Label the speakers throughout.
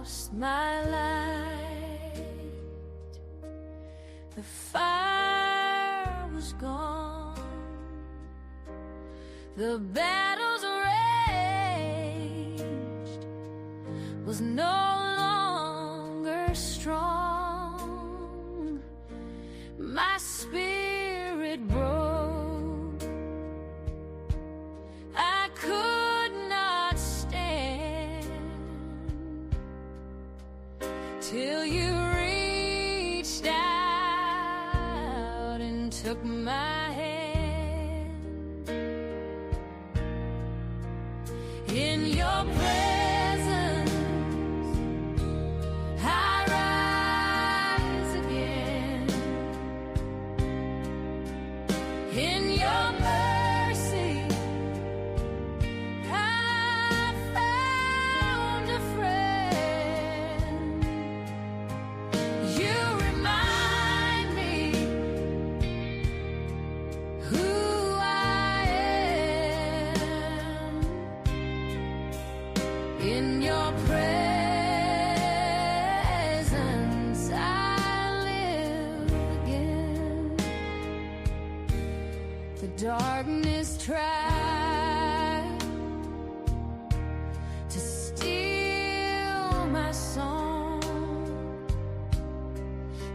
Speaker 1: lost my light. The fire was gone. The battles raged was no longer strong. My spirit broke. I could not stand till you reached out and took my hand. In your presence I rise again. In your mercy I found a friend. You remind me who I am. In your presence I live again. The darkness tried to steal my song.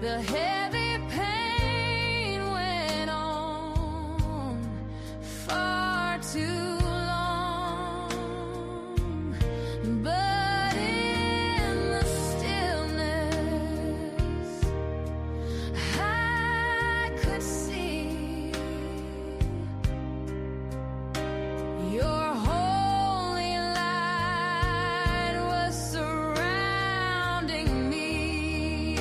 Speaker 1: The heavy pain went on far too long. But in the stillness I could see your holy light was surrounding me.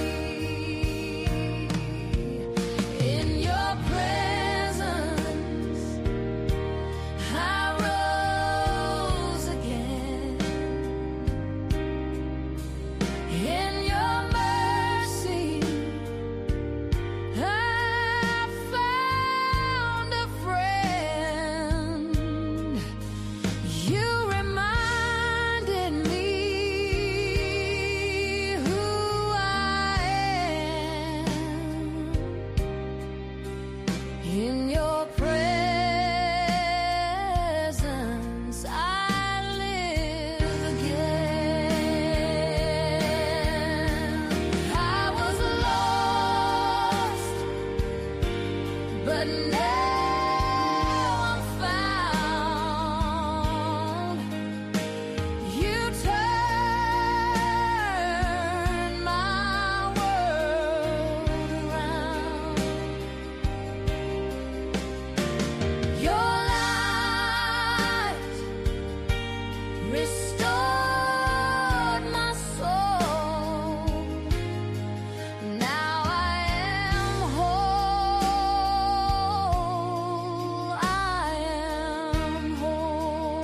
Speaker 1: In your presence I rose again. In your mercy I found a friend. You reminded me who I am. In your presence I live again. I was lost, but now I'm found. You turned my world around. Your light restored my soul. Now I am whole. I am whole.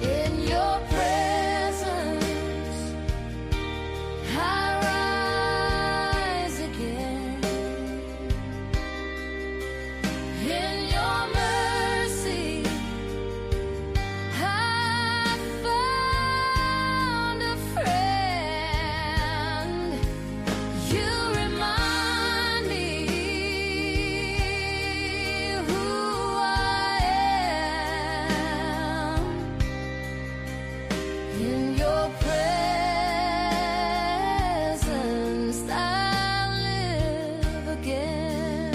Speaker 1: In your presence I rise again. In your mercy I found a friend. You remind me who I am. In your presence I live again.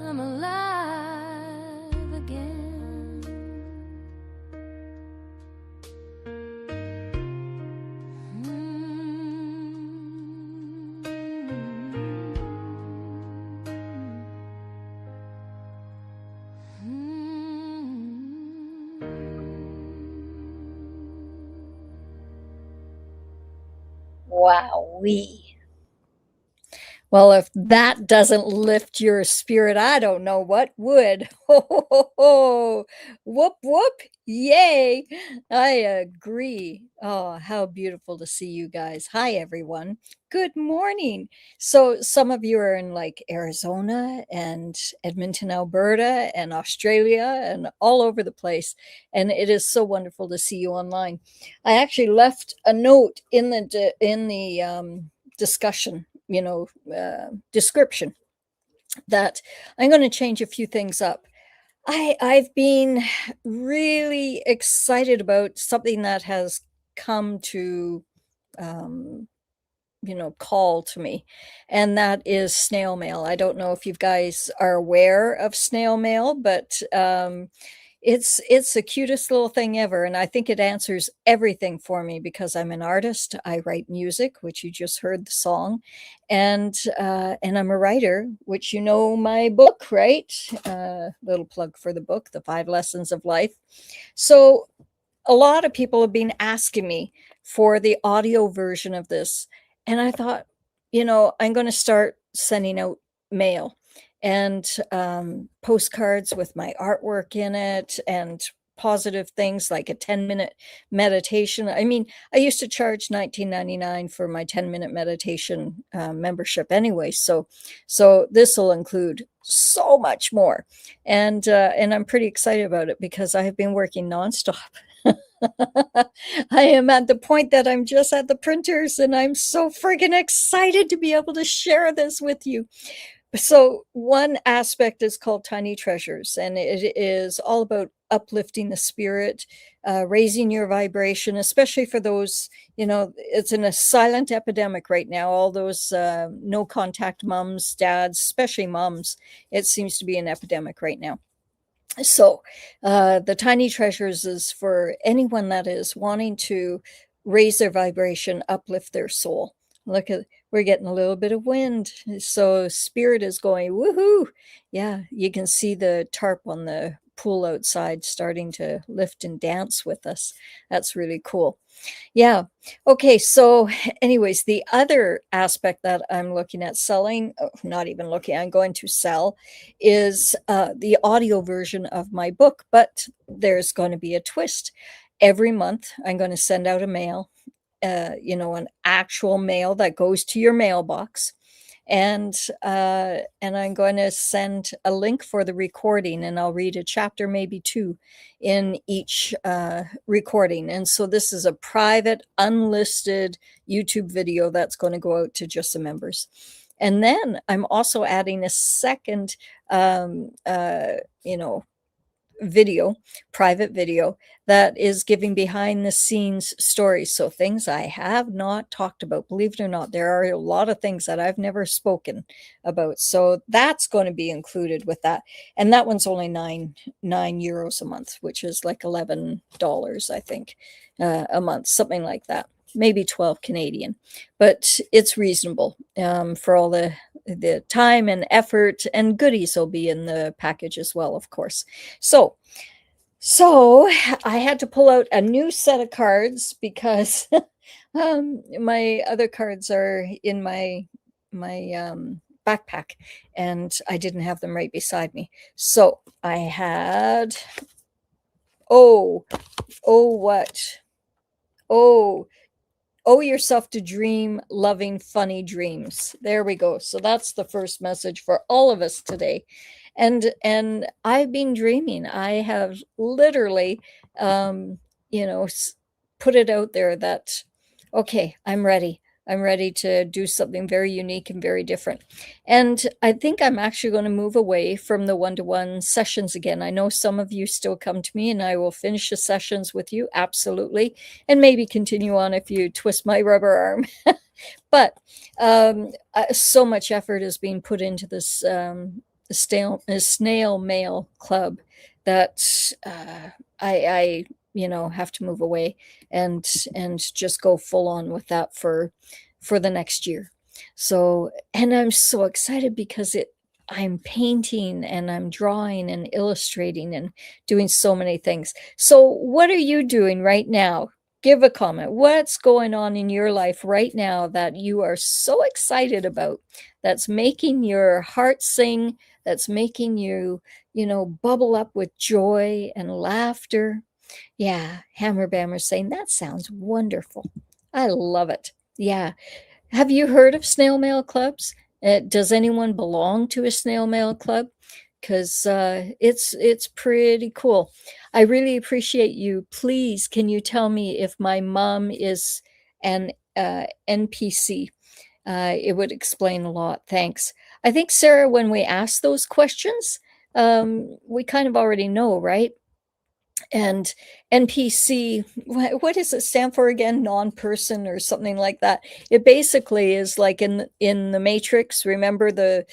Speaker 1: I'm alive again.
Speaker 2: Wow, oui. Well, if that doesn't lift your spirit, I don't know what would. Ho, ho, ho, ho. Whoop, whoop. Yay. I agree. Oh, how beautiful to see you guys. Hi, everyone. Good morning. So, some of you are in like Arizona and Edmonton, Alberta, and Australia, and all over the place. And it is so wonderful to see you online. I actually left a note in the discussion, description, that I'm going to change a few things up. I've been really excited about something that has come to um, call to me, and that is snail mail. I don't know if you guys are aware of snail mail, but it's the cutest little thing ever, and I think it answers everything for me because I'm an artist. I write music, which you just heard the song, and I'm a writer, which my book, right? Little plug for the book, The 5 Lessons of Life. So a lot of people have been asking me for the audio version of this. And I thought, I'm going to start sending out mail and postcards with my artwork in it and positive things like a 10-minute meditation. I mean, I used to charge $19.99 for my 10-minute meditation membership anyway. So this will include so much more. And I'm pretty excited about it because I have been working nonstop. I am at the point that I'm just at the printers and I'm so freaking excited to be able to share this with you. So, one aspect is called Tiny Treasures, and it is all about uplifting the spirit, raising your vibration, especially for those, it's in a silent epidemic right now. All those no contact moms, dads, especially moms, it seems to be an epidemic right now. So, the Tiny Treasures is for anyone that is wanting to raise their vibration, uplift their soul. Look at, we're getting a little bit of wind. So, spirit is going, woohoo. Yeah, you can see the tarp on the pool outside starting to lift and dance with us. That's really cool. Yeah. Okay. So, anyways, the other aspect that I'm looking at selling, not even looking, I'm going to sell, is the audio version of my book. But there's going to be a twist. Every month, I'm going to send out a mail, an actual mail that goes to your mailbox. And I'm going to send a link for the recording, and I'll read a chapter, maybe two, in each recording. And so this is a private, unlisted YouTube video that's going to go out to just the members. And then I'm also adding a second, video, private video, that is giving behind the scenes stories. So things I have not talked about, believe it or not, there are a lot of things that I've never spoken about. So that's going to be included with that. And that one's only nine euros a month, which is like $11, I think, a month, something like that. Maybe 12 Canadian, but it's reasonable for all the time and effort, and goodies will be in the package as well, of course. So I had to pull out a new set of cards because my other cards are in my backpack, and I didn't have them right beside me. So I had, oh, what? Oh, owe yourself to dream loving funny dreams. There we go. So that's the first message for all of us today. And I've been dreaming. I have literally you know put it out there that, okay, I'm ready to do something very unique and very different. And I think I'm actually going to move away from the one-to-one sessions again. I know some of you still come to me, and I will finish the sessions with you, absolutely, and maybe continue on if you twist my rubber arm. But so much effort is being put into this snail mail club that I have to move away and just go full on with that for the next year. So, and I'm so excited because I'm painting and I'm drawing and illustrating and doing so many things. So what are you doing right now? give a comment. What's going on in your life right now that you are so excited about, that's making your heart sing, that's making you, bubble up with joy and laughter? Yeah, Hammer Bammer's saying, that sounds wonderful. I love it. Yeah. Have you heard of snail mail clubs? Does anyone belong to a snail mail club? Because it's pretty cool. I really appreciate you. Please, can you tell me if my mom is an NPC? It would explain a lot. Thanks. I think, Sarah, when we ask those questions, we kind of already know, right? And NPC, what does it stand for again? Non-person or something like that. It basically is like in the Matrix. Remember the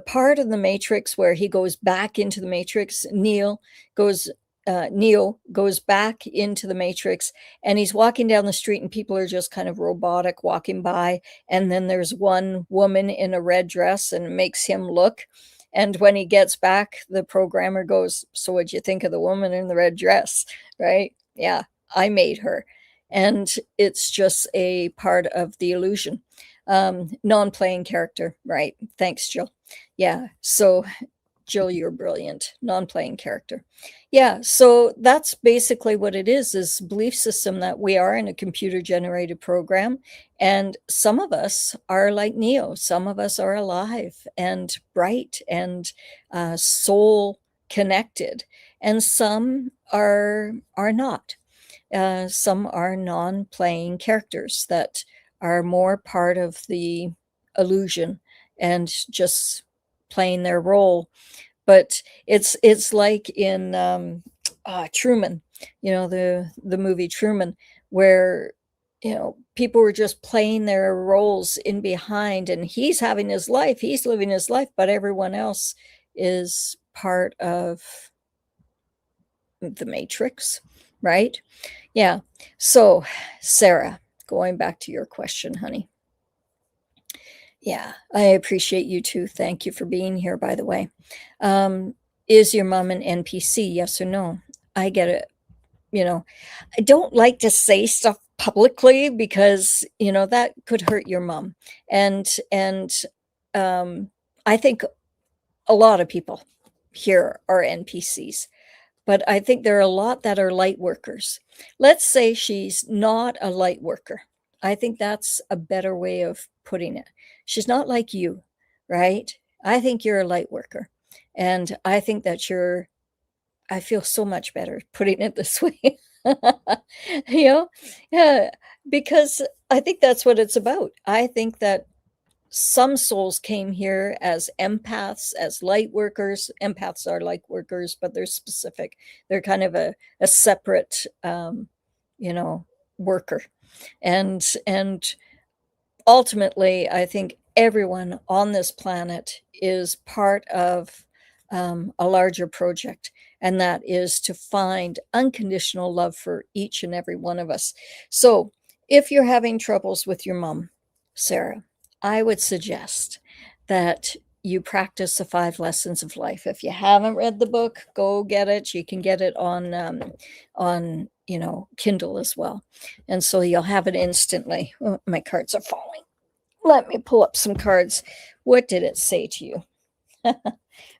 Speaker 2: part of the Matrix where he goes back into the Matrix. Neo goes back into the Matrix, and he's walking down the street, and people are just kind of robotic walking by. And then there's one woman in a red dress, and it makes him look. And when he gets back, the programmer goes, so what'd you think of the woman in the red dress? Right? Yeah, I made her. And it's just a part of the illusion. Non-playing character, right? Thanks, Jill. Yeah, so Jill, you're brilliant. Non-playing character. Yeah, so that's basically what it is belief system that we are in a computer-generated program. And some of us are like Neo. Some of us are alive and bright and soul connected. And some are not. Some are non-playing characters that are more part of the illusion and just playing their role. But it's like in Truman, the movie Truman, where people were just playing their roles in behind, and he's having his life, he's living his life, but everyone else is part of the Matrix, right? Yeah. So, Sarah, going back to your question, honey. Yeah, I appreciate you too. Thank you for being here, by the way. Is your mom an NPC? Yes or no? I get it. I don't like to say stuff publicly because, that could hurt your mom. And I think a lot of people here are NPCs, but I think there are a lot that are light workers. Let's say she's not a light worker. I think that's a better way of putting it. She's not like you, right? I think you're a light worker. And I think that I feel so much better putting it this way. Yeah, because I think that's what it's about. I think that some souls came here as empaths, as light workers. Empaths are light workers, but they're specific. They're kind of a separate, worker. And ultimately, I think everyone on this planet is part of a larger project, and that is to find unconditional love for each and every one of us. So if you're having troubles with your mom, Sarah, I would suggest that you practice the 5 lessons of life. If you haven't read the book, go get it. You can get it on Kindle as well. And so you'll have it instantly. Oh, my cards are falling. Let me pull up some cards. What did it say to you?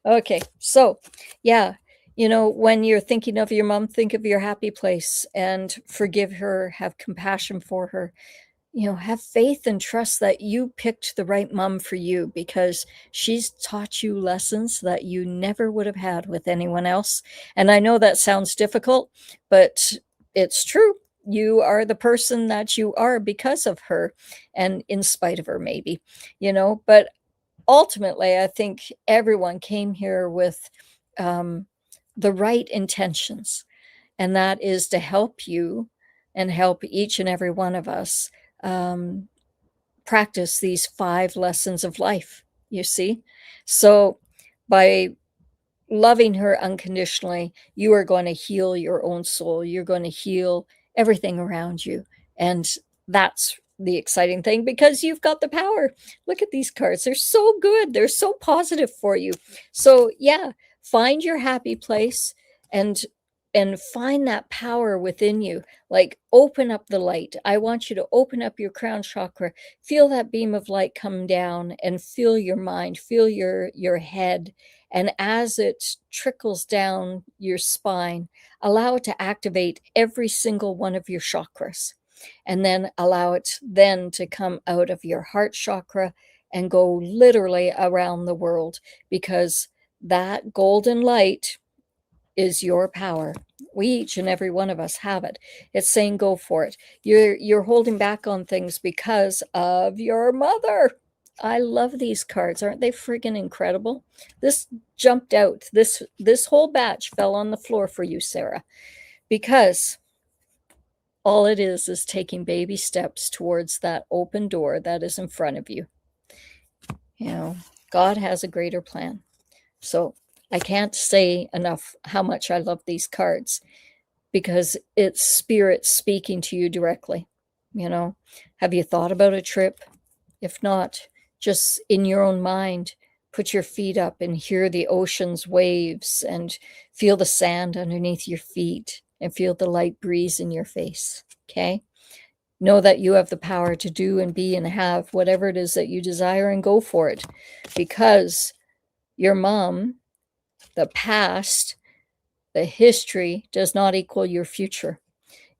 Speaker 2: Okay, so yeah, when you're thinking of your mom, think of your happy place and forgive her, have compassion for her. Have faith and trust that you picked the right mom for you, because she's taught you lessons that you never would have had with anyone else. And I know that sounds difficult, but it's true. You are the person that you are because of her, and in spite of her, maybe, but ultimately, I think everyone came here with the right intentions, and that is to help you and help each and every one of us practice these 5 lessons of life, you see? So by loving her unconditionally, you are going to heal your own soul. You're going to heal everything around you. And that's the exciting thing, because you've got the power. Look at these cards. They're so good. They're so positive for you. So yeah, find your happy place and and find that power within you. Like, open up the light. I want you to open up your crown chakra, feel that beam of light come down, and feel your mind, feel your head. And as it trickles down your spine, allow it to activate every single one of your chakras. And then allow it then to come out of your heart chakra and go literally around the world, because that golden light is your power. We, each and every one of us, have it. It's saying go for it. You're holding back on things because of your mother. I love these cards. Aren't they friggin' incredible? This jumped out. This whole batch fell on the floor for you, Sarah, because all it is taking baby steps towards that open door that is in front of you. You know, God has a greater plan. So I can't say enough how much I love these cards, because it's spirit speaking to you directly. You know, have you thought about a trip? If not, just in your own mind, put your feet up and hear the ocean's waves and feel the sand underneath your feet and feel the light breeze in your face. Okay? Know that you have the power to do and be and have whatever it is that you desire, and go for it, because your mom, the past, the history does not equal your future.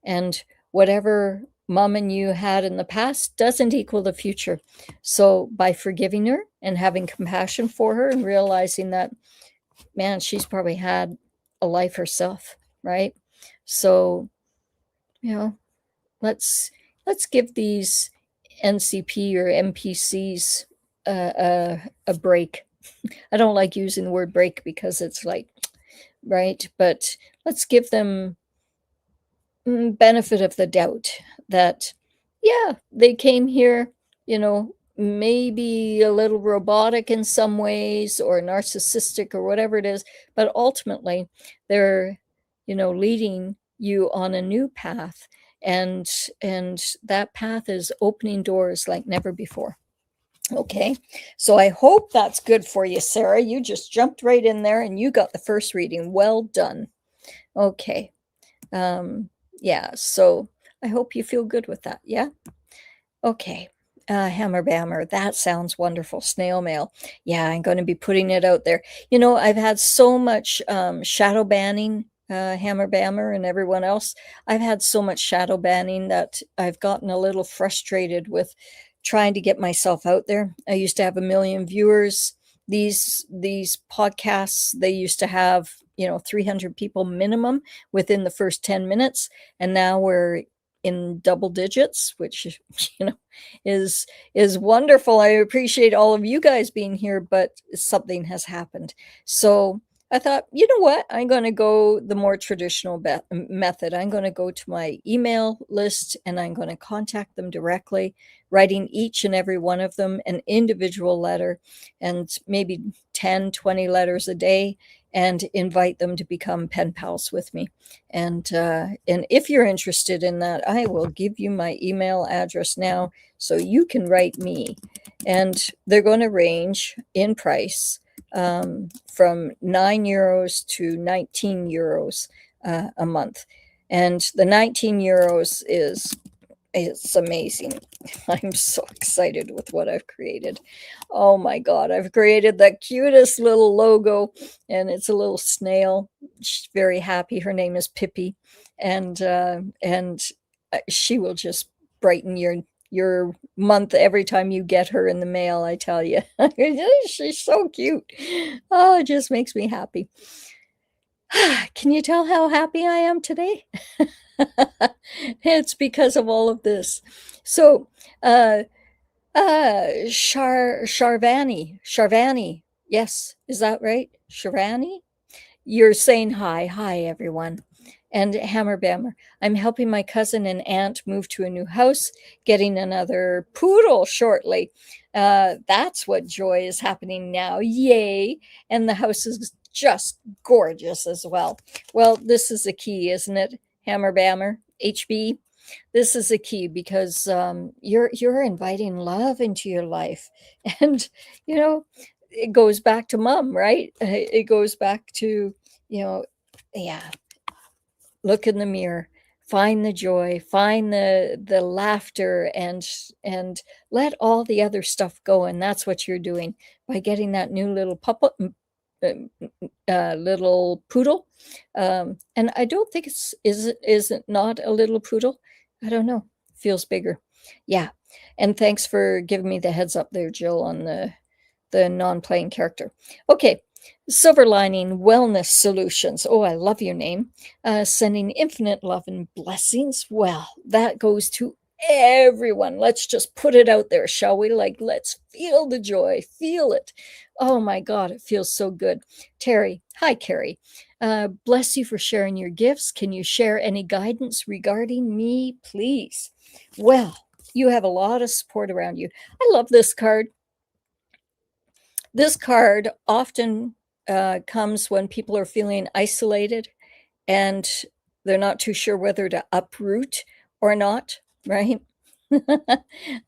Speaker 2: And whatever mom and you had in the past doesn't equal the future. So by forgiving her and having compassion for her and realizing that, man, she's probably had a life herself, right? So, you know, let's give these NCP or NPCs a break. I don't like using the word break because it's like, right? But let's give them benefit of the doubt that, yeah, they came here, you know, maybe a little robotic in some ways or narcissistic or whatever it is, but ultimately they're, you know, leading you on a new path, and that path is opening doors like never before. Okay, so I hope that's good for you, Sarah. You just jumped right in there and you got the first reading. Well done. Okay. Yeah, so I hope you feel good with that. Yeah. Okay. Hammer Bammer, that sounds wonderful. Snail mail. Yeah, I'm going to be putting it out there. You know, I've had so much shadow banning, Hammer Bammer and everyone else. I've had so much shadow banning that I've gotten a little frustrated with trying to get myself out there. I used to have 1 million viewers. These podcasts, they used to have, you know, 300 people minimum within the first 10 minutes. And now we're in double digits, which, you know, is wonderful. I appreciate all of you guys being here, but something has happened. So I thought, you know what? I'm going to go the more traditional method. I'm going to go to my email list and I'm going to contact them directly, writing each and every one of them an individual letter, and maybe 10, 20 letters a day, and invite them to become pen pals with me. And if you're interested in that, I will give you my email address now so you can write me. And they're going to range in price from €9 to €19 a month. And the €19 it's amazing. I'm so excited with what I've created. Oh my God, I've created the cutest little logo, and it's a little snail. She's very happy. Her name is Pippi, and she will just brighten your month every time you get her in the mail, I tell you. She's so cute. Oh, it just makes me happy. Can you tell how happy I am today? It's because of all of this. So, Sharvani. Yes, is that right? Sharvani? You're saying hi. Hi, everyone. And Hammer Bammer, I'm helping my cousin and aunt move to a new house, getting another poodle shortly. That's what joy is happening now. Yay. And the house is just gorgeous as well. Well, this is the key, isn't it? Hammer Bammer, HB. This is a key, because you're inviting love into your life, and you know, it goes back to mom, right? It goes back to, you know, yeah, look in the mirror, find the joy, find the laughter, and let all the other stuff go. And that's what you're doing by getting that new little little poodle. And I don't think is it not a little poodle? I don't know. Feels bigger. Yeah. And thanks for giving me the heads up there, Jill, on the non-playing character. Okay. Silver Lining Wellness Solutions. Oh, I love your name. Sending infinite love and blessings. Well, that goes to everyone. Let's just put it out there, shall we? Like, let's feel the joy, feel it. Oh my God, it feels so good. Terry, hi, Carrie. Bless you for sharing your gifts. Can you share any guidance regarding me, please? Well, you have a lot of support around you. I love this card. This card often comes when people are feeling isolated and they're not too sure whether to uproot or not, right?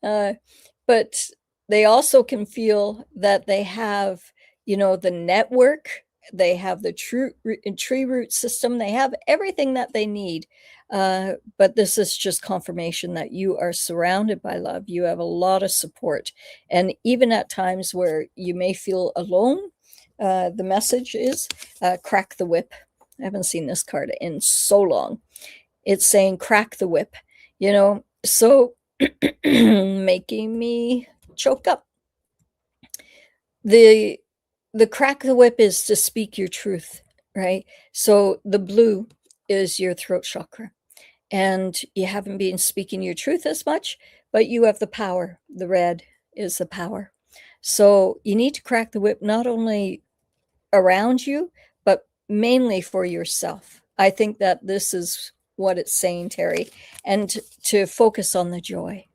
Speaker 2: But they also can feel that they have, the network, they have the tree root system, they have everything that they need. But this is just confirmation that you are surrounded by love. You have a lot of support. And even at times where you may feel alone, the message is crack the whip. I haven't seen this card in so long. It's saying crack the whip, so making me choke up. The crack the whip is to speak your truth, right? So the blue is your throat chakra, and you haven't been speaking your truth as much, but you have the power. The red is the power. So you need to crack the whip, not only around you, but mainly for yourself. I think that this is what it's saying, Terry, and to focus on the joy.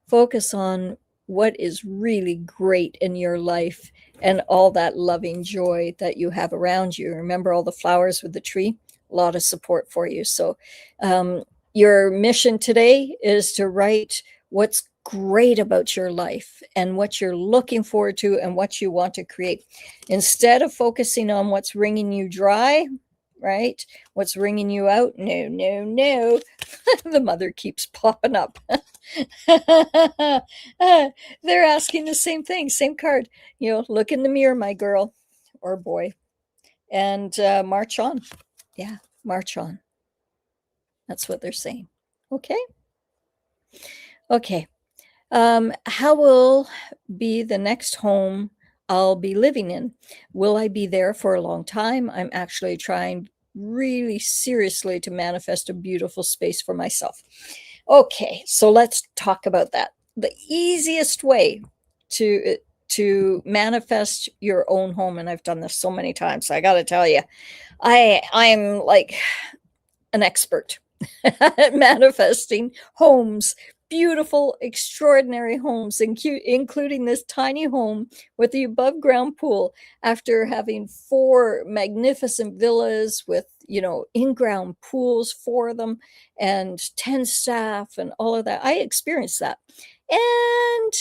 Speaker 2: Focus on what is really great in your life and all that loving joy that you have around you. Remember all the flowers with the tree? A lot of support for you. So your mission today is to write what's great about your life and what you're looking forward to and what you want to create. Instead of focusing on what's wringing you dry, right? What's wringing you out? No, no, no. The mother keeps popping up. They're asking the same thing, same card. Look in the mirror, my girl or boy, and march on. Yeah, march on. That's what they're saying. Okay. Okay. How will be the next home I'll be living in? Will I be there for a long time? I'm actually trying really seriously to manifest a beautiful space for myself. Okay, so let's talk about that. The easiest way to manifest your own home, and I've done this so many times, so I got to tell you, I'm like an expert at manifesting homes, beautiful, extraordinary homes, including this tiny home with the above ground pool, after having 4 magnificent villas with, in-ground pools, 4 of them, and 10 staff and all of that. I experienced that. And,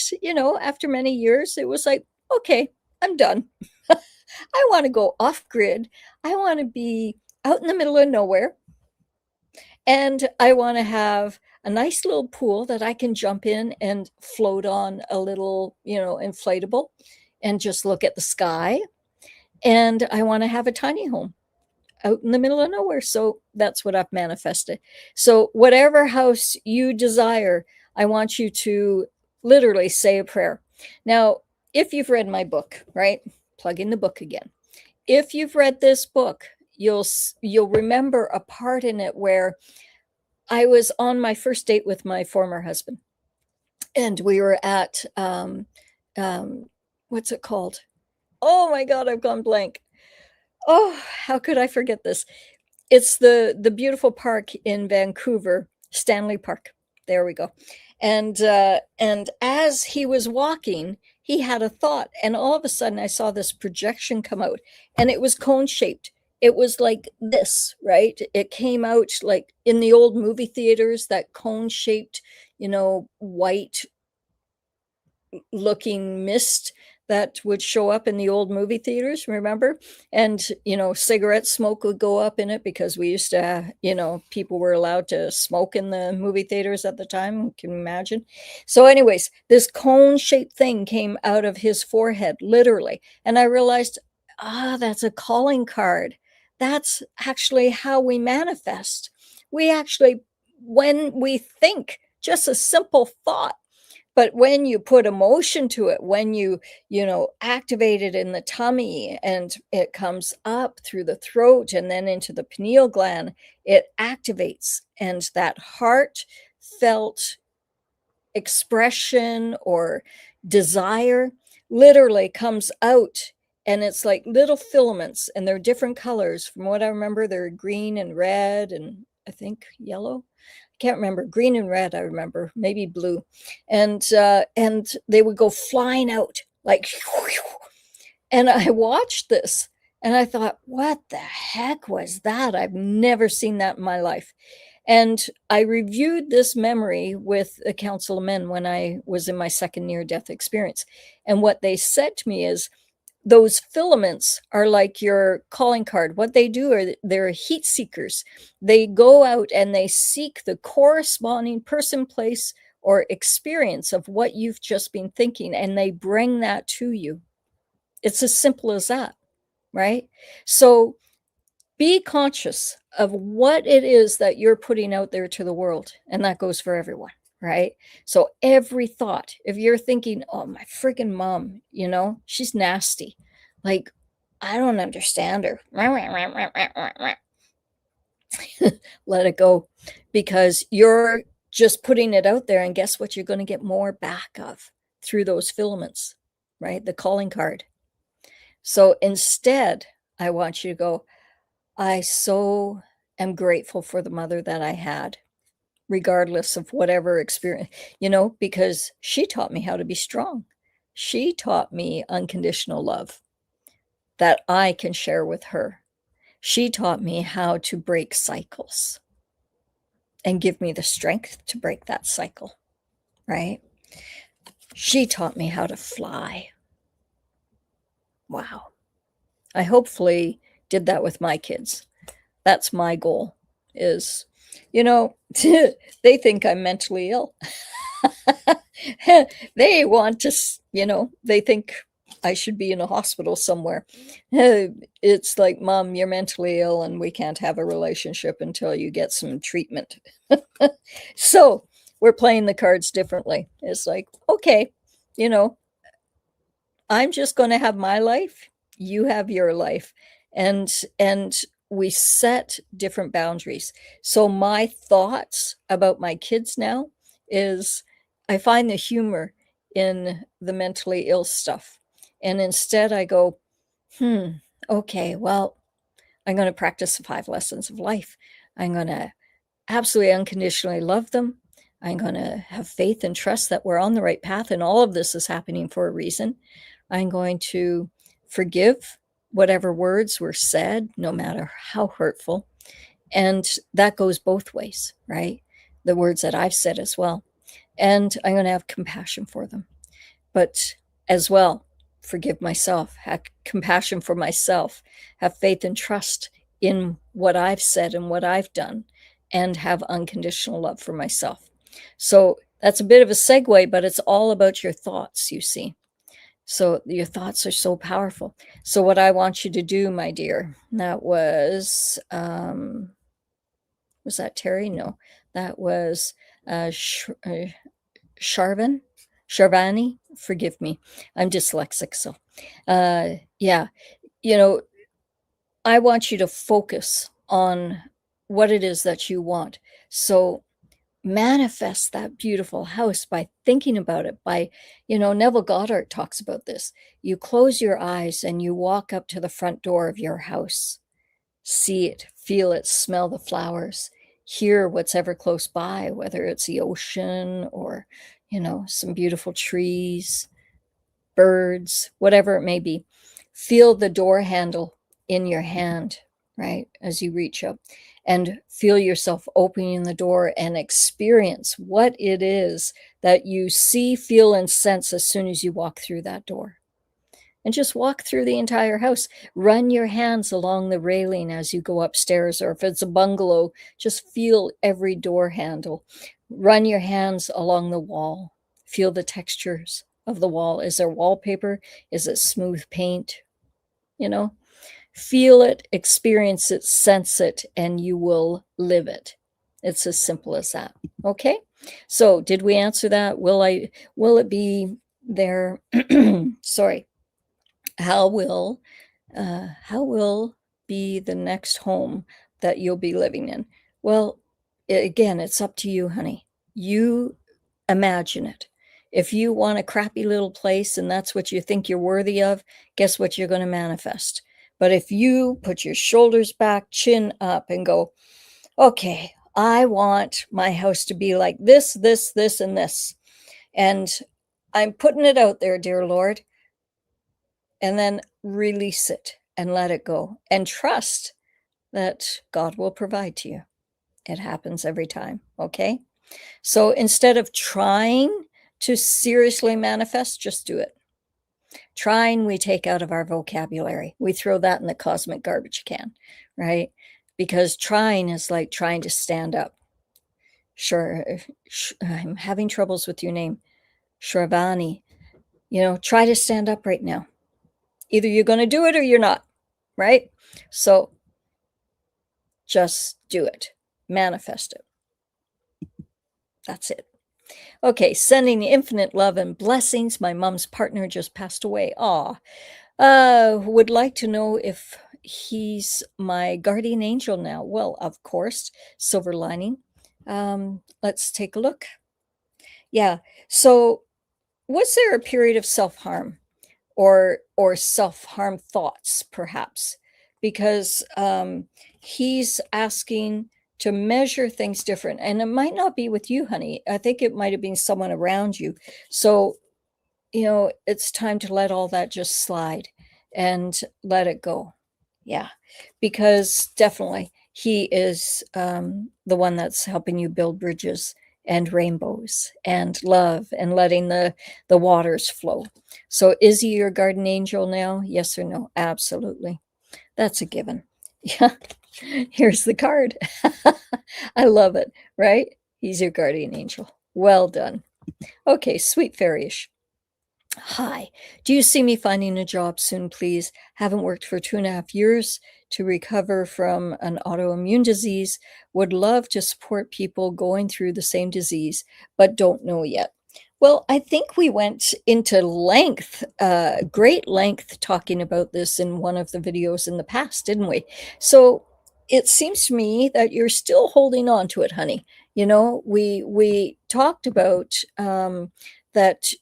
Speaker 2: after many years, it was like, okay, I'm done. I want to go off grid. I want to be out in the middle of nowhere. And I want to have a nice little pool that I can jump in and float on a little, inflatable, and just look at the sky. And I want to have a tiny home out in the middle of nowhere. So that's what I've manifested. So whatever house you desire, I want you to literally say a prayer. Now, if you've read my book, right? Plug in the book again. If you've read this book, you'll remember a part in it where I was on my first date with my former husband, and we were at what's it called? Oh my God, I've gone blank. Oh, how could I forget this? It's the beautiful park in Vancouver, Stanley Park. There we go. And as he was walking, he had a thought, and all of a sudden I saw this projection come out, and it was cone shaped. It was like this, right? It came out like in the old movie theaters, that cone shaped, white looking mist that would show up in the old movie theaters, remember? And, cigarette smoke would go up in it because we used to, people were allowed to smoke in the movie theaters at the time. Can you imagine? So, anyways, this cone shaped thing came out of his forehead, literally. And I realized, that's a calling card. That's actually how we manifest. We actually, when we think just a simple thought, but when you put emotion to it, when activate it in the tummy and it comes up through the throat and then into the pineal gland, it activates. And that heartfelt expression or desire literally comes out. And it's like little filaments, and they're different colors. From what I remember, they're green and red and I think yellow. Can't remember. Green and red, I remember, maybe blue. And they would go flying out like, and I watched this and I thought, what the heck was that? I've never seen that in my life. And I reviewed this memory with a council of men when I was in my second near-death experience. And what they said to me is, those filaments are like your calling card. What they do are they're heat seekers. They go out and they seek the corresponding person, place, or experience of what you've just been thinking, and they bring that to you. It's as simple as that, right? So be conscious of what it is that you're putting out there to the world, and that goes for everyone. Right? So every thought, if you're thinking, oh, my freaking mom, she's nasty. Like, I don't understand her. Let it go, because you're just putting it out there. And guess what? You're going to get more back of through those filaments, right? The calling card. So instead, I want you to go, I so am grateful for the mother that I had, regardless of whatever experience, because she taught me how to be strong. She taught me unconditional love that I can share with her. She taught me how to break cycles and give me the strength to break that cycle, right? She taught me how to fly. Wow. I hopefully did that with my kids. That's my goal is, they think I'm mentally ill. They want to, they think I should be in a hospital somewhere. It's like, Mom, you're mentally ill and we can't have a relationship until you get some treatment. So we're playing the cards differently. It's like, okay, I'm just going to have my life. You have your life. And we set different boundaries. So my thoughts about my kids now is, I find the humor in the mentally ill stuff. And instead I go, okay, well, I'm going to practice the 5 lessons of life. I'm going to absolutely unconditionally love them. I'm going to have faith and trust that we're on the right path, and all of this is happening for a reason. I'm going to forgive whatever words were said, no matter how hurtful. And that goes both ways, right? The words that I've said as well. And I'm going to have compassion for them. But as well, forgive myself, have compassion for myself, have faith and trust in what I've said and what I've done, and have unconditional love for myself. So that's a bit of a segue, but it's all about your thoughts, you see. So your thoughts are so powerful. So what I want you to do, my dear, that was that Terry? No, that was Sharvani. Forgive me. I'm dyslexic. So yeah, I want you to focus on what it is that you want. So manifest that beautiful house by thinking about it, by, Neville Goddard talks about this. You close your eyes and you walk up to the front door of your house, see it, feel it, smell the flowers, hear what's ever close by, whether it's the ocean or, some beautiful trees, birds, whatever it may be. Feel the door handle in your hand, right, as you reach up, and feel yourself opening the door and experience what it is that you see, feel, and sense as soon as you walk through that door. and just walk through the entire house. Run your hands along the railing as you go upstairs, or if it's a bungalow, just feel every door handle. Run your hands along the wall. Feel the textures of the wall. Is there wallpaper? Is it smooth paint? You know, feel it, experience it, sense it, and you will live it. It's as simple as that. Okay. So did we answer that? Will it be there? Sorry. How will be the next home that you'll be living in? Well, again, it's up to you, honey. You imagine it. If you want a crappy little place and that's what you think you're worthy of, guess what you're going to manifest? But if you put your shoulders back, chin up, and go, okay, I want my house to be like this, this, this, and this. And I'm putting it out there, dear Lord. And then release it and let it go and trust that God will provide to you. It happens every time. Okay. So instead of trying to seriously manifest, just do it. Trying, we take out of our vocabulary. We throw that in the cosmic garbage can, right? Because trying is like trying to stand up. Sure, I'm having troubles with your name, Shravani. Try to stand up right now. Either you're going to do it or you're not, right? So just do it. Manifest it. That's it. Okay, sending infinite love and blessings. My mom's partner just passed away. Would like to know if he's my guardian angel now. Well, of course, silver lining. Let's take a look. Yeah. So was there a period of self-harm or self-harm thoughts, perhaps? Because he's asking to measure things different. And it might not be with you, honey. I think it might have been someone around you. So, it's time to let all that just slide and let it go. Yeah, because definitely he is the one that's helping you build bridges and rainbows and love and letting the waters flow. So is he your guardian angel now? Yes or no? Absolutely. That's a given. Yeah. Here's the card. I love it, right? He's your guardian angel. Well done. Okay, sweet fairyish. Hi, do you see me finding a job soon, please? Haven't worked for 2.5 years to recover from an autoimmune disease. Would love to support people going through the same disease, but don't know yet. Well, I think we went into great length, talking about this in one of the videos in the past, didn't we? So it seems to me that you're still holding on to it, honey. We talked about that,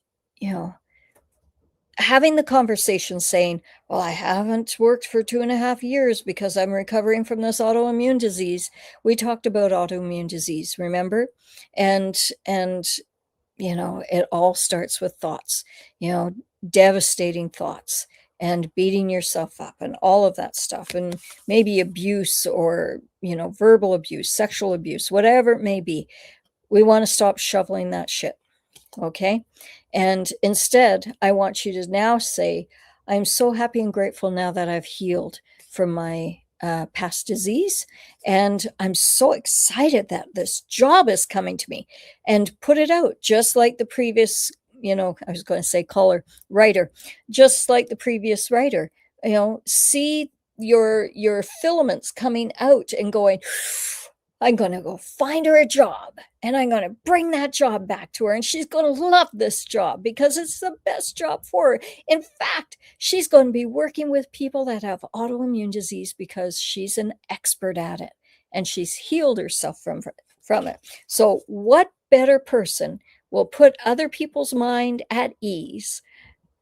Speaker 2: having the conversation saying, well, I haven't worked for 2.5 years because I'm recovering from this autoimmune disease. We talked about autoimmune disease, remember? And it all starts with thoughts, devastating thoughts and beating yourself up and all of that stuff, and maybe abuse or, verbal abuse, sexual abuse, whatever it may be. We want to stop shoveling that shit. Okay. And instead, I want you to now say, I'm so happy and grateful now that I've healed from my past disease. And I'm so excited that this job is coming to me, and put it out just like the previous, I was going to say writer, just like the previous writer, see your filaments coming out and going, I'm going to go find her a job, and I'm going to bring that job back to her, and she's going to love this job because it's the best job for her. In fact, she's going to be working with people that have autoimmune disease because she's an expert at it, and she's healed herself from it. So what better person will put other people's mind at ease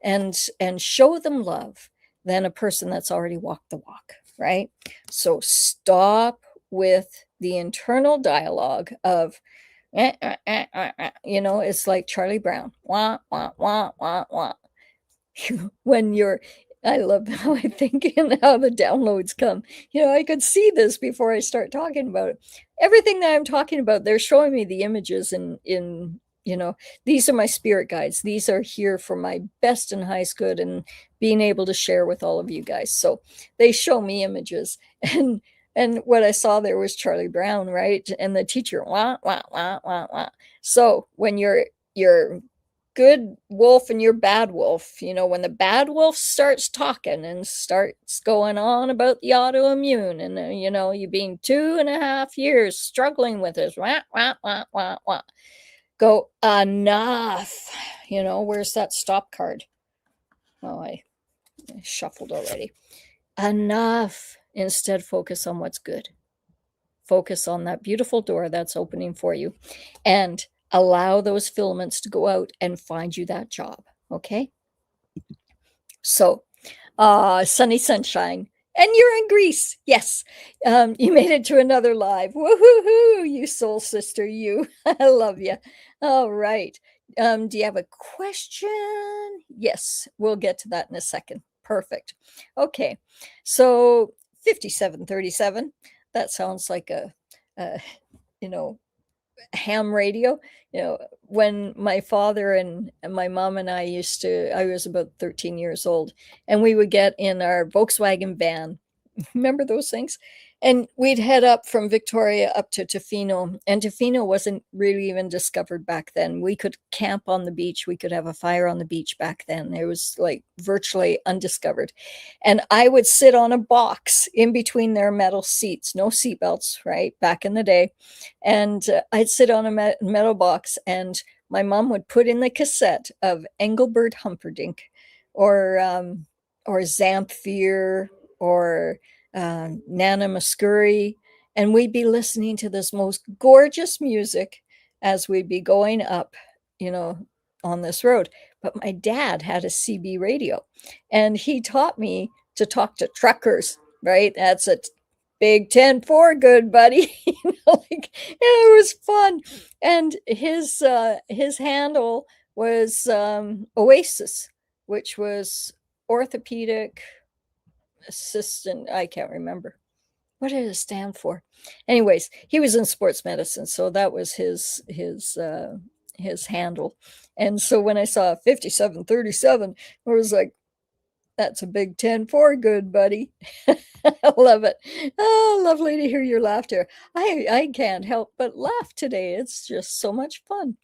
Speaker 2: and show them love than a person that's already walked the walk, right? So stop with the internal dialogue of, it's like Charlie Brown, wah, wah, wah, wah, wah. When I love how I think and how the downloads come. I could see this before I start talking about it. Everything that I'm talking about, they're showing me the images in you know, these are my spirit guides. These are here for my best and highest good and being able to share with all of you guys. So they show me images and what I saw there was Charlie Brown, right? And the teacher, wah, wah, wah, wah, wah. So when you're good wolf and your bad wolf, you know, when the bad wolf starts talking and starts going on about the autoimmune and you know, you being 2.5 years struggling with this, wah, wah, wah, wah, wah. Go, enough. You know, where's that stop card? Oh, I shuffled already. Enough. Instead, focus on what's good. Focus on that beautiful door that's opening for you and allow those filaments to go out and find you that job. Okay. So, sunny sunshine. And you're in Greece. Yes. You made it to another live. Woohoo, you soul sister, you. I love you. All right. Do you have a question? Yes, we'll get to that in a second. Perfect. Okay. So 5737. That sounds like a you know, ham radio. You know, when my father and my mom and I I was about 13 years old, and we would get in our Volkswagen van. Remember those things? And we'd head up from Victoria up to Tofino, and Tofino wasn't really even discovered back then. We could camp on the beach. We could have a fire on the beach back then. It was like virtually undiscovered. And I would sit on a box in between their metal seats, no seatbelts, right? Back in the day. And I'd sit on a metal box, and my mom would put in the cassette of Engelbert Humperdinck or Zamfir or Nana Muscuri, and we'd be listening to this most gorgeous music as we'd be going up, you know, on this road. But my dad had a CB radio, and he taught me to talk to truckers, right? That's a big 10-4, good buddy. You know, like, yeah, it was fun. And his handle was Oasis, which was orthopedic assistant. I can't remember. What did it stand for? Anyways, he was in sports medicine, so that was his handle. And so when I saw 5737, I was like, that's a big 10-4, good buddy. I love it. Oh, lovely to hear your laughter. I can't help but laugh today. It's just so much fun.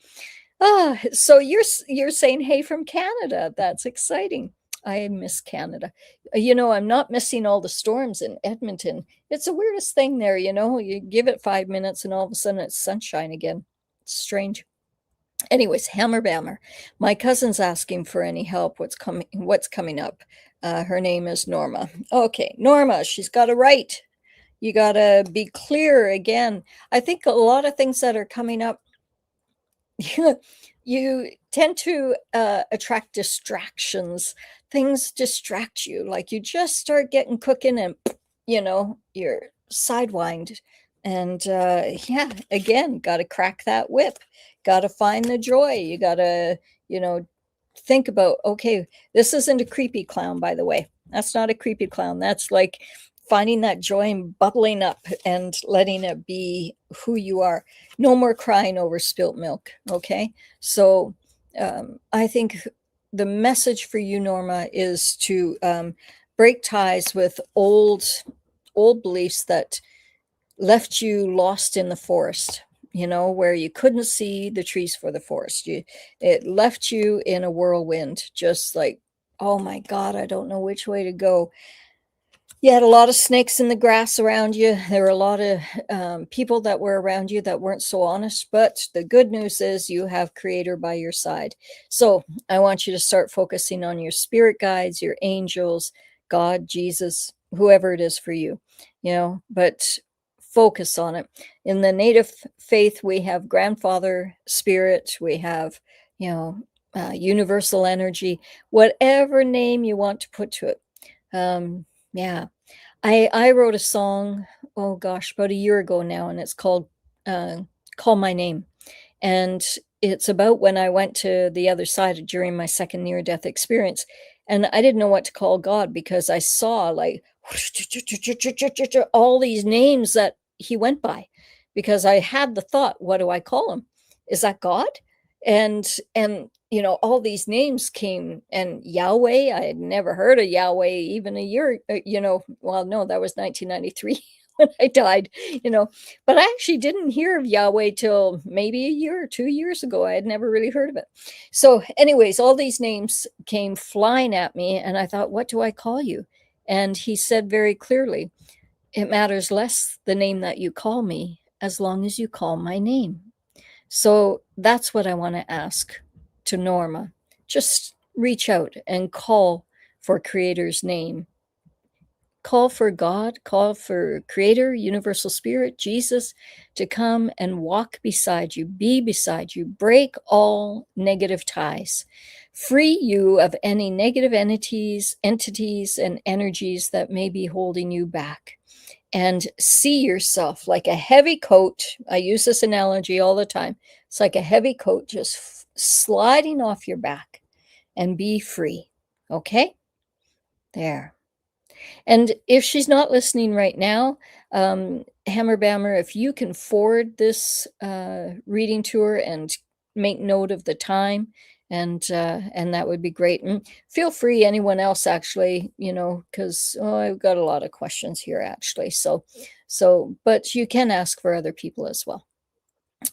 Speaker 2: So you're saying hey from Canada. That's exciting. I miss Canada. You know, I'm not missing all the storms in Edmonton. It's the weirdest thing there, you know. You give it 5 minutes and all of a sudden it's sunshine again. It's strange. Anyways, Hammer Bammer. My cousin's asking for any help. What's coming up? Her name is Norma. Okay, Norma, she's got to write. You got to be clear again. I think a lot of things that are coming up, you tend to attract distractions. Things distract you. Like you just start getting cooking and, you know, you're sidewinded. And yeah, again, got to crack that whip. Got to find the joy. You got to, you know, think about, okay, this isn't a creepy clown, by the way. That's not a creepy clown. That's like finding that joy and bubbling up and letting it be who you are. No more crying over spilt milk. Okay. So I think the message for you, Norma, is to break ties with old beliefs that left you lost in the forest, you know, where you couldn't see the trees for the forest. It left you in a whirlwind, just like, oh my God, I don't know which way to go. You had a lot of snakes in the grass around you. There were a lot of people that were around you that weren't so honest. But the good news is you have Creator by your side. So I want you to start focusing on your spirit guides, your angels, God, Jesus, whoever it is for you, you know, but focus on it. In the Native faith, we have grandfather spirit. We have, you know, universal energy, whatever name you want to put to it. Yeah, I wrote a song, oh gosh, about a year ago now, and it's called Call My Name. And it's about when I went to the other side during my second near-death experience. And I didn't know what to call God because I saw like all these names that he went by, because I had the thought, what do I call him? Is that God? And all these names came, and Yahweh, I had never heard of Yahweh even a year, well, no, that was 1993 when I died, but I actually didn't hear of Yahweh till maybe a year or 2 years ago. I had never really heard of it. So anyways, all these names came flying at me, and I thought, what do I call you? And he said very clearly, it matters less the name that you call me, as long as you call my name. So that's what I want to ask to Norma. Just reach out and call for Creator's name. Call for God, call for Creator, Universal Spirit, Jesus, to come and walk beside you, be beside you, break all negative ties, free you of any negative entities, and energies that may be holding you back, and see yourself like a heavy coat. I use this analogy all the time. It's like a heavy coat just sliding off your back, and be free. Okay? There. And if she's not listening right now, Hammer Bammer, if you can forward this reading to her and make note of the time, and that would be great. And feel free, anyone else, actually, because I've got a lot of questions here, actually. But you can ask for other people as well.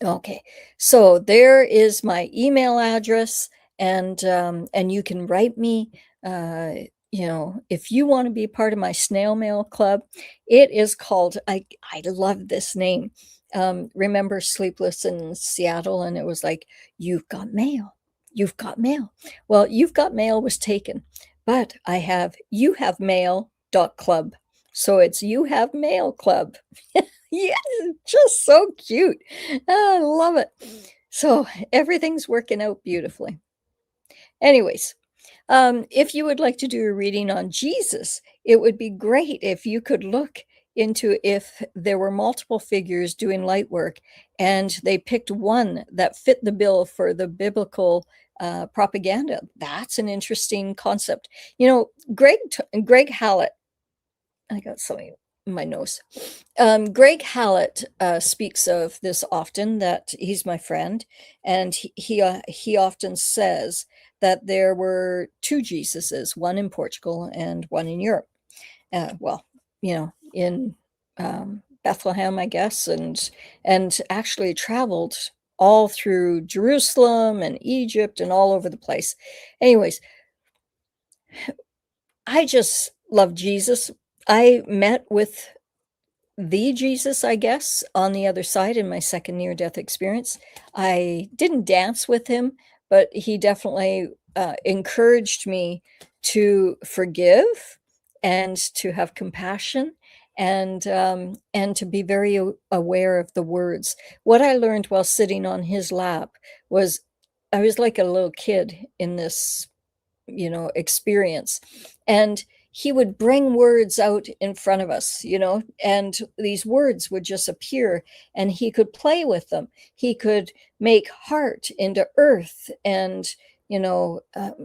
Speaker 2: Okay, so there is my email address, and you can write me. If you want to be part of my snail mail club, it is called. I love this name. Remember Sleepless in Seattle, and it was like, you've got mail, you've got mail. Well, you've got mail was taken, but I have you have mail.club, so it's you have mail club. Yeah, just so cute. I love it. So everything's working out beautifully. Anyways, if you would like to do a reading on Jesus, it would be great if you could look into if there were multiple figures doing light work and they picked one that fit the bill for the biblical propaganda. That's an interesting concept. Greg Hallett, I got something in my nose. Greg Hallett speaks of this often, that he's my friend, and he often says that there were two Jesuses, one in Portugal and one in Europe. In Bethlehem, I guess, and actually traveled all through Jerusalem and Egypt and all over the place. Anyways, I just love Jesus. I met with the Jesus, I guess, on the other side in my second near-death experience. I didn't dance with him, but he definitely encouraged me to forgive and to have compassion, and to be very aware of the words. What I learned while sitting on his lap was I was like a little kid in this experience, and he would bring words out in front of us, and these words would just appear, and he could play with them. He could make heart into earth, and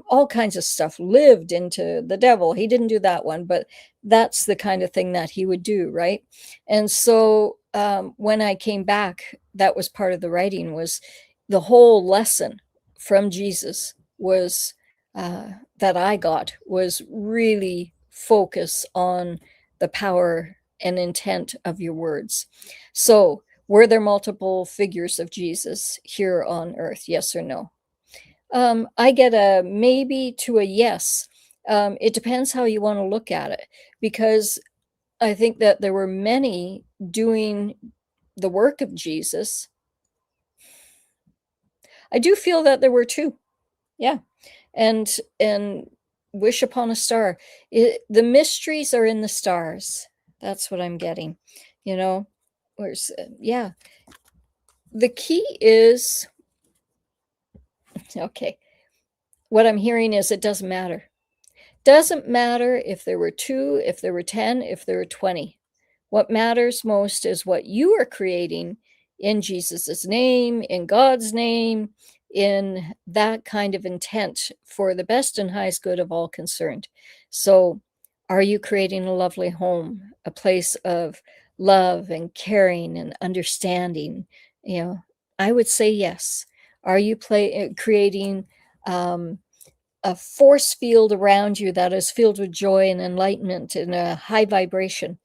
Speaker 2: all kinds of stuff, lived into the devil. He didn't do that one, but that's the kind of thing that he would do, right? And so when I came back, that was part of the writing, was the whole lesson from Jesus was that I got was really focus on the power and intent of your words. So, were there multiple figures of Jesus here on earth? Yes or no? I get a maybe to a yes. It depends how you want to look at it, because I think that there were many doing the work of Jesus. I do feel that there were two. Yeah. And wish upon a star. The mysteries are in the stars. That's what I'm getting. Where's yeah. The key is okay. What I'm hearing is it doesn't matter. Doesn't matter if there were 2, if there were 10, if there were 20. What matters most is what you are creating in Jesus's name, in God's name, in that kind of intent for the best and highest good of all concerned. So, are you creating a lovely home, a place of love and caring and understanding? I would say yes. Are you creating a force field around you that is filled with joy and enlightenment and a high vibration?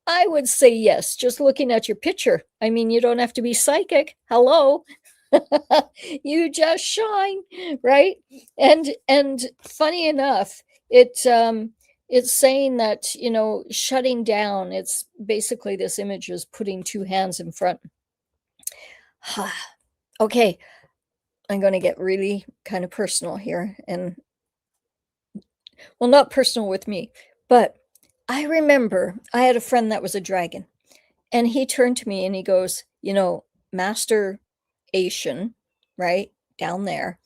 Speaker 2: I would say yes, just looking at your picture. I mean, you don't have to be psychic. Hello. You just shine, right? And funny enough, it's saying that, shutting down, it's basically this image is putting two hands in front. Okay, I'm going to get really kind of personal here, and well, not personal with me, but I remember I had a friend that was a dragon, and he turned to me and he goes, Master Asian, right down there,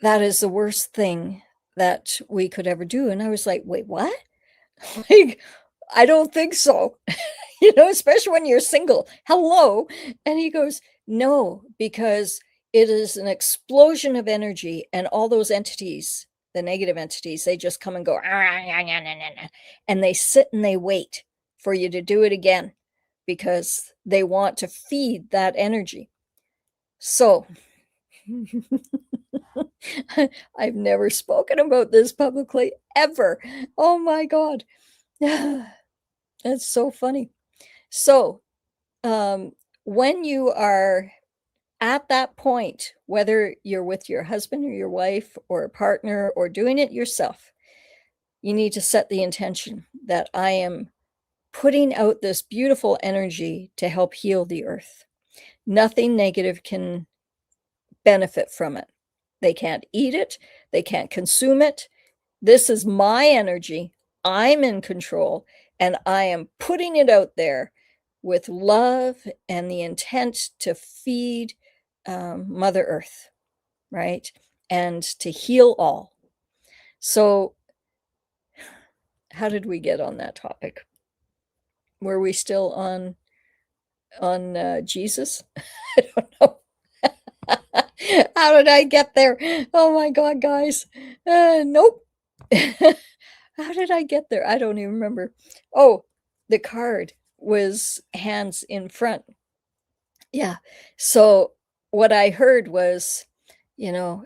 Speaker 2: that is the worst thing that we could ever do. And I was like, wait, what? Like, I don't think so. Especially when you're single. Hello. And he goes, no, because it is an explosion of energy, and all those entities, the negative entities, they just come and go, and they sit and they wait for you to do it again because they want to feed that energy. So I've never spoken about this publicly ever. Oh my God. That's so funny. So, when you are at that point, whether you're with your husband or your wife or a partner or doing it yourself, you need to set the intention that I am putting out this beautiful energy to help heal the earth. Nothing negative can benefit from it. They can't eat it, they can't consume it. This is my energy. I'm in control, and I am putting it out there with love and the intent to feed Mother Earth, right? And to heal all. So, how did we get on that topic? Were we still on Jesus? I don't know. How did I get there? Oh my God, guys. Nope. How did I get there? I don't even remember. Oh, the card was hands in front. Yeah. So what I heard was, you know,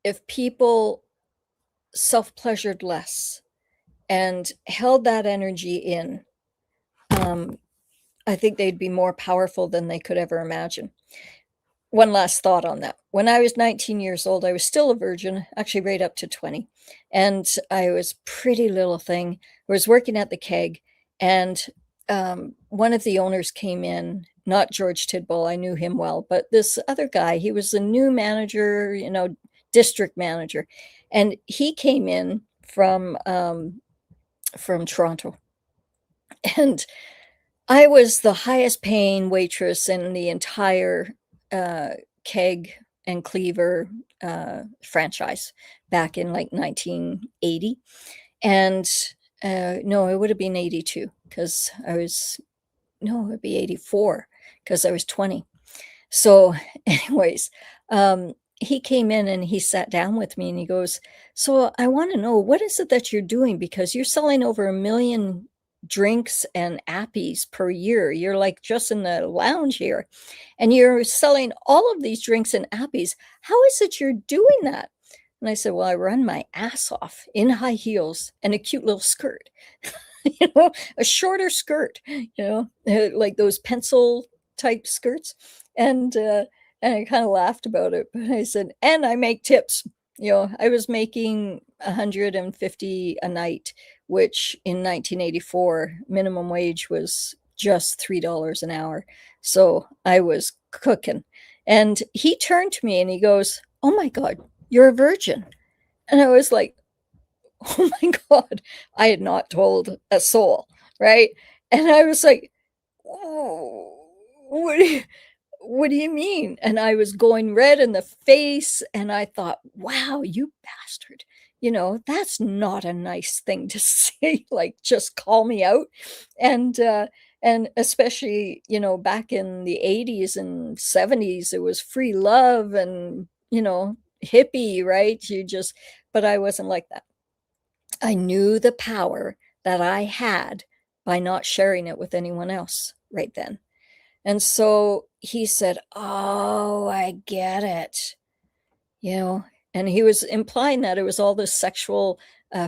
Speaker 2: if people self-pleasured less and held that energy in, I think they'd be more powerful than they could ever imagine. One last thought on that. When I was 19 years old, I was still a virgin, actually right up to 20. And I was pretty little thing. I was working at the keg, and one of the owners came in, not George Tidball, I knew him well, but this other guy, he was the new manager, district manager. And he came in from Toronto. And I was the highest paying waitress in the entire keg and cleaver franchise back in like 1980. And no, it would have been 82 because no, it'd be 84 because I was 20. So, anyways, he came in and he sat down with me and he goes, so I want to know, what is it that you're doing? Because you're selling over 1 million drinks and appies per year. You're like just in the lounge here, and you're selling all of these drinks and appies. How is it you're doing that? And I said, well, I run my ass off in high heels and a cute little skirt, a shorter skirt, like those pencil type skirts. And I kind of laughed about it, but I said, and I make tips. I was making 150 a night, which in 1984 minimum wage was just $3 an hour. So I was cooking. And he turned to me and he goes, oh my God, you're a virgin. And I was like, oh my God, I had not told a soul, right? And I was like, oh, what do you mean? And I was going red in the face, and I thought, wow, you bastard. That's not a nice thing to say, like, just call me out. And especially, back in the 80s and 70s, it was free love and, hippie, right? But I wasn't like that. I knew the power that I had by not sharing it with anyone else right then. And so he said, "Oh, I get it." You know, and he was implying that it was all this sexual,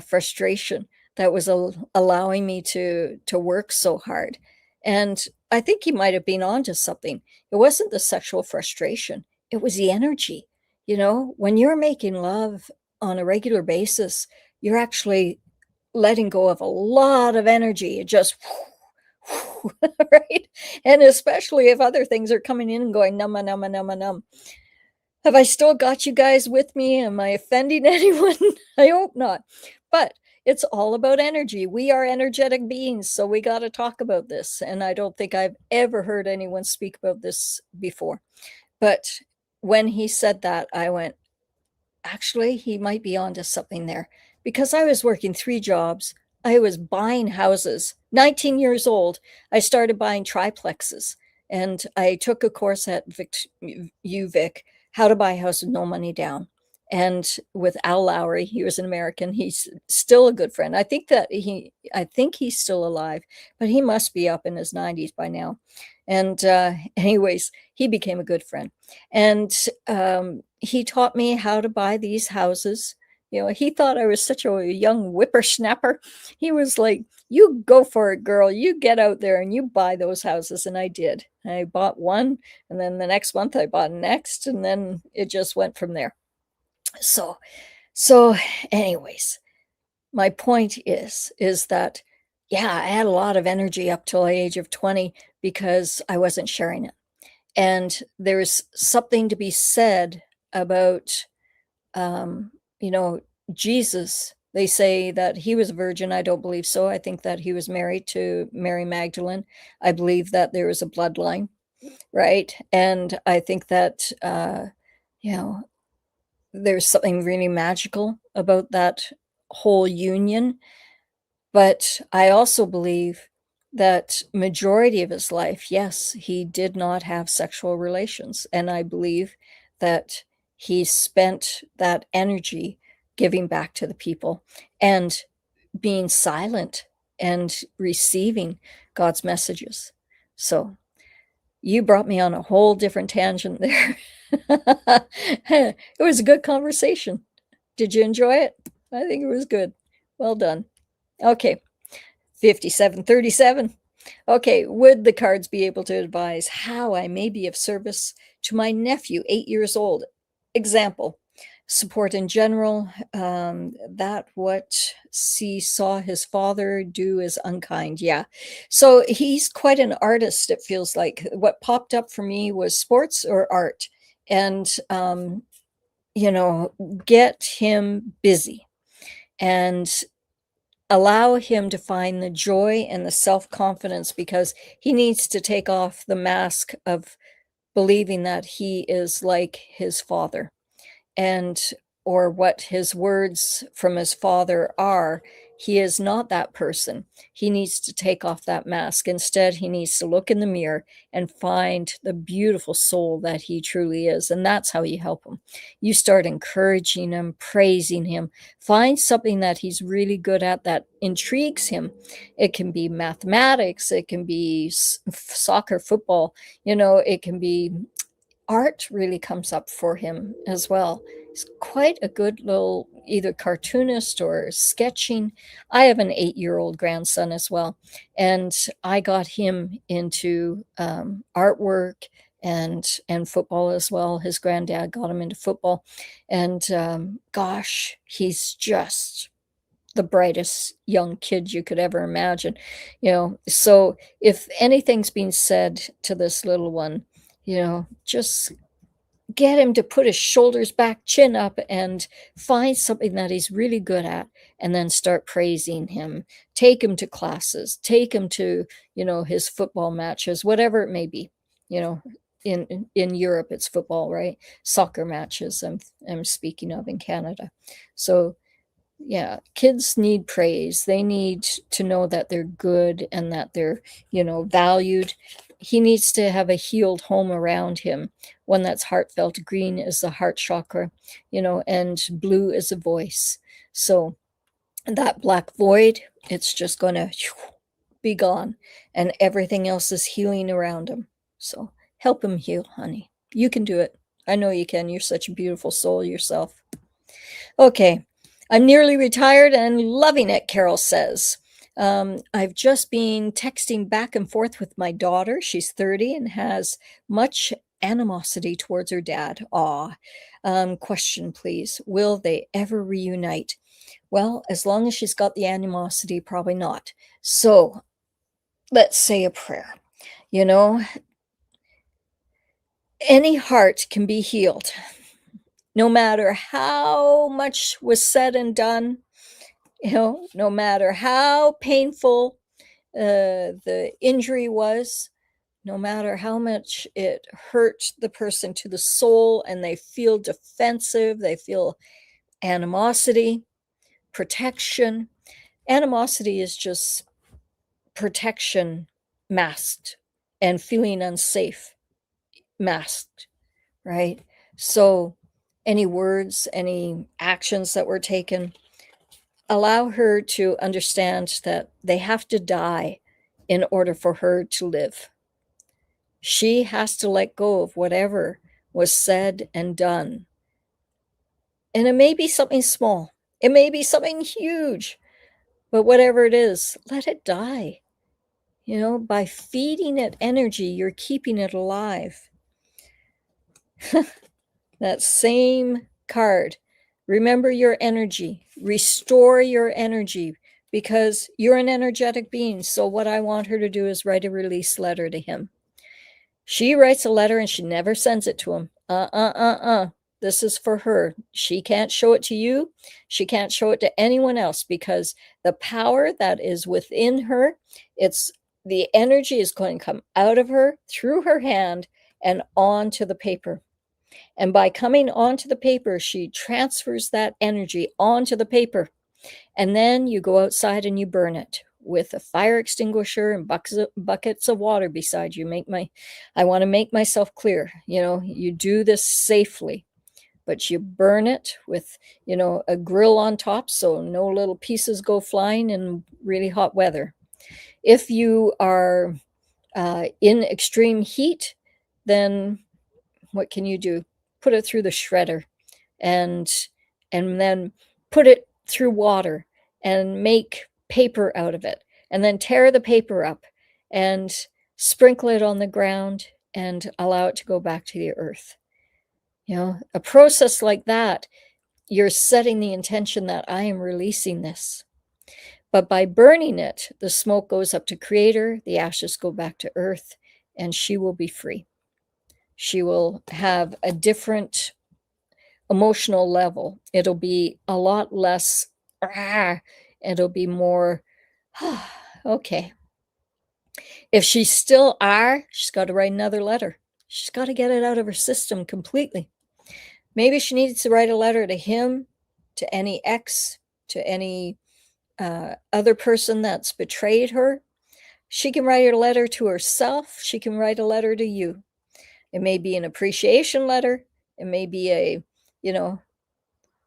Speaker 2: frustration that was allowing me to work so hard, and I think he might have been onto something. It wasn't the sexual frustration, it was the energy, you know? When you're making love on a regular basis, you're actually letting go of a lot of energy. It just right? And especially if other things are coming in and going, "Numma, numma, numma, num." Have I still got you guys with me? Am I offending anyone? I hope not. But it's all about energy. We are energetic beings, so we got to talk about this. And I don't think I've ever heard anyone speak about this before. But when he said that, I went, actually, he might be onto something there because I was working 3 jobs. I was buying houses. 19 years old, I started buying triplexes, and I took a course at UVic, How to Buy a House with No Money Down. And with Al Lowry, he was an American. He's still a good friend. I think he's still alive, but he must be up in his 90s by now. And anyways, he became a good friend. And he taught me how to buy these houses. You know, he thought I was such a young whippersnapper. He was like, "You go for it, girl. You get out there and you buy those houses." And I did. I bought one, and then the next month I bought next, and then it just went from there. So, so, anyways, my point is that yeah, I had a lot of energy up till the age of 20 because I wasn't sharing it. And there's something to be said about, um, you know, Jesus. They say that he was a virgin. I don't believe so. I think that he was married to Mary Magdalene. I believe that there is a bloodline, right? And I think that, you know, there's something really magical about that whole union. But I also believe that majority of his life, yes, he did not have sexual relations, and I believe that he spent that energy giving back to the people and being silent and receiving God's messages. So, you brought me on a whole different tangent there. It was a good conversation. Did you enjoy it? I think it was good. Well done. Okay. 5737. Okay, would the cards be able to advise how I may be of service to my nephew, 8 years old? Example, support in general, that what he saw his father do is unkind. Yeah. So he's quite an artist, it feels like. What popped up for me was sports or art. And, you know, get him busy and allow him to find the joy and the self-confidence because he needs to take off the mask of believing that he is like his father and or what his words from his father are. He is not that person. He needs to take off that mask. Instead, he needs to look in the mirror and find the beautiful soul that he truly is. And that's how you help him. You start encouraging him, praising him. Find something that he's really good at that intrigues him. It can be mathematics, it can be soccer, football, you know, it can be art really comes up for him as well. He's quite a good little either cartoonist or sketching. I have an 8-year-old grandson as well, and I got him into artwork and football as well. His granddad got him into football, and gosh, he's just the brightest young kid you could ever imagine, you know. So if anything's being said to this little one, you know, just get him to put his shoulders back, chin up, and find something that he's really good at, and then start praising him. Take him to classes, take him to, you know, his football matches, whatever it may be. You know, in Europe, it's football, right? Soccer matches. I'm speaking of in Canada. So yeah, kids need praise. They need to know that they're good and that they're, you know, valued. He needs to have a healed home around him, one that's heartfelt. Green is the heart chakra, you know, and blue is a voice. So that black void, it's just going to be gone, and everything else is healing around him. So help him heal, honey. You can do it. I know you can. You're such a beautiful soul yourself. Okay. I'm nearly retired and loving it, Carol says. I've just been texting back and forth with my daughter. She's 30 and has much animosity towards her dad. Aw. Question, please. Will they ever reunite? Well, as long as she's got the animosity, probably not. So let's say a prayer. You know, any heart can be healed. No matter how much was said and done, no matter how painful the injury was, no matter how much it hurt the person to the soul and they feel defensive, they feel animosity, protection. Animosity is just protection masked and feeling unsafe masked, right? So any words, any actions that were taken, allow her to understand that they have to die in order for her to live. She has to let go of whatever was said and done. And it may be something small, it may be something huge, but whatever it is, let it die. By feeding it energy, you're keeping it alive. That same card. Remember your energy, restore your energy, because you're an energetic being. So what I want her to do is write a release letter to him. She writes a letter and she never sends it to him. This is for her. She can't show it to you. She can't show it to anyone else, because the power that is within her, the energy is going to come out of her, through her hand, and onto the paper. And by coming onto the paper, she transfers that energy onto the paper. And then you go outside and you burn it with a fire extinguisher and buckets of water beside you. I want to make myself clear. You do this safely, but you burn it with, a grill on top so no little pieces go flying in really hot weather. If you are in extreme heat, then what can you do? Put it through the shredder and then put it through water and make paper out of it, and then tear the paper up and sprinkle it on the ground and allow it to go back to the earth. A process like that, you're setting the intention that I am releasing this. But by burning it, the smoke goes up to Creator, the ashes go back to earth, and she will be free. She will have a different emotional level. It'll be a lot less, it'll be more, okay. If she's still she's got to write another letter. She's got to get it out of her system completely. Maybe she needs to write a letter to him, to any ex, to any other person that's betrayed her. She can write a letter to herself. She can write a letter to you. It may be an appreciation letter. It may be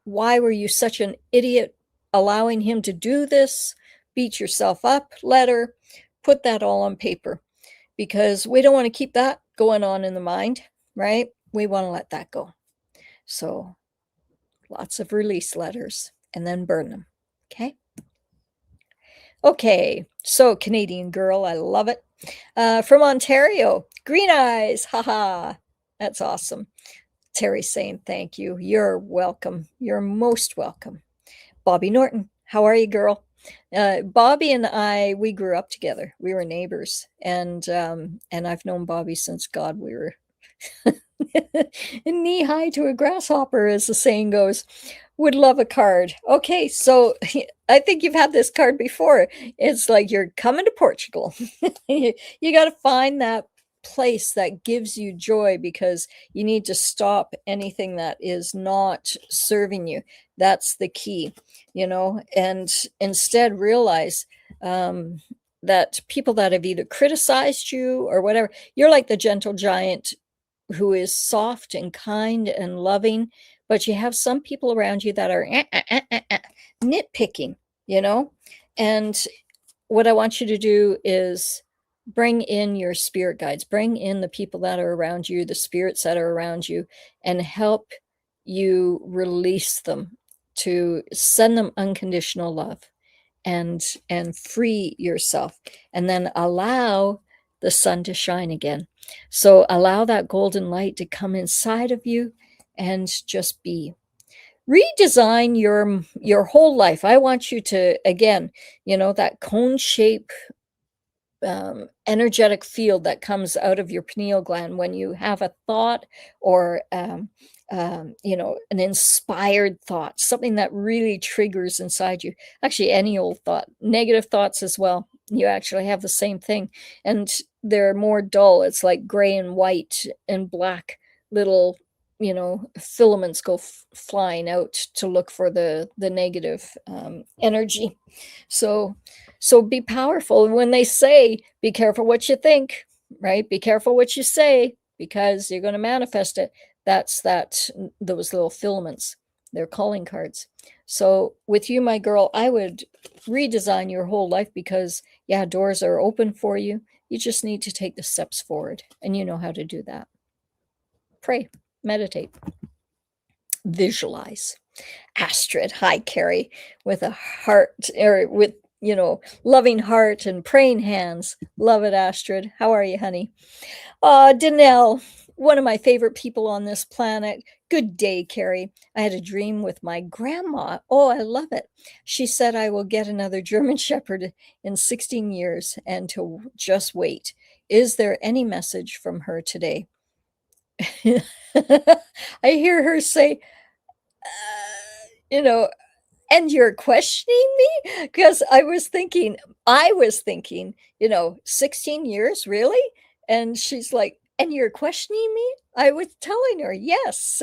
Speaker 2: why were you such an idiot allowing him to do this? Beat yourself up letter. Put that all on paper, because we don't want to keep that going on in the mind, right? We want to let that go. So lots of release letters and then burn them. Okay, so Canadian girl, I love it. From Ontario, green eyes, haha, that's awesome. Terry saying thank you. You're welcome. You're most welcome. Bobby Norton, how are you, girl? Bobby and I, we grew up together. We were neighbors, and I've known Bobby since, God, we were knee high to a grasshopper, as the saying goes. Would love a card. Okay, so I think you've had this card before. It's like you're coming to Portugal. You got to find that place that gives you joy, because you need to stop anything that is not serving you. That's the key, and instead realize that people that have either criticized you or whatever, you're like the gentle giant who is soft and kind and loving, but you have some people around you that are nitpicking, and what I want you to do is bring in your spirit guides, bring in the people that are around you, the spirits that are around you, and help you release them, to send them unconditional love, and free yourself, and then allow the sun to shine again. So allow that golden light to come inside of you and just be. Redesign your whole life. I want you to, again, that cone shape energetic field that comes out of your pineal gland when you have a thought, or an inspired thought, something that really triggers inside you. Actually, any old thought, negative thoughts as well, you actually have the same thing, and they're more dull. It's like gray and white and black little, filaments go flying out to look for the negative energy. So be powerful. When they say, be careful what you think, right? Be careful what you say, because you're going to manifest it. That's those little filaments. They're calling cards. So with you, my girl, I would redesign your whole life, because yeah, doors are open for you. You just need to take the steps forward, and you know how to do that. Pray, meditate, visualize. Astrid, hi, Carrie, with a heart, or with, loving heart and praying hands. Love it, Astrid. How are you, honey? Danelle, one of my favorite people on this planet. Good day, Carrie. I had a dream with my grandma. Oh, I love it. She said I will get another German Shepherd in 16 years, and to just wait. Is there any message from her today? I hear her say, you know, and you're questioning me? Because I was thinking, 16 years, really? And she's like, and you're questioning me? I was telling her, yes,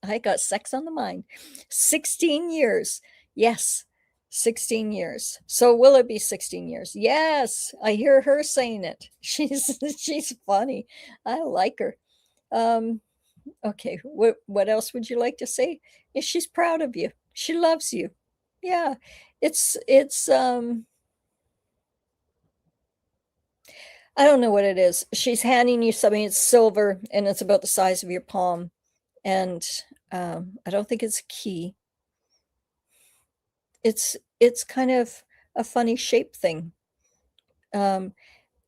Speaker 2: I got sex on the mind. 16 years. Yes, 16 years. So will it be 16 years? Yes, I hear her saying it. She's funny. I like her. Okay, what else would you like to say? Yeah, she's proud of you. She loves you. Yeah. It's I don't know what it is. She's handing you something. It's silver, and it's about the size of your palm. And I don't think it's a key. It's kind of a funny shape thing. You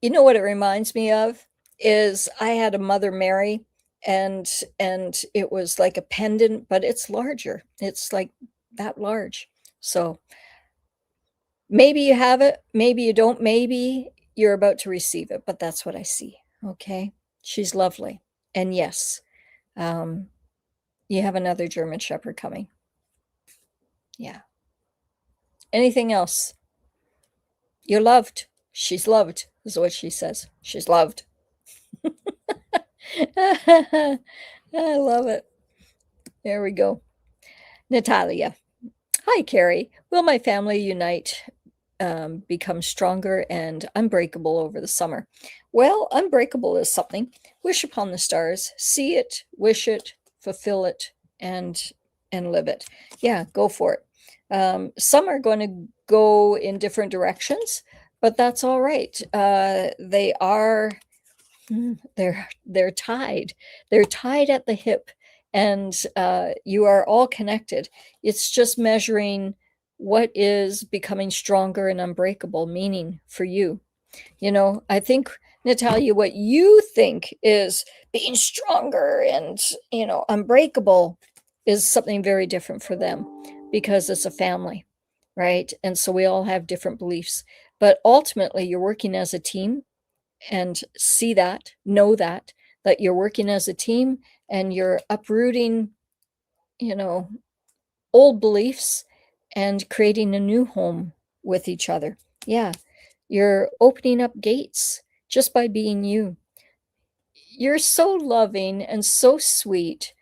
Speaker 2: know what it reminds me of is, I had a Mother Mary, and it was like a pendant, but it's larger. It's like that large. So maybe you have it, maybe you don't, maybe you're about to receive it, but that's what I see. Okay. She's lovely. And yes, um, you have another German Shepherd coming. Yeah. Anything else? You're loved. She's loved, is what she says. She's loved. I love it. There we go. Natalia. Hi, Carrie. Will my family unite, become stronger and unbreakable over the summer? Well, unbreakable is something. Wish upon the stars, see it, wish it, fulfill it, and live it. Yeah, go for it. Some are going to go in different directions, but that's all right. They are they're tied. They're tied at the hip, and you are all connected. It's just measuring what is becoming stronger and unbreakable meaning for you. I think, Natalia, what you think is being stronger and, unbreakable, is something very different for them, because it's a family, right? And so we all have different beliefs, but ultimately you're working as a team. And see that, know that you're working as a team, and you're uprooting, old beliefs, and creating a new home with each other. Yeah, you're opening up gates just by being you. You're so loving and so sweet.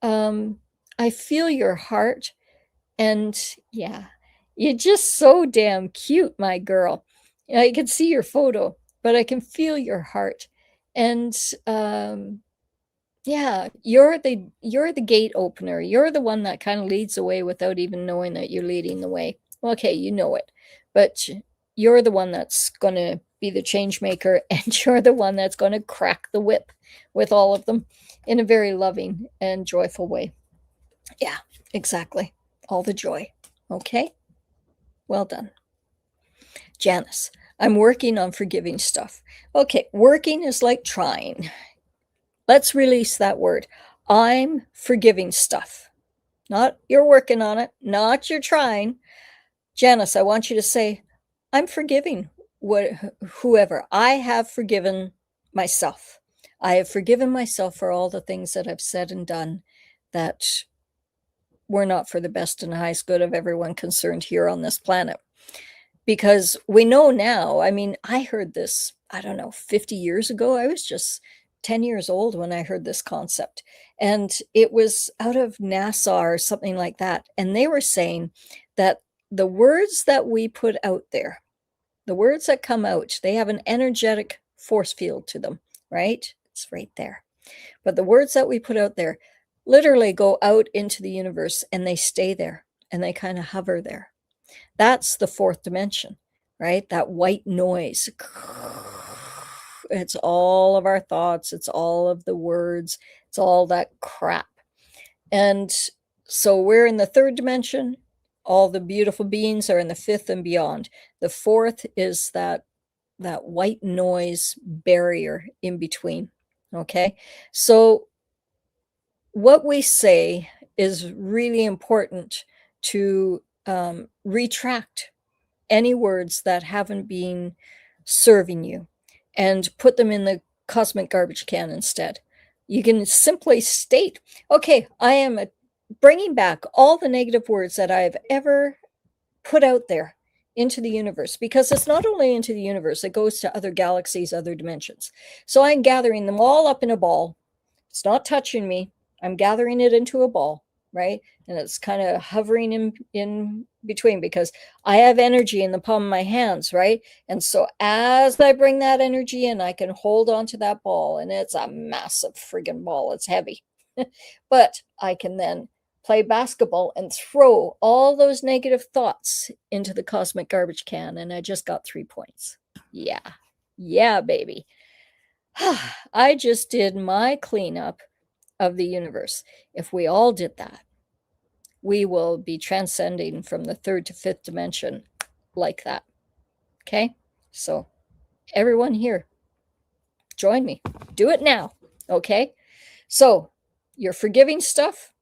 Speaker 2: I feel your heart, and yeah, you're just so damn cute, my girl. I can see your photo, but I can feel your heart. And yeah, you're the gate opener. You're the one that kind of leads the way without even knowing that you're leading the way. Okay, you know it, but you're the one that's going to be the change maker, and you're the one that's going to crack the whip with all of them in a very loving and joyful way. Yeah, exactly. All the joy. Okay? Well done. Janice, I'm working on forgiving stuff. Okay, working is like trying. Let's release that word. I'm forgiving stuff. Not you're working on it, not you're trying. Janice, I want you to say, I'm forgiving whoever. I have forgiven myself. I have forgiven myself for all the things that I've said and done that were not for the best and highest good of everyone concerned here on this planet. Because we know now, I mean, I heard this, I don't know, 50 years ago. I was just 10 years old when I heard this concept. And it was out of NASA or something like that. And they were saying that the words that we put out there, the words that come out, they have an energetic force field to them, right? It's right there. But the words that we put out there literally go out into the universe and they stay there and they kind of hover there. That's the fourth dimension, right? That white noise. It's all of our thoughts. It's all of the words. It's all that crap. And so we're in the third dimension. All the beautiful beings are in the fifth and beyond. The fourth is that white noise barrier in between. Okay. So what we say is really important to retract any words that haven't been serving you and put them in the cosmic garbage can instead. You can simply state, okay, I am bringing back all the negative words that I've ever put out there into the universe, because it's not only into the universe, it goes to other galaxies, other dimensions. So I'm gathering them all up in a ball. It's not touching me. I'm gathering it into a ball, right? And it's kind of hovering in between, because I have energy in the palm of my hands, right? And so as I bring that energy in, I can hold on to that ball, and it's a massive friggin' ball. It's heavy. But I can then play basketball and throw all those negative thoughts into the cosmic garbage can, and I just got 3 points. Yeah. Yeah, baby. I just did my cleanup of the universe. If we all did that, we will be transcending from the third to fifth dimension like that. Okay? So everyone here, join me. Do it now. Okay? So you're forgiving stuff.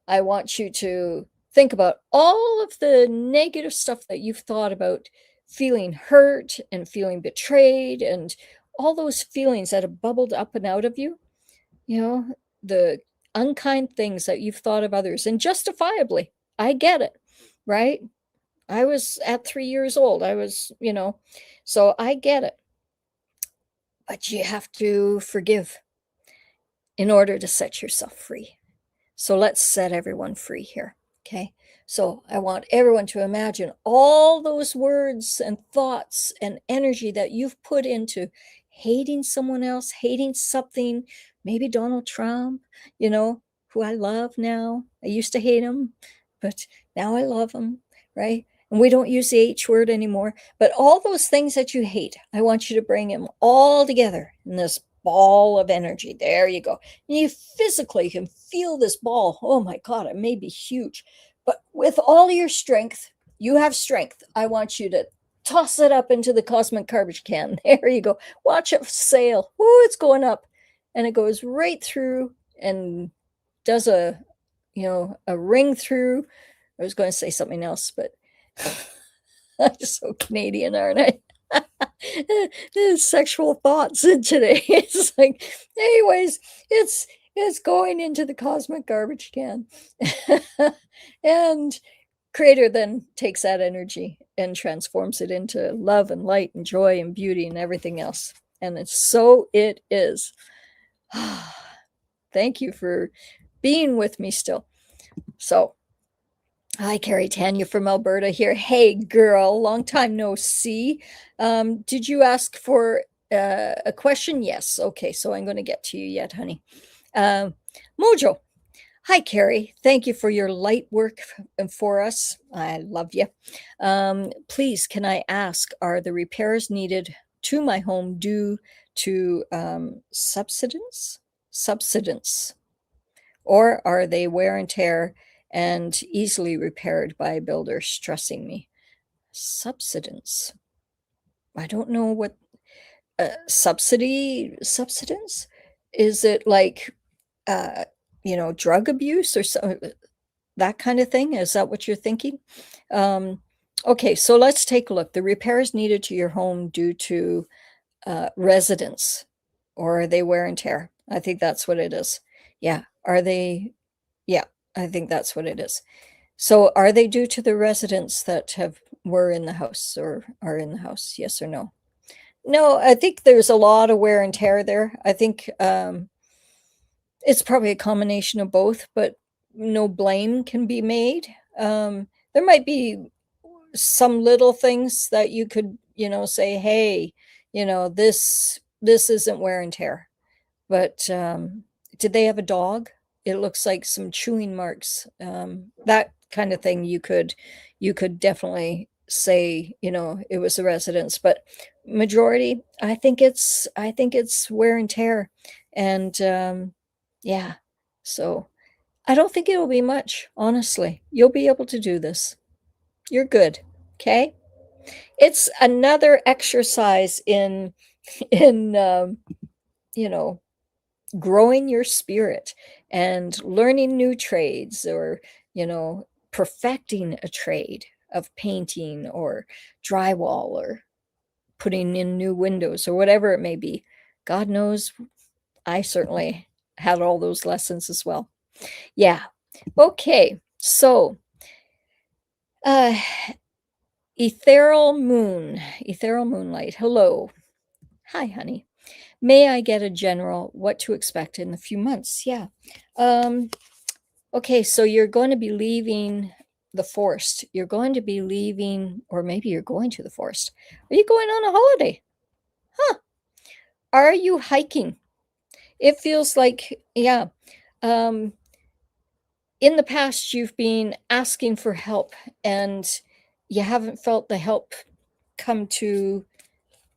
Speaker 2: I want you to think about all of the negative stuff that you've thought about feeling hurt and feeling betrayed and all those feelings that have bubbled up and out of you, the unkind things that you've thought of others, and justifiably. I get it, right? I was at 3 years old. So I get it. But you have to forgive in order to set yourself free. So let's set everyone free here. Okay. So I want everyone to imagine all those words and thoughts and energy that you've put into hating someone else, hating something, maybe Donald Trump, who I love now. I used to hate him, but now I love him, right? And we don't use the H word anymore. But all those things that you hate, I want you to bring them all together in this ball of energy. There you go. And you physically can feel this ball. Oh my God, it may be huge. But with all your strength, you have strength. I want you to toss it up into the cosmic garbage can. There you go. Watch it sail. Ooh, it's going up. And it goes right through and does a ring through. I was going to say something else, but I'm just so Canadian, aren't I? Sexual thoughts today. It's like, anyways, it's going into the cosmic garbage can. And Creator then takes that energy and transforms it into love and light and joy and beauty and everything else. And it is. Thank you for being with me still. So, hi, Carrie Tanya from Alberta here. Hey, girl, long time no see. Did you ask for a question? Yes. Okay, so I'm going to get to you yet, honey. Mojo. Hi, Carrie. Thank you for your light work for us. I love you. Please, can I ask, are the repairs needed to my home due to subsidence, or are they wear and tear and easily repaired by a builder stressing me? Subsidence. I don't know what subsidence. Is it like drug abuse or so, that kind of thing? Is that what you're thinking? Um, okay, so let's take a look. The repairs needed to your home due to residents, or are they wear and tear? I think that's what it is. Yeah. Are they? Yeah, I think that's what it is. So are they due to the residents that were in the house or are in the house? Yes or no? No, I think there's a lot of wear and tear there. I think it's probably a combination of both, but no blame can be made. There might be some little things that you could, say, hey, this isn't wear and tear. But did they have a dog? It looks like some chewing marks. That kind of thing you could definitely say, it was the residents, but majority, I think it's wear and tear. And yeah. So I don't think it'll be much, honestly. You'll be able to do this. You're good. Okay? It's another exercise in in you know growing your spirit and learning new trades, or perfecting a trade of painting or drywall or putting in new windows or whatever it may be. God knows I certainly had all those lessons as well. Yeah. Okay. So, uh ethereal moonlight. Hello. Hi, honey. May I get a general what to expect in a few months? Yeah. Um, okay, so you're going to be leaving the forest. You're going to be leaving, or maybe you're going to the forest. Are you going on a holiday? Huh. Are you hiking? It feels like, yeah. Um, in the past, you've been asking for help and you haven't felt the help come to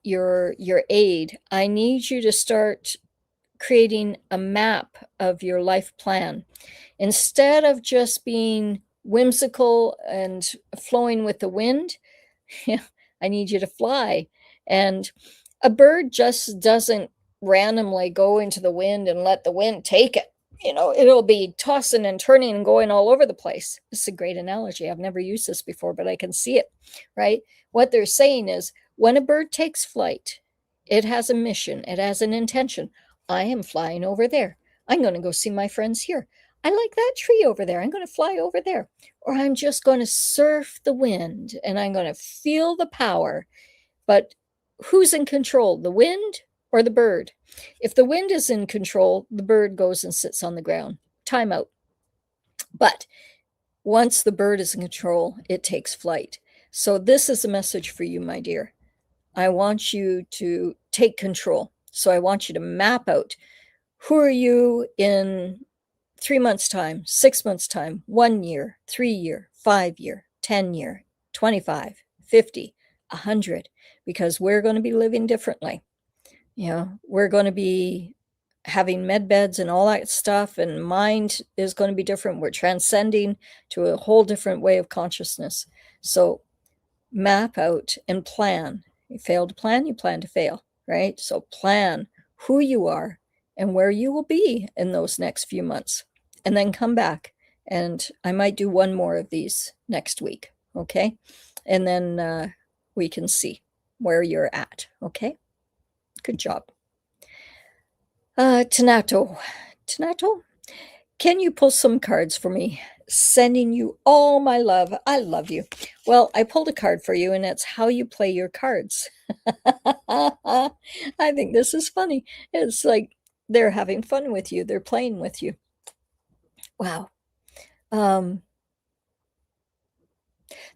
Speaker 2: your aid. I need you to start creating a map of your life plan. Instead of just being whimsical and flowing with the wind, I need you to fly. And a bird just doesn't randomly go into the wind and let the wind take it. It'll be tossing and turning and going all over the place. This is a great analogy. I've never used this before, but I can see it, right? What they're saying is when a bird takes flight, it has a mission, it has an intention. I am flying over there. I'm going to go see my friends here. I like that tree over there. I'm going to fly over there. Or I'm just going to surf the wind and I'm going to feel the power. But who's in control, the wind or the bird? If the wind is in control, the bird goes and sits on the ground. Time out. But once the bird is in control, it takes flight. So this is a message for you, my dear. I want you to take control. So I want you to map out who are you in 3 months' time, 6 months' time, 1 year, 3 year, 5 year, 10 year, 25, 50, 100, because we're going to be living differently. We're going to be having med beds and all that stuff, and mind is going to be different. We're transcending to a whole different way of consciousness. So map out and plan. You fail to plan, you plan to fail, right? So plan who you are and where you will be in those next few months, and then come back. And I might do one more of these next week. Okay. And then we can see where you're at. Okay. Good job. Tanato, can you pull some cards for me? Sending you all my love. I love you. Well, I pulled a card for you, and it's how you play your cards. I think this is funny. It's like they're having fun with you. They're playing with you. Wow.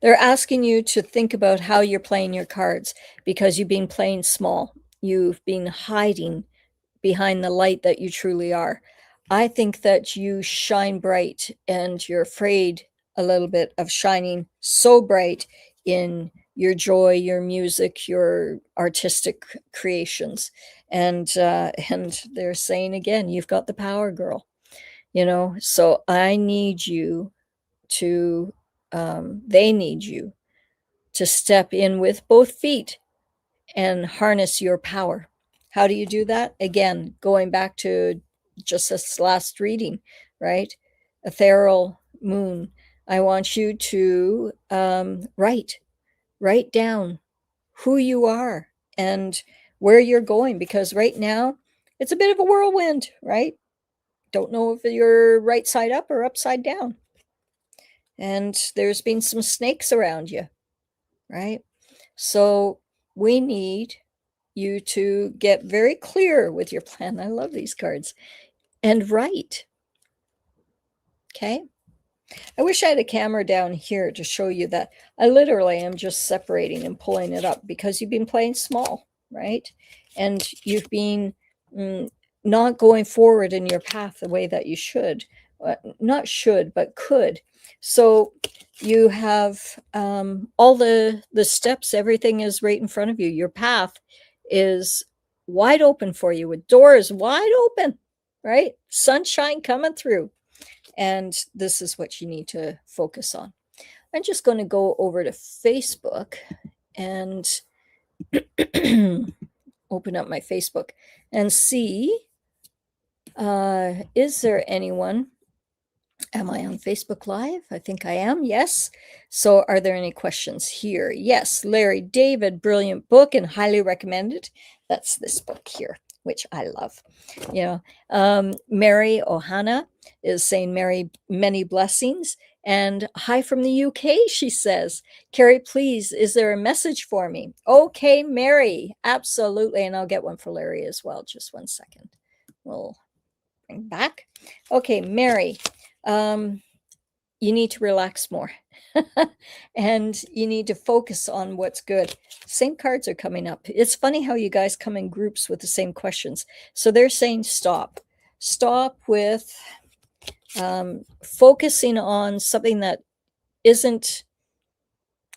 Speaker 2: They're asking you to think about how you're playing your cards, because you've been playing small. You've been hiding behind the light that you truly are. I think that you shine bright, and you're afraid a little bit of shining so bright in your joy, your music, your artistic creations. And they're saying again, you've got the power, girl. So I need you to, they need you to step in with both feet and harness your power. How do you do that? Again, going back to just this last reading, right? Ethereal moon. I want you to write down who you are and where you're going, because right now it's a bit of a whirlwind, right? Don't know if you're right side up or upside down. And there's been some snakes around you, right? So we need you to get very clear with your plan. I love these cards. And write. Okay. I wish I had a camera down here to show you that. I literally am just separating and pulling it up because you've been playing small, right? And you've been not going forward in your path the way that you should. Not should, but could. So you have all the steps, everything is right in front of you. Your path is wide open for you, with doors wide open, right? Sunshine coming through. And this is what you need to focus on. I'm just going to go over to Facebook and open up my Facebook and see, is there anyone? Am I on Facebook Live? I think I am. Yes. So are there any questions here? Yes. Larry David, brilliant book and highly recommended. That's this book here, which I love. Mary Ohana is saying many blessings. And hi from the UK, she says. Carrie, please, is there a message for me? Okay, Mary, absolutely. And I'll get one for Larry as well. Just one second. We'll bring back. Okay, Mary, you need to relax more. And you need to focus on what's good. Same cards are coming up. It's funny how you guys come in groups with the same questions. So they're saying stop with focusing on something that isn't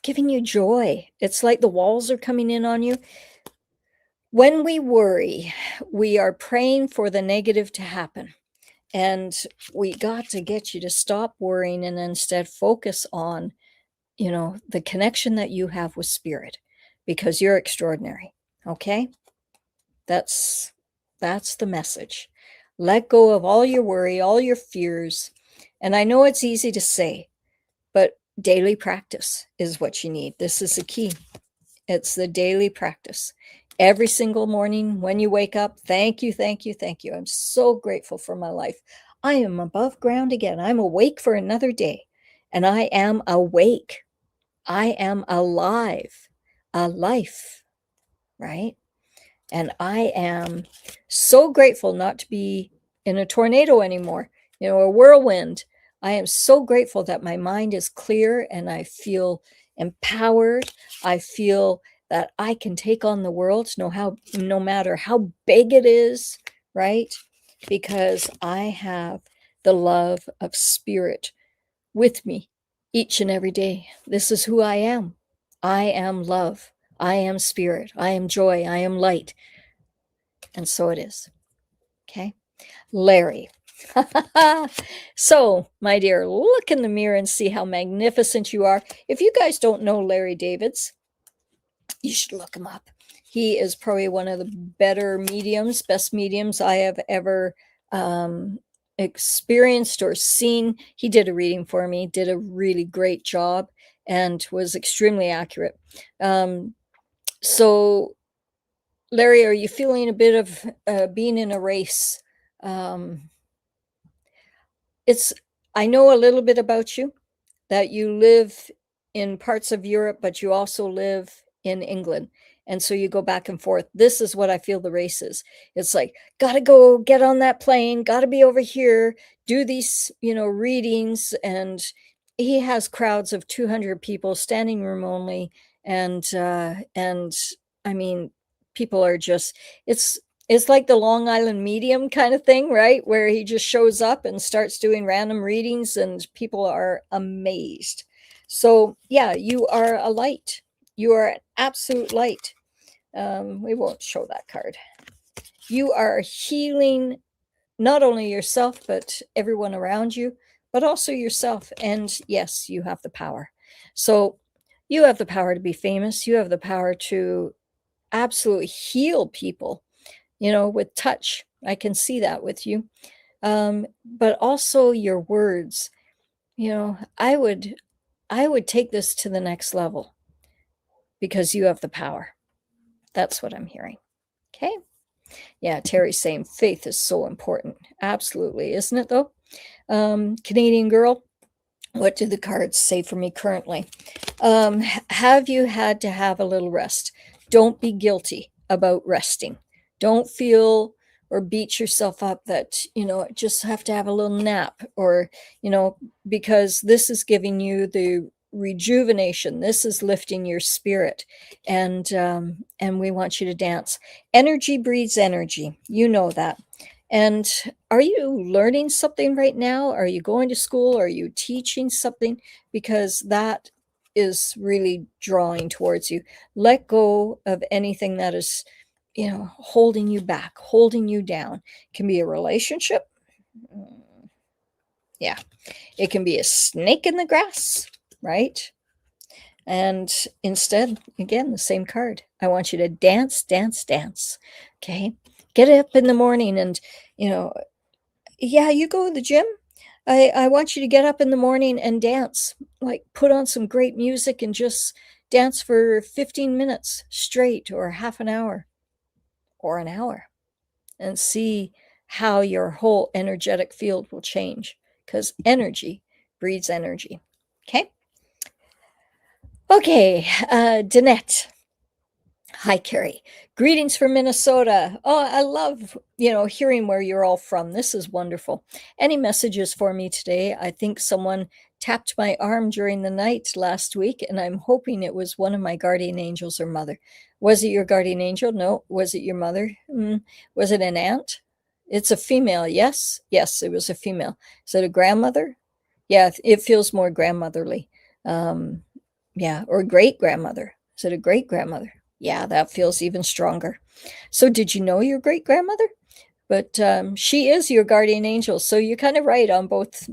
Speaker 2: giving you joy. It's like the walls are coming in on you. When we worry, we are praying for the negative to happen. And we got to get you to stop worrying and instead focus on, the connection that you have with spirit, because you're extraordinary. Okay. That's the message. Let go of all your worry, all your fears. And I know it's easy to say, but daily practice is what you need. This is the key. It's the daily practice. Every single morning when you wake up, thank you, thank you, thank you. I'm so grateful for my life. I am above ground again. I'm awake for another day. And I am awake. I am alive, a life, right? And I am so grateful not to be in a tornado anymore, a whirlwind. I am so grateful that my mind is clear and I feel empowered. I feel that I can take on the world, no matter how big it is, right? Because I have the love of spirit with me each and every day. This is who I am. I am love. I am spirit. I am joy. I am light. And so it is. Okay. Larry. So, my dear, look in the mirror and see how magnificent you are. If you guys don't know Larry Davids, you should look him up. He is probably one of the best mediums I have ever experienced or seen. He did a reading for me, did a really great job, and was extremely accurate. So, Larry, are you feeling a bit of being in a race? I know a little bit about you, that you live in parts of Europe, but you also live in England. And so you go back and forth. This is what I feel the race is. It's like, got to go get on that plane, got to be over here, do these, readings. And he has crowds of 200 people, standing room only. And I mean, people are just, it's like the Long Island medium kind of thing, right? Where he just shows up and starts doing random readings and people are amazed. So yeah, you are a light. You are an absolute light. We won't show that card. You are healing not only yourself, but everyone around you, but also yourself. And yes, you have the power. So you have the power to be famous. You have the power to absolutely heal people, with touch. I can see that with you. But also your words. I would take this to the next level because you have the power. That's what I'm hearing. Okay. Yeah, Terry's saying faith is so important. Absolutely, isn't it though? Canadian girl, what do the cards say for me currently? Have you had to have a little rest? Don't be guilty about resting. Don't feel or beat yourself up that, just have to have a little nap or, because this is giving you the rejuvenation. This is lifting your spirit. And we want you to dance. Energy breeds energy. You know that. And are you learning something right now? Are you going to school? Are you teaching something? Because that is really drawing towards you. Let go of anything that is, holding you back, holding you down. It can be a relationship. Yeah. It can be a snake in the grass, right? And instead, again, the same card. I want you to dance, dance, dance. Okay. Get up in the morning and, yeah, you go to the gym. I want you to get up in the morning and dance, like put on some great music and just dance for 15 minutes straight or half an hour or an hour and see how your whole energetic field will change because energy breeds energy. Okay. Okay. Danette. Hi, Carrie. Greetings from Minnesota. Oh, I love, hearing where you're all from. This is wonderful. Any messages for me today? I think someone tapped my arm during the night last week, and I'm hoping it was one of my guardian angels or mother. Was it your guardian angel? No. Was it your mother? Was it an aunt? It's a female. Yes. Yes, it was a female. Is it a grandmother? Yeah, it feels more grandmotherly. Yeah, or great grandmother. Is it a great grandmother? Yeah, that feels even stronger. So, did you know your great grandmother? But she is your guardian angel, so you're kind of right on both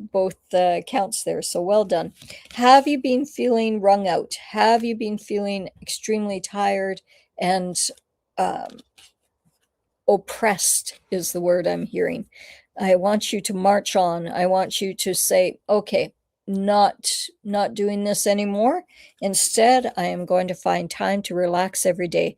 Speaker 2: counts there. So well done. Have you been feeling wrung out? Have you been feeling extremely tired and um, oppressed? Is the word I'm hearing. I want you to march on. I want you to say, okay, not doing this anymore. Instead, I am going to find time to relax every day.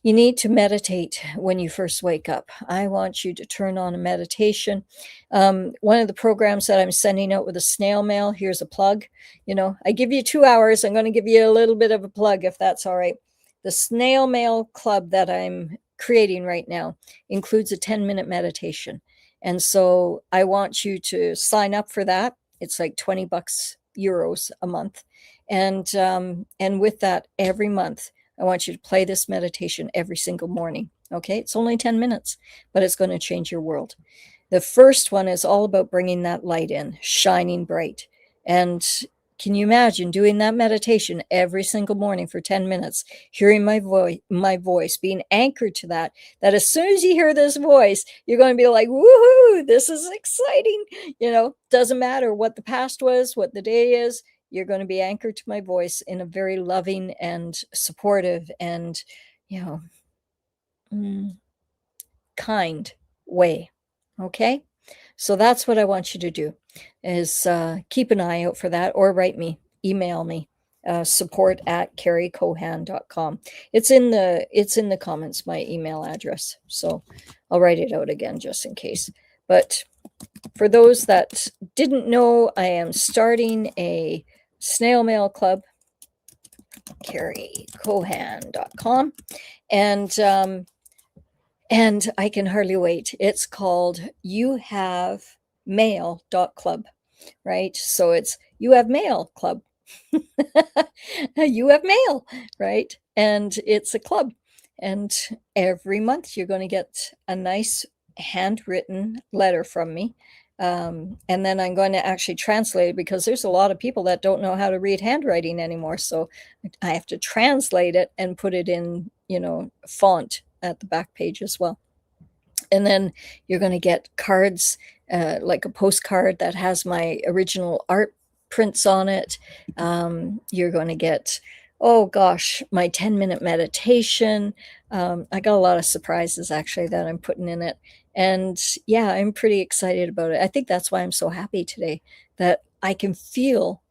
Speaker 2: You need to meditate when you first wake up. I want you to turn on a meditation. One of the programs that I'm sending out with a snail mail, here's a plug. I give you 2 hours. I'm going to give you a little bit of a plug if that's all right. The snail mail club that I'm creating right now includes a 10-minute meditation. And so I want you to sign up for that. It's like 20 bucks euros a month. And with that, every month, I want you to play this meditation every single morning. Okay. It's only 10 minutes, but it's going to change your world. The first one is all about bringing that light in, shining bright. And can you imagine doing that meditation every single morning for 10 minutes, hearing my voice, being anchored to that as soon as you hear this voice, you're going to be like, woohoo, this is exciting. Doesn't matter what the past was, what the day is, you're going to be anchored to my voice in a very loving and supportive and, kind way. Okay. So that's what I want you to do is keep an eye out for that or write me, email me, support@carriecohan.com. It's in the comments, my email address. So I'll write it out again just in case. But for those that didn't know, I am starting a snail mail club, carriecohan.com. And I can hardly wait. It's called youhavemail.club, right? So it's You Have Mail Club. You have mail, right? And it's a club. And every month you're going to get a nice handwritten letter from me And then I'm going to actually translate it because there's a lot of people that don't know how to read handwriting anymore. So I have to translate it and put it in, font at the back page as well. And then you're going to get cards, like a postcard that has my original art prints on it. You're going to get, oh gosh, my 10-minute meditation. I got a lot of surprises actually that I'm putting in it. And yeah, I'm pretty excited about it. I think that's why I'm so happy today, that I can feel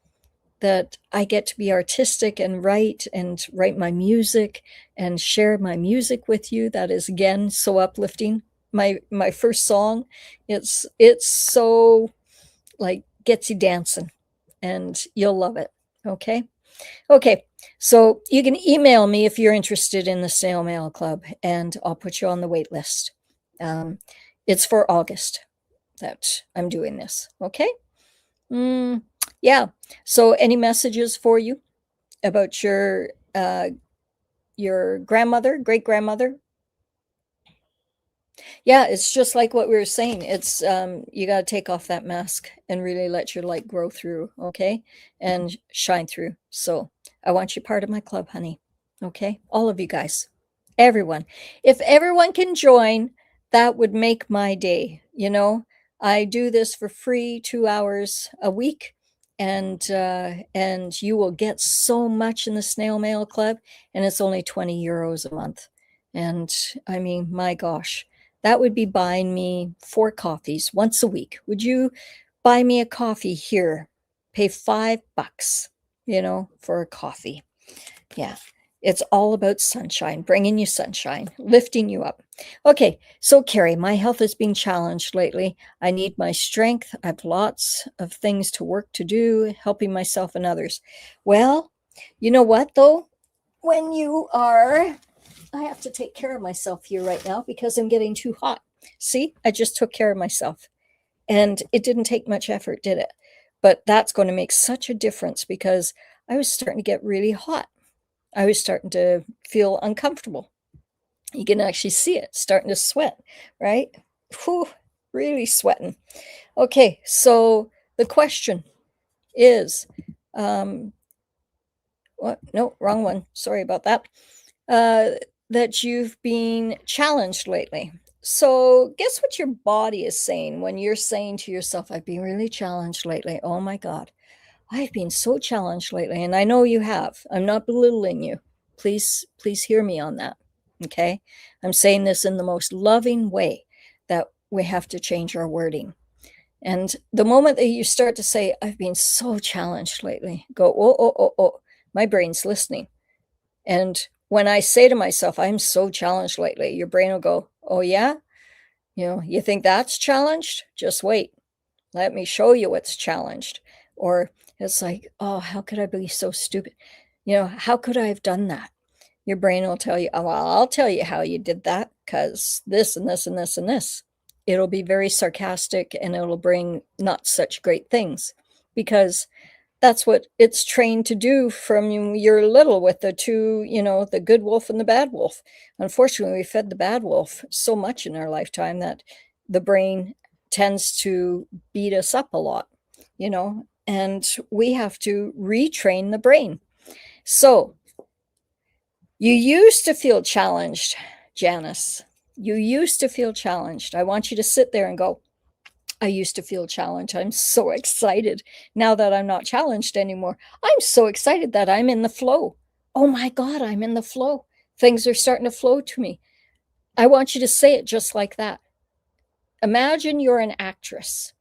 Speaker 2: that I get to be artistic and write my music and share my music with you. That is again so uplifting. My first song, it's so like gets you dancing, and you'll love it. Okay. Okay. So you can email me if you're interested in the Snail Mail Club, and I'll put you on the wait list. It's for August that I'm doing this. Okay. Yeah. So any messages for you about your grandmother, great grandmother? Yeah, it's just like what we were saying. It's you got to take off that mask and really let your light grow through, okay? And shine through. So, I want you part of my club, honey. Okay? All of you guys. Everyone. If everyone can join, that would make my day, I do this for free 2 hours a week, and you will get so much in the Snail Mail Club, and it's only 20 euros a month. And I mean, my gosh, that would be buying me 4 coffees once a week. Would you buy me a coffee here? Pay $5, for a coffee. Yeah. It's all about sunshine, bringing you sunshine, lifting you up. Okay, so Carrie, my health has been challenged lately. I need my strength. I have lots of things to work to do, helping myself and others. Well, you know what though? When you are I have to take care of myself here right now because I'm getting too hot. See, I just took care of myself. And it didn't take much effort, did it? But that's going to make such a difference because I was starting to get really hot. I was starting to feel uncomfortable. You can actually see it starting to sweat, right? Whew, really sweating. Okay, so the question is, what? No, wrong one. Sorry about that. That you've been challenged lately. So, guess what your body is saying when you're saying to yourself, I've been really challenged lately. Oh my God, I've been so challenged lately. And I know you have. I'm not belittling you. Please hear me on that. Okay. I'm saying this in the most loving way, that we have to change our wording. And the moment that you start to say, I've been so challenged lately, go, oh, my brain's listening. And when I say to myself, I'm so challenged lately, your brain will go, oh, yeah? You think that's challenged? Just wait. Let me show you what's challenged. Or it's like, oh, how could I be so stupid? How could I have done that? Your brain will tell you, oh, well, I'll tell you how you did that because this and this and this and this. It'll be very sarcastic and it'll bring not such great things because that's what it's trained to do from you're little with the two, the good wolf and the bad wolf. Unfortunately, we fed the bad wolf so much in our lifetime that the brain tends to beat us up a lot, and we have to retrain the brain. So you used to feel challenged, Janice. You used to feel challenged. I want you to sit there and go, I used to feel challenged. I'm so excited now that I'm not challenged anymore. I'm so excited that I'm in the flow. Oh my God, I'm in the flow. Things are starting to flow to me. I want you to say it just like that. Imagine you're an actress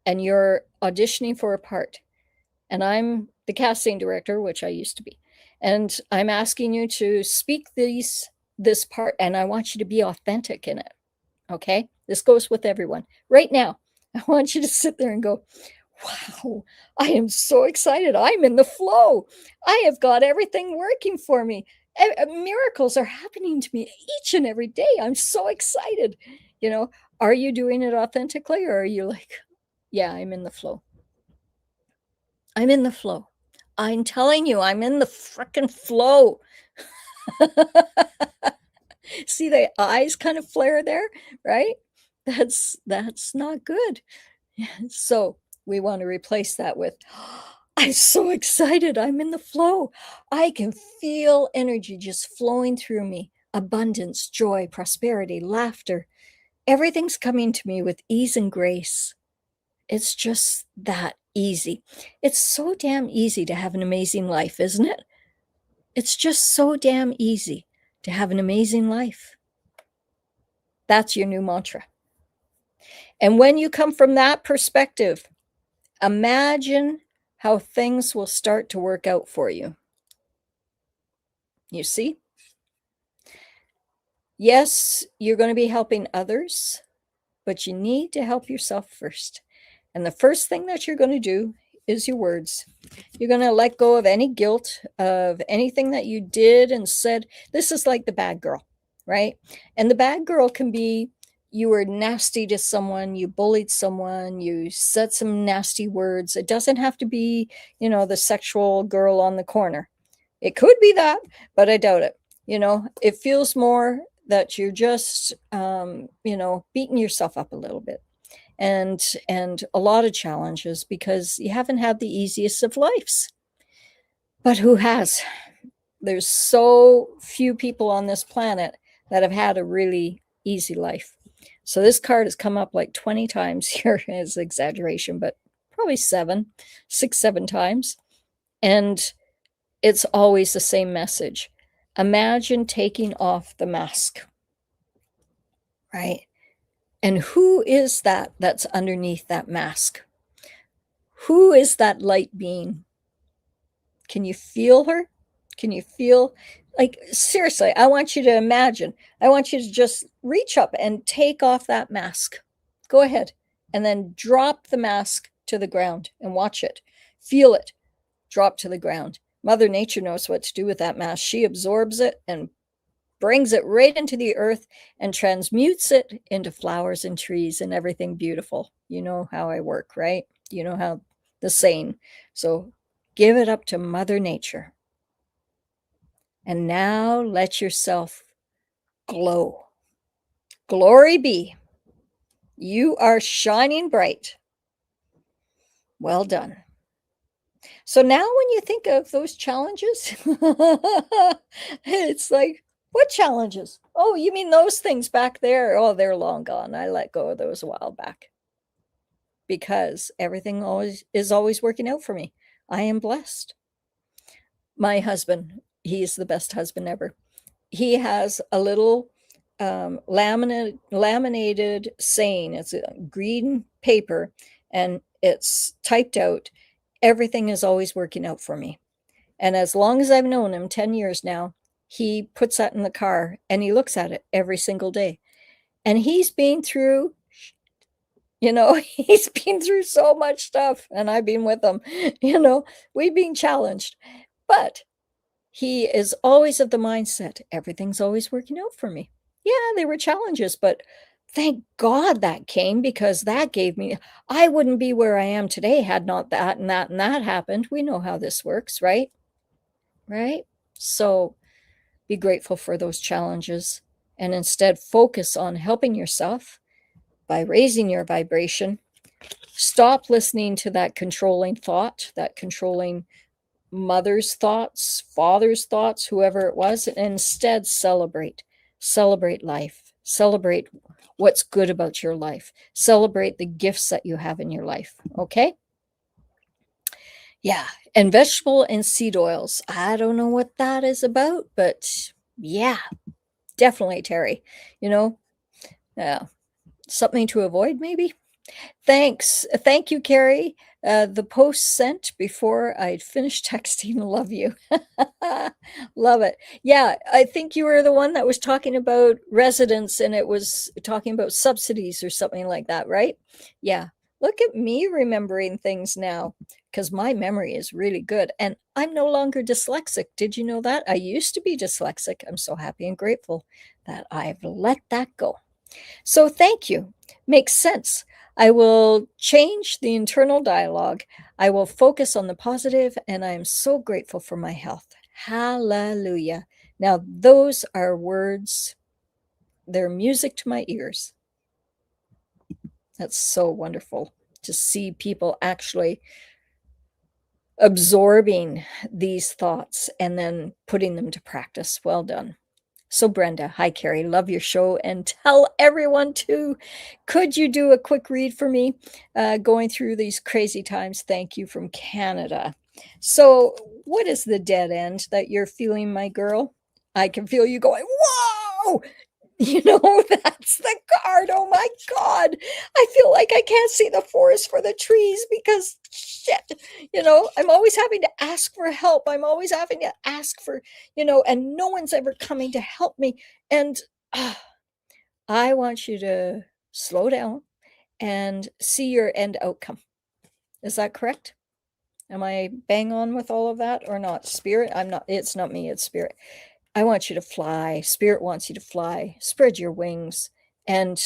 Speaker 2: and you're auditioning for a part, and I'm the casting director, which I used to be, and I'm asking you to speak this part, and I want you to be authentic in it. Okay? This goes with everyone. Right now, I want you to sit there and go, wow, I am so excited. I'm in the flow. I have got everything working for me. Miracles are happening to me each and every day. I'm so excited. Are you doing it authentically, or are you like, yeah, I'm in the flow? I'm in the flow. I'm telling you, I'm in the freaking flow. See the eyes kind of flare there, right? That's not good. So we want to replace that with, I'm so excited. I'm in the flow. I can feel energy just flowing through me. Abundance, joy, prosperity, laughter. Everything's coming to me with ease and grace. It's just that easy. It's so damn easy to have an amazing life, isn't it? It's just so damn easy to have an amazing life. That's your new mantra. And when you come from that perspective, imagine how things will start to work out for you. You see? Yes, you're going to be helping others, but you need to help yourself first. And the first thing that you're going to do is your words. You're going to let go of any guilt of anything that you did and said. This is like the bad girl, right? And the bad girl can be you were nasty to someone, you bullied someone, you said some nasty words. It doesn't have to be, the sexual girl on the corner. It could be that, but I doubt it. It feels more that you're just, beating yourself up a little bit and a lot of challenges because you haven't had the easiest of lives. But who has? There's so few people on this planet that have had a really easy life. So this card has come up like 20 times here is exaggeration, but probably 6, 7 times. And it's always the same message. Imagine taking off the mask, right? And who is that that's underneath that mask? Who is that light being? Can you feel her? Can you feel, like, seriously, I want you to imagine. I want you to just reach up and take off that mask. Go ahead. And then drop the mask to the ground and watch it. Feel it drop to the ground. Mother Nature knows what to do with that mask. She absorbs it and brings it right into the earth and transmutes it into flowers and trees and everything beautiful. You know how I work, right? You know how the saying. So give it up to Mother Nature. And now let yourself glow. Glory be. You are shining bright. Well done. So now when you think of those challenges, it's like, what challenges? Oh, you mean those things back there? Oh, they're long gone. I let go of those a while back because everything is always working out for me. I am blessed. My husband, he's the best husband ever. He has a little laminated saying. It's a green paper and it's typed out. Everything is always working out for me. And as long as I've known him, 10 years now, he puts that in the car and he looks at it every single day. And he's been through, he's been through so much stuff and I've been with him, we've been challenged. But he is always of the mindset, everything's always working out for me. Yeah, there were challenges, but thank God that came because that gave me, I wouldn't be where I am today had not that and that and that happened. We know how this works, right? Right? So be grateful for those challenges and instead focus on helping yourself by raising your vibration. Stop listening to that controlling thought, that controlling mother's thoughts, father's thoughts, whoever it was, and instead celebrate life, celebrate what's good about your life, celebrate the gifts that you have in your life. Okay. Yeah. And vegetable and seed oils. I don't know what that is about, but yeah, definitely, Terry, something to avoid maybe. Thanks. Thank you, Carrie. The post sent before I'd finished texting. Love you. Love it. Yeah, I think you were the one that was talking about residents and it was talking about subsidies or something like that, right? Yeah. Look at me remembering things now because my memory is really good and I'm no longer dyslexic. Did you know that? I used to be dyslexic. I'm so happy and grateful that I've let that go. So thank you. Makes sense. I will change the internal dialogue. I will focus on the positive, and I am so grateful for my health. Hallelujah. Now, those are words, they're music to my ears. That's so wonderful to see people actually absorbing these thoughts and then putting them to practice. Well done. So Brenda, hi Carrie, love your show, and tell everyone to, could you do a quick read for me? Going through these crazy times. Thank you, from Canada. So what is the dead end that you're feeling, my girl? I can feel you going, whoa! That's the card. Oh my God. I feel like I can't see the forest for the trees because shit, I'm always having to ask for help. I'm always having to ask for, and no one's ever coming to help me. And I want you to slow down and see your end outcome. Is that correct? Am I bang on with all of that or not? Spirit, it's not me, it's spirit. I want you to fly. Spirit wants you to fly. Spread your wings and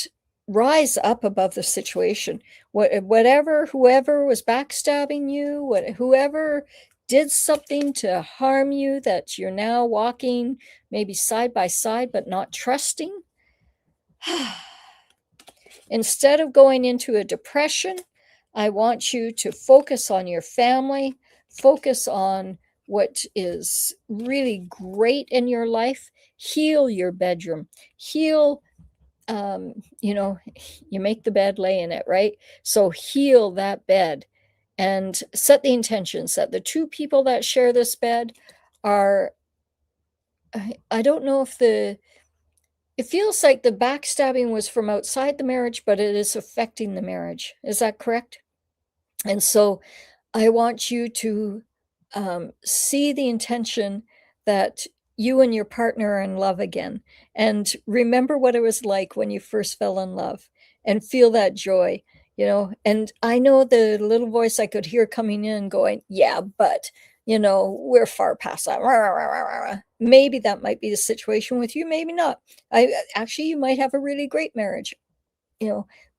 Speaker 2: rise up above the situation. Whoever was backstabbing you, whoever did something to harm you that you're now walking maybe side by side but not trusting. Instead of going into a depression, I want you to focus on your family, focus on what is really great in your life, heal your bedroom, heal, you make the bed, lay in it, right? So heal that bed and set the intentions that the two people that share this bed are, I don't know if it feels like the backstabbing was from outside the marriage, but it is affecting the marriage. Is that correct? And so I want you to see the intention that you and your partner are in love again. And remember what it was like when you first fell in love and feel that joy, And I know the little voice I could hear coming in going, yeah, but, we're far past that. Maybe that might be the situation with you, maybe not. Actually, you might have a really great marriage,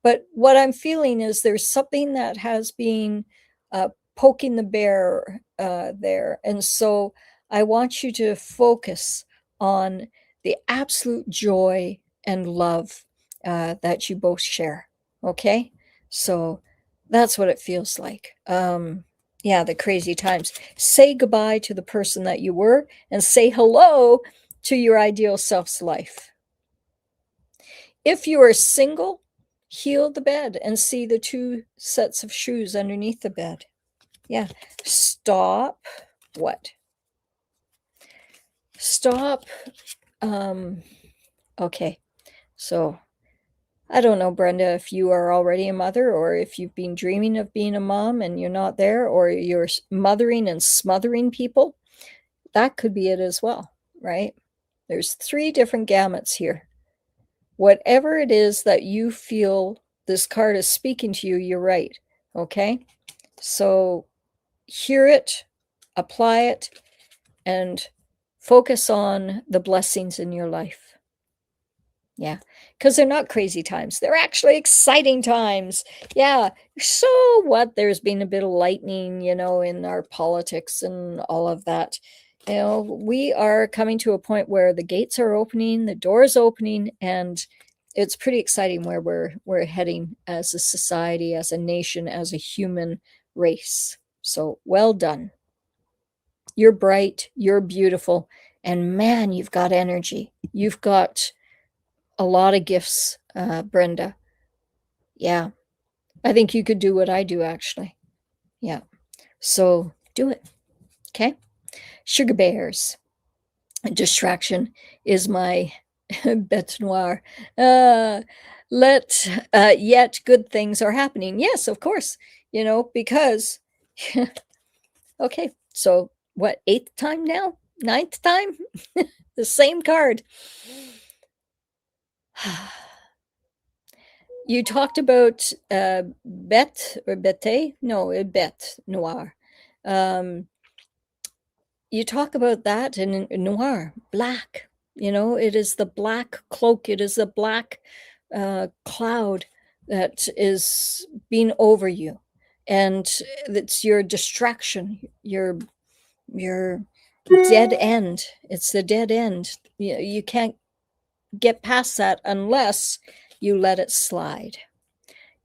Speaker 2: but what I'm feeling is there's something that has been poking the bear there. And so I want you to focus on the absolute joy and love that you both share. Okay. So that's what it feels like. Yeah, the crazy times. Say goodbye to the person that you were and say hello to your ideal self's life. If you are single, heal the bed and see the two sets of shoes underneath the bed. Yeah. Stop. What? Stop. Okay. So I don't know, Brenda, if you are already a mother or if you've been dreaming of being a mom and you're not there, or you're mothering and smothering people. That could be it as well, right? There's 3 different gamuts here. Whatever it is that you feel this card is speaking to you, you're right. Okay. So hear it, apply it, and focus on the blessings in your life. Yeah, because they're not crazy times. They're actually exciting times. Yeah. So what? There's been a bit of lightning, in our politics and all of that. We are coming to a point where the gates are opening, the doors opening, and it's pretty exciting where we're heading as a society, as a nation, as a human race. So well done. You're bright, you're beautiful, and man, you've got energy. You've got a lot of gifts, Brenda. Yeah. I think you could do what I do, actually. Yeah. So do it. Okay. Sugar bears. Distraction is my bête noire. Yet good things are happening. Yes, of course. Because okay. So what, 8th time now? 9th time? The same card. You talked about bête or bête? No, bête noire. You talk about that in noir, black. It is the black cloak. It is the black cloud that is being over you, and it's your distraction, your dead end. It's the dead end. You can't get past that unless you let it slide.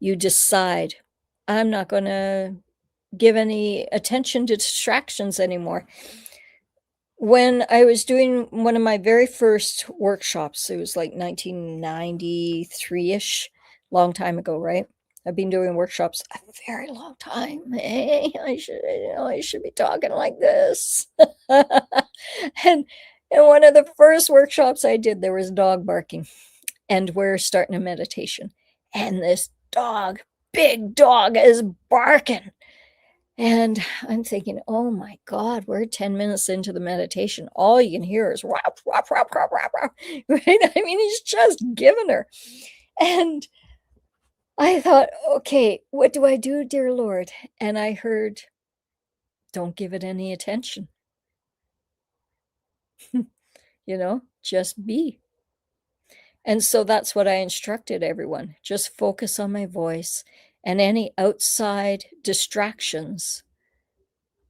Speaker 2: You decide, I'm not going to give any attention to distractions anymore. When I was doing one of my very first workshops, it was like 1993-ish, long time ago, right? I've been doing workshops a very long time. Hey, I should be talking like this. And in one of the first workshops I did, there was dog barking, and we're starting a meditation. And this dog, big dog, is barking. And I'm thinking, oh my God, we're 10 minutes into the meditation. All you can hear is rap, rap, rap, rap, rap, rap. Right? I mean, he's just giving her. And I thought, okay, what do I do, dear Lord? And I heard, don't give it any attention. Just be. And so that's what I instructed everyone. Just focus on my voice, and any outside distractions,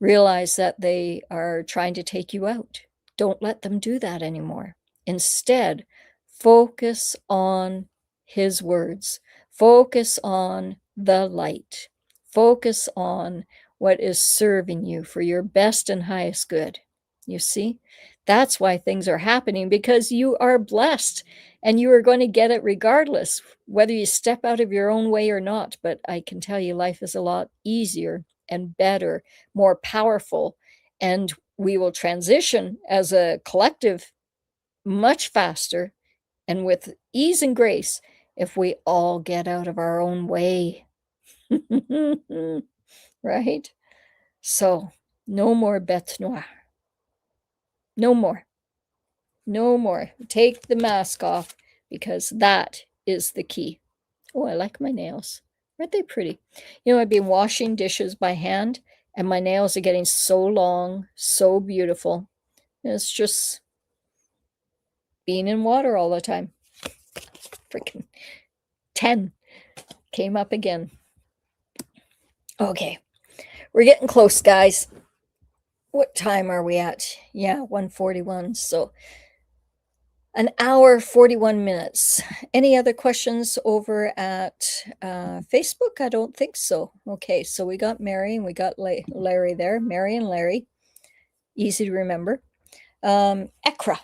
Speaker 2: realize that they are trying to take you out. Don't let them do that anymore. Instead, focus on his words. Focus on the light. Focus on what is serving you for your best and highest good. You see, that's why things are happening, because you are blessed and you are going to get it regardless, whether you step out of your own way or not. But I can tell you, life is a lot easier and better, more powerful, and we will transition as a collective much faster and with ease and grace if we all get out of our own way. Right? So, no more bête noire. No more. No more. Take the mask off, because that is the key. Oh, I like my nails. Aren't they pretty? I've been washing dishes by hand, and my nails are getting so long, so beautiful. It's just being in water all the time. Freaking 10 came up again. Okay, we're getting close, guys. What time are we at? Yeah, 1:41. So an hour, 41 minutes. Any other questions over at Facebook? I don't think so. Okay, so we got Mary and we got Larry there. Mary and Larry. Easy to remember. Ekra.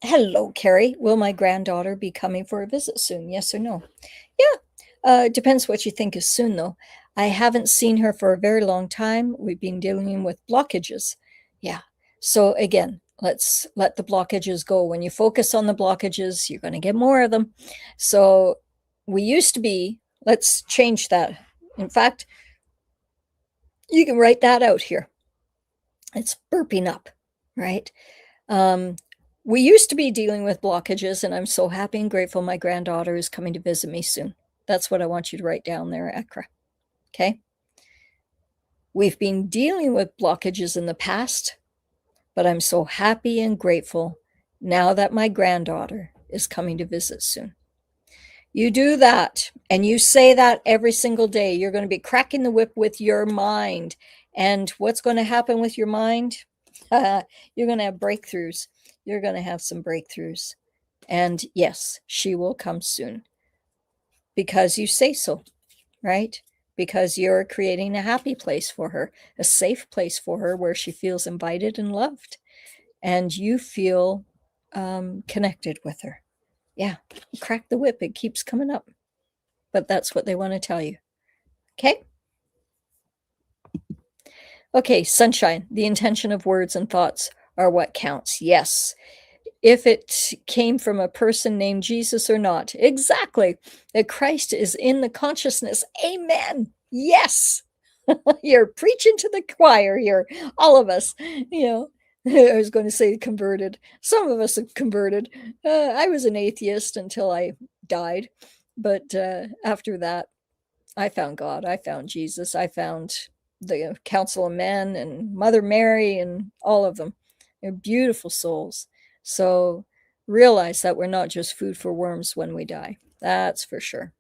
Speaker 2: Hello, Carrie. Will my granddaughter be coming for a visit soon? Yes or no? Yeah. Depends what you think is soon, though. I haven't seen her for a very long time. We've been dealing with blockages. Yeah. So again, let's let the blockages go. When you focus on the blockages, you're going to get more of them. So we used to be, let's change that. In fact, you can write that out here. It's burping up, right? We used to be dealing with blockages, and I'm so happy and grateful my granddaughter is coming to visit me soon. That's what I want you to write down there, Ekra. Okay? We've been dealing with blockages in the past, but I'm so happy and grateful now that my granddaughter is coming to visit soon. You do that, and you say that every single day. You're going to be cracking the whip with your mind. And what's going to happen with your mind? You're going to have breakthroughs. You're going to have some breakthroughs. And yes, she will come soon, because you say so, right? Because you're creating a happy place for her, a safe place for her where she feels invited and loved, and you feel connected with her. Yeah, crack the whip. It keeps coming up. But that's what they want to tell you. Okay? Okay, sunshine. The intention of words and thoughts are what counts. Yes. If it came from a person named Jesus or not. Exactly. That Christ is in the consciousness. Amen. Yes. You're preaching to the choir here. All of us, I was going to say converted. Some of us have converted. I was an atheist until I died. But after that, I found God. I found Jesus. I found the Council of Men and Mother Mary and all of them. They're beautiful souls. So realize that we're not just food for worms when we die. That's for sure.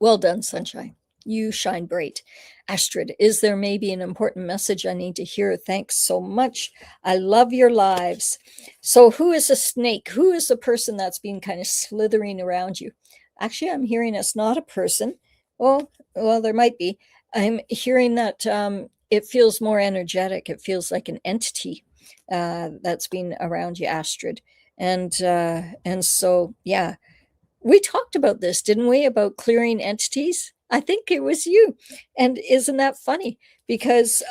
Speaker 2: Well done, Sunshine. You shine bright. Astrid, is there maybe an important message I need to hear? Thanks so much. I love your lives. So who is a snake? Who is the person that's been kind of slithering around you? Actually, I'm hearing it's not a person, Well, there might be. I'm hearing that it feels more energetic. It feels like an entity that's been around you, Astrid. And so, yeah, we talked about this, didn't we? About clearing entities. I think it was you. And isn't that funny? Because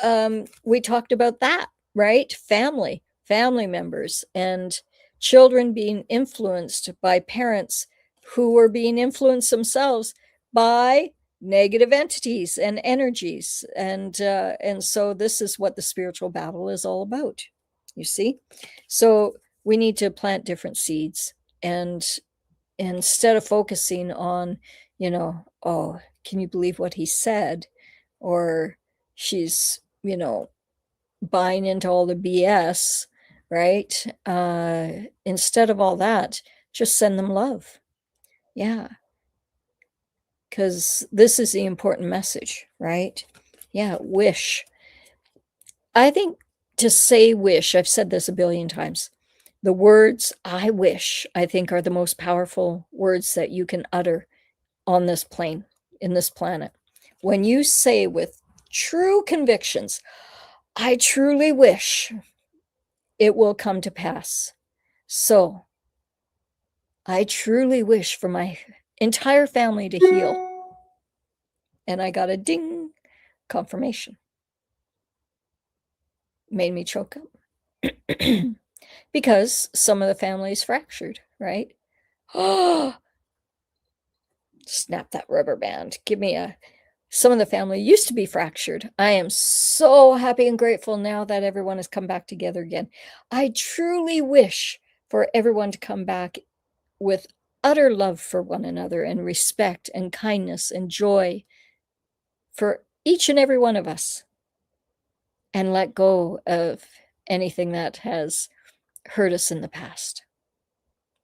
Speaker 2: we talked about that, right? Family members, and children being influenced by parents who were being influenced themselves by negative entities and energies. And so this is what the spiritual battle is all about. You see? So we need to plant different seeds, and instead of focusing on, oh, can you believe what he said? Or she's, buying into all the BS, right? Instead of all that, just send them love. Yeah. Because this is the important message, right? Yeah. Wish. I think to say wish, I've said this a billion times. The words I wish, I think, are the most powerful words that you can utter on this plane, in this planet. When you say with true convictions, I truly wish, it will come to pass. So I truly wish for my entire family to heal. And I got a ding confirmation. Made me choke up. Because some of the families fractured, right? Oh, snap that rubber band. Give me a. Some of the family used to be fractured. I am so happy and grateful now that everyone has come back together again. I truly wish for everyone to come back with utter love for one another, and respect and kindness and joy for each and every one of us, and let go of anything that has hurt us in the past,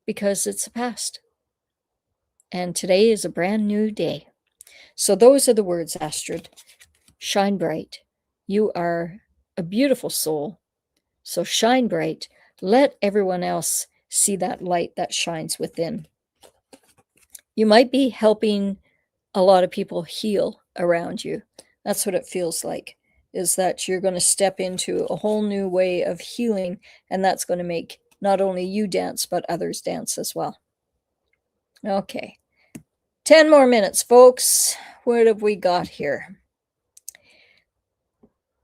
Speaker 2: because it's the past. And today is a brand new day. So those are the words, Astrid. Shine bright. You are a beautiful soul. So shine bright. Let everyone else see that light that shines within. You might be helping a lot of people heal around you. That's what it feels like, is that you're going to step into a whole new way of healing, and that's going to make not only you dance, but others dance as well. Okay. 10 more minutes, folks. What have we got here?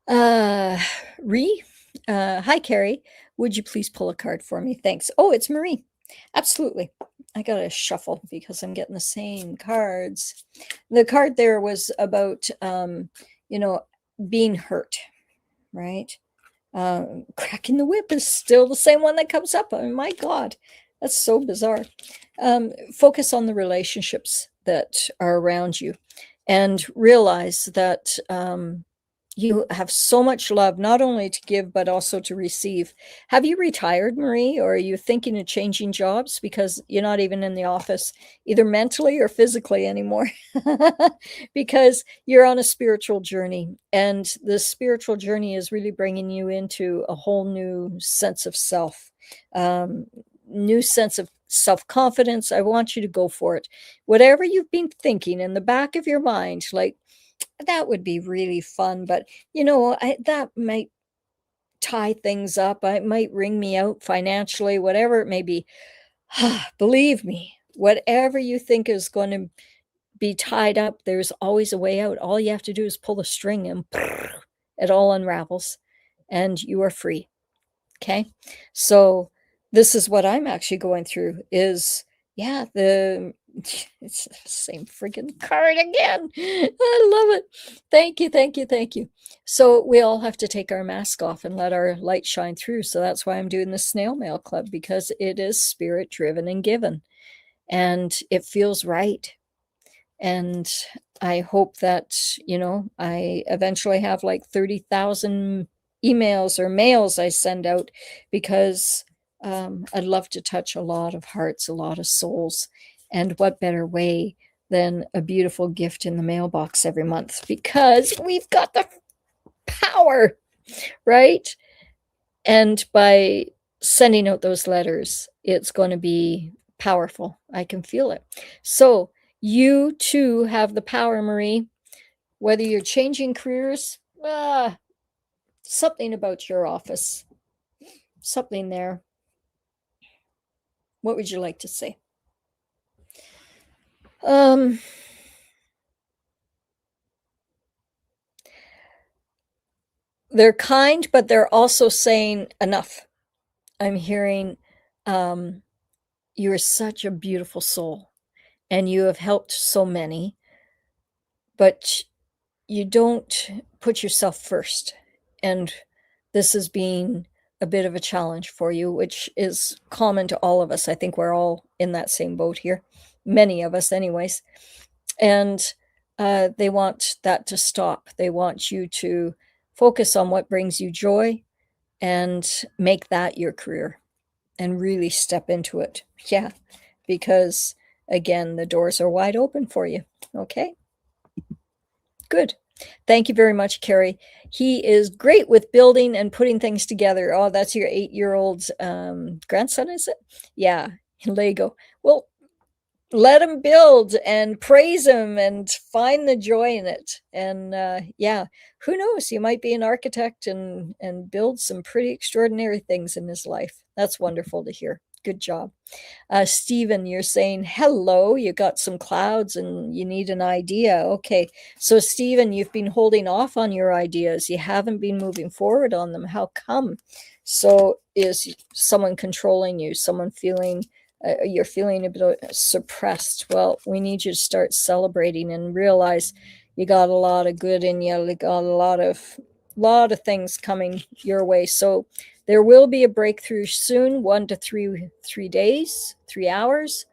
Speaker 2: Ree, hi, Carrie. Would you please pull a card for me? Thanks. Oh, it's Marie. Absolutely. I got to shuffle because I'm getting the same cards. The card there was about, being hurt, right? Cracking the whip is still the same one that comes up. Oh my God, that's so bizarre. Focus on the relationships that are around you, and realize that you have so much love, not only to give, but also to receive. Have you retired, Marie, or are you thinking of changing jobs because you're not even in the office, either mentally or physically anymore? Because you're on a spiritual journey, and the spiritual journey is really bringing you into a whole new sense of self, new sense of self-confidence. I want you to go for it. Whatever you've been thinking in the back of your mind, like, that would be really fun, but that might tie things up. It might wring me out financially, whatever it may be. Believe me, whatever you think is going to be tied up, there's always a way out. All you have to do is pull the string, and it all unravels, and you are free. Okay. So this is what I'm actually going through is, yeah, it's the same freaking card again. I love it. Thank you, thank you, thank you. So we all have to take our mask off and let our light shine through. So that's why I'm doing the snail mail club, because it is spirit driven and given, and it feels right. And I hope that, I eventually have like 30,000 emails or mails I send out, because I'd love to touch a lot of hearts, a lot of souls. And what better way than a beautiful gift in the mailbox every month, because we've got the power, right? And by sending out those letters, it's going to be powerful. I can feel it. So You too have the power, Marie. Whether you're changing careers, something about your office, something there. What would you like to say? Um, they're kind, but they're also saying enough. I'm hearing, um, you're such a beautiful soul and you have helped so many, but you don't put yourself first. And this is being a bit of a challenge for you, which is common to all of us. I think we're all in that same boat here, many of us, anyways. And they want that to stop. They want you to focus on what brings you joy and make that your career and really step into it. Yeah, because again, the doors are wide open for you. Okay, good. Thank you very much, Carrie. He is great with building and putting things together. Oh, that's your 8-year-old grandson, is it? Yeah, Lego. Well, let him build and praise him and find the joy in it. And yeah, who knows? He might be an architect and build some pretty extraordinary things in his life. That's wonderful to hear. Good job. Stephen, you're saying hello. You got some clouds and you need an idea. Okay. So, Stephen, you've been holding off on your ideas. You haven't been moving forward on them. How come? So, is someone controlling you? Someone feeling you're feeling a bit suppressed? Well, we need you to start celebrating and realize you got a lot of good in you. You got a lot of things coming your way. So there will be a breakthrough soon, 1 to 3 days, 3 hours.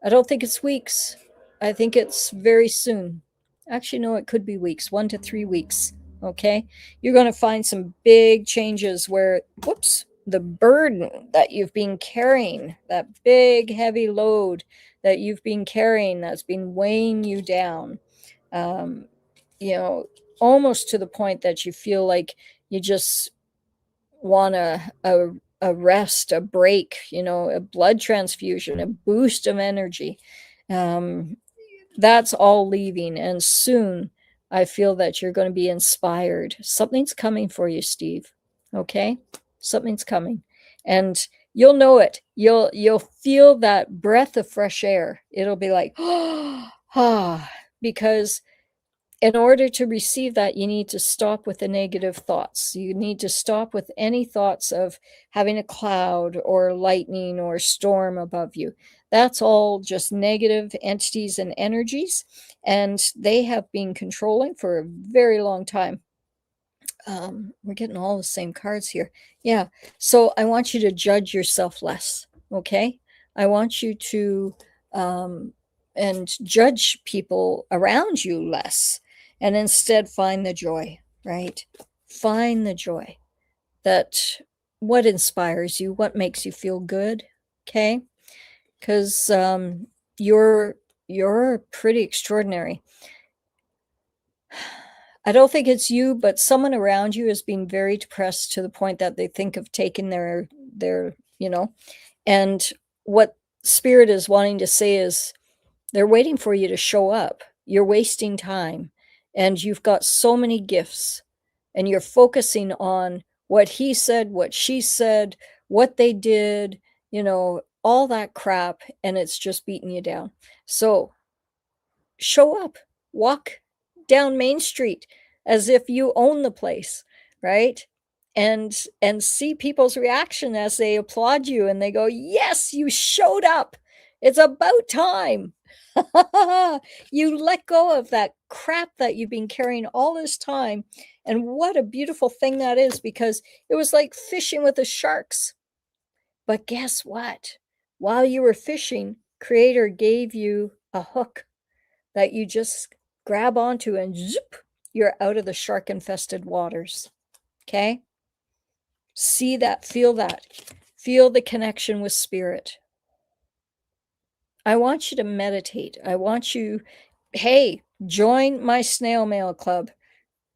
Speaker 2: I don't think it's weeks. I think it's very soon. Actually, no, it could be weeks, 1 to 3 weeks. Okay. You're going to find some big changes where, whoops, the burden that you've been carrying, that big, heavy load that you've been carrying that's been weighing you down, um, you know, almost to the point that you feel like you just want a rest, a break, a blood transfusion, a boost of energy. Um, that's all leaving. And soon I feel that you're going to be inspired. Something's coming for you, Steve. Okay? Something's coming. And you'll know it. You'll feel that breath of fresh air. It'll be like, ah, because in order to receive that, you need to stop with the negative thoughts. You need to stop with any thoughts of having a cloud or lightning or storm above you. That's all just negative entities and energies, and they have been controlling for a very long time. We're getting all the same cards here. Yeah. So I want you to judge yourself less. Okay. I want you to and judge people around you less and instead find the joy, right? Find the joy that what inspires you, what makes you feel good. Okay. Because you're pretty extraordinary. I don't think it's you, but someone around you has been very depressed to the point that they think of taking their. And what spirit is wanting to say is they're waiting for you to show up. You're wasting time and you've got so many gifts and you're focusing on what he said, what she said, what they did, all that crap, and it's just beating you down. So show up, walk down Main Street as if you own the place, right? And see people's reaction as they applaud you and they go, "Yes, you showed up. It's about time." You let go of that crap that you've been carrying all this time. And what a beautiful thing that is, because it was like fishing with the sharks. But guess what? While you were fishing, Creator gave you a hook that you just grab onto and zip, you're out of the shark infested waters. Okay? See that, feel that. Feel the connection with spirit. I want you to meditate. I want you, hey, join my snail mail club.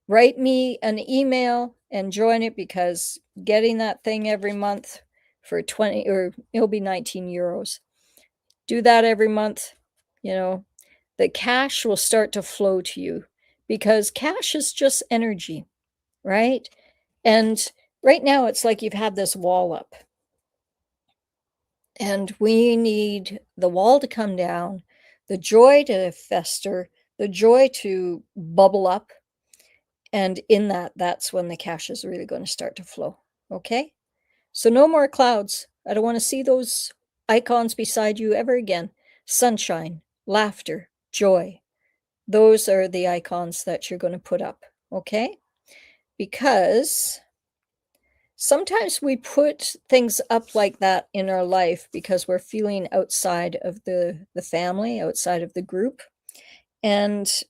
Speaker 2: Write me an email and join it, because getting that thing every month for 20, or it'll be 19 euros. Do that every month. you know, the cash will start to flow to you because cash is just energy, right? And right now, it's like you've had this wall up, and we need the wall to come down, the joy to fester, the joy to bubble up. And in that, that's when the cash is really going to start to flow. Okay. So no more clouds. I don't want to see those icons beside you ever again. Sunshine, laughter, joy. Those are the icons that you're going to put up. Okay. Because sometimes we put things up like that in our life because we're feeling outside of the family, outside of the group, and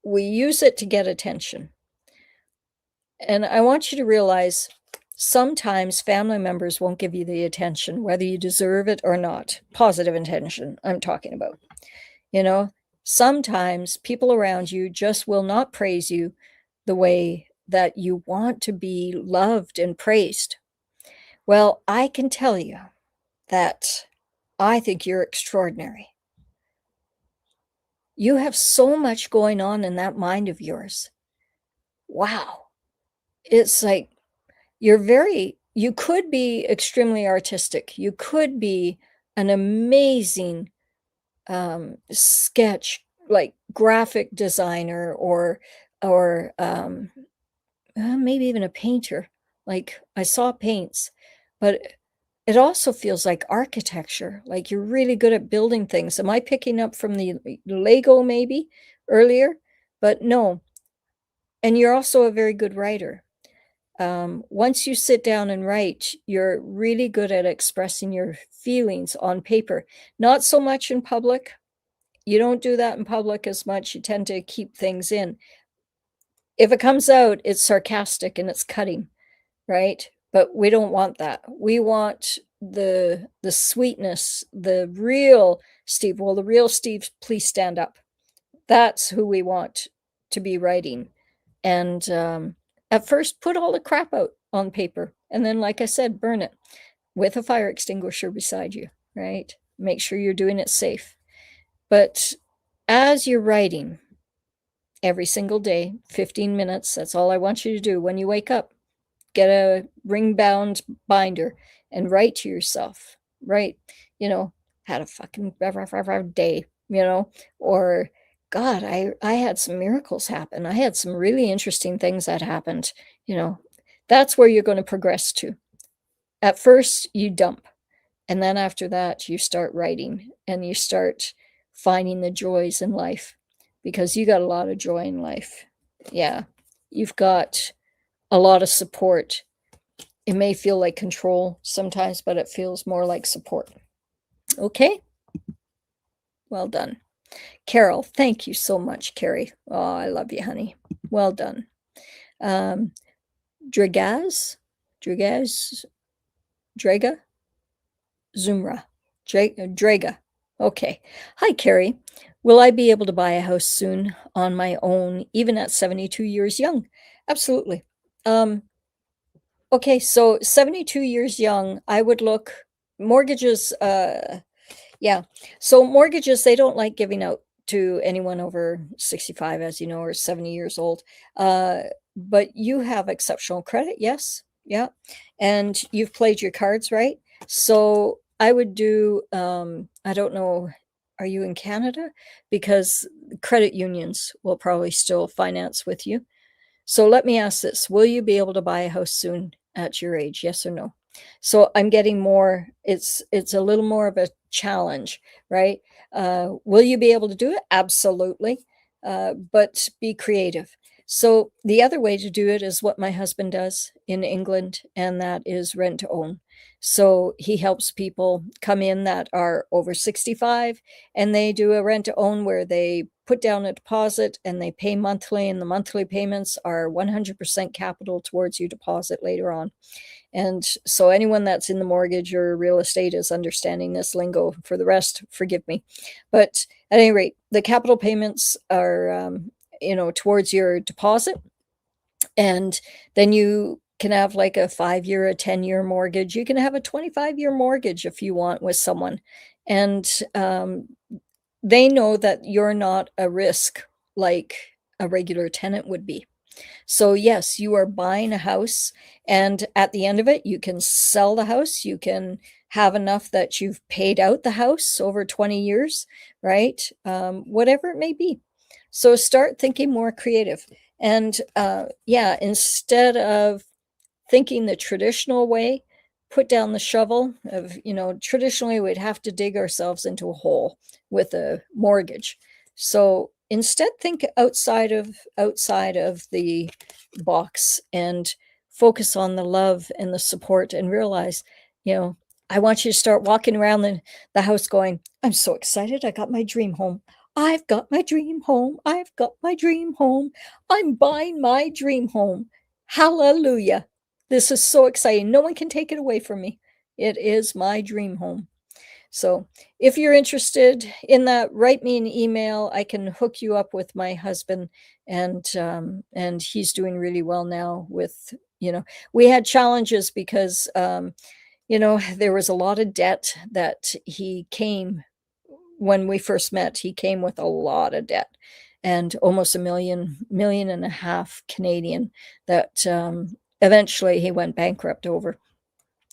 Speaker 2: we use it to get attention. And I want you to realize sometimes family members won't give you the attention, whether you deserve it or not. Positive intention, I'm talking about. You know, sometimes people around you just will not praise you the way that you want to be loved and praised. Well, I can tell you that I think you're extraordinary. You have so much going on in that mind of yours. Wow. It's like you could be extremely artistic. You could be an amazing sketch, like graphic designer, or maybe even a painter. Like I saw paints, but it also feels like architecture, like you're really good at building things. Am I picking up from the Lego maybe earlier? But no. And you're also a very good writer. Once you sit down and write, you're really good at expressing your feelings on paper. Not so much in public. You don't do that in public as much. You tend to keep things in. If it comes out, it's sarcastic and it's cutting, right? But we don't want that. We want the sweetness, the real Steve. Well, the real Steve, please stand up. That's who we want to be writing. And at first, put all the crap out on paper. And then, like I said, burn it with a fire extinguisher beside you, right? Make sure you're doing it safe. But as you're writing every single day, 15 minutes, that's all I want you to do when you wake up. Get a ring bound binder and write to yourself, right? You know, had a fucking day, you know, or God, I had some miracles happen. I had some really interesting things that happened, you know. That's where you're going to progress to. At first, you dump, and then after that, you start writing and you start finding the joys in life because you got a lot of joy in life. Yeah, you've got a lot of support. It may feel like control sometimes, but it feels more like support. Okay? Well done. Carol, thank you so much, Carrie. Oh, I love you, honey. Well done. Dragaz, Draga, Zumra, Draga. Okay. Hi, Carrie. Will I be able to buy a house soon on my own, even at 72 years young? Absolutely. Okay, so 72 years young, I would look mortgages, yeah. So mortgages, they don't like giving out to anyone over 65, as you know, or 70 years old. But you have exceptional credit, yes. Yeah. And you've played your cards right. So I would do, I don't know, are you in Canada? Because credit unions will probably still finance with you. So let me ask this, will you be able to buy a house soon at your age? Yes or no? So I'm getting more, it's a little more of a challenge, right? Will you be able to do it? Absolutely. But be creative. So the other way to do it is what my husband does in England, and that is rent to own. So he helps people come in that are over 65, and they do a rent to own where they put down a deposit and they pay monthly, and the monthly payments are 100% capital towards your deposit later on. And so anyone that's in the mortgage or real estate is understanding this lingo. For the rest, forgive me. But at any rate, the capital payments are, towards your deposit. And then you can have like a 5-year, a 10-year mortgage. You can have a 25-year mortgage if you want with someone. And they know that you're not a risk like a regular tenant would be. So yes, you are buying a house, and at the end of it, you can sell the house. You can have enough that you've paid out the house over 20 years, right? Whatever it may be. So start thinking more creative. And yeah, instead of thinking the traditional way, put down the shovel of, traditionally we'd have to dig ourselves into a hole with a mortgage. So instead think outside of the box and focus on the love and the support and realize, you know, I want you to start walking around the house going, I'm so excited. I got my dream home. I've got my dream home. I've got my dream home. I'm buying my dream home. Hallelujah. This is so exciting. No one can take it away from me. It is my dream home. So if you're interested in that, write me an email. I can hook you up with my husband, and he's doing really well now with, we had challenges because, there was a lot of debt that he came when we first met. He came with a lot of debt and almost a million and a half Canadian that eventually he went bankrupt over.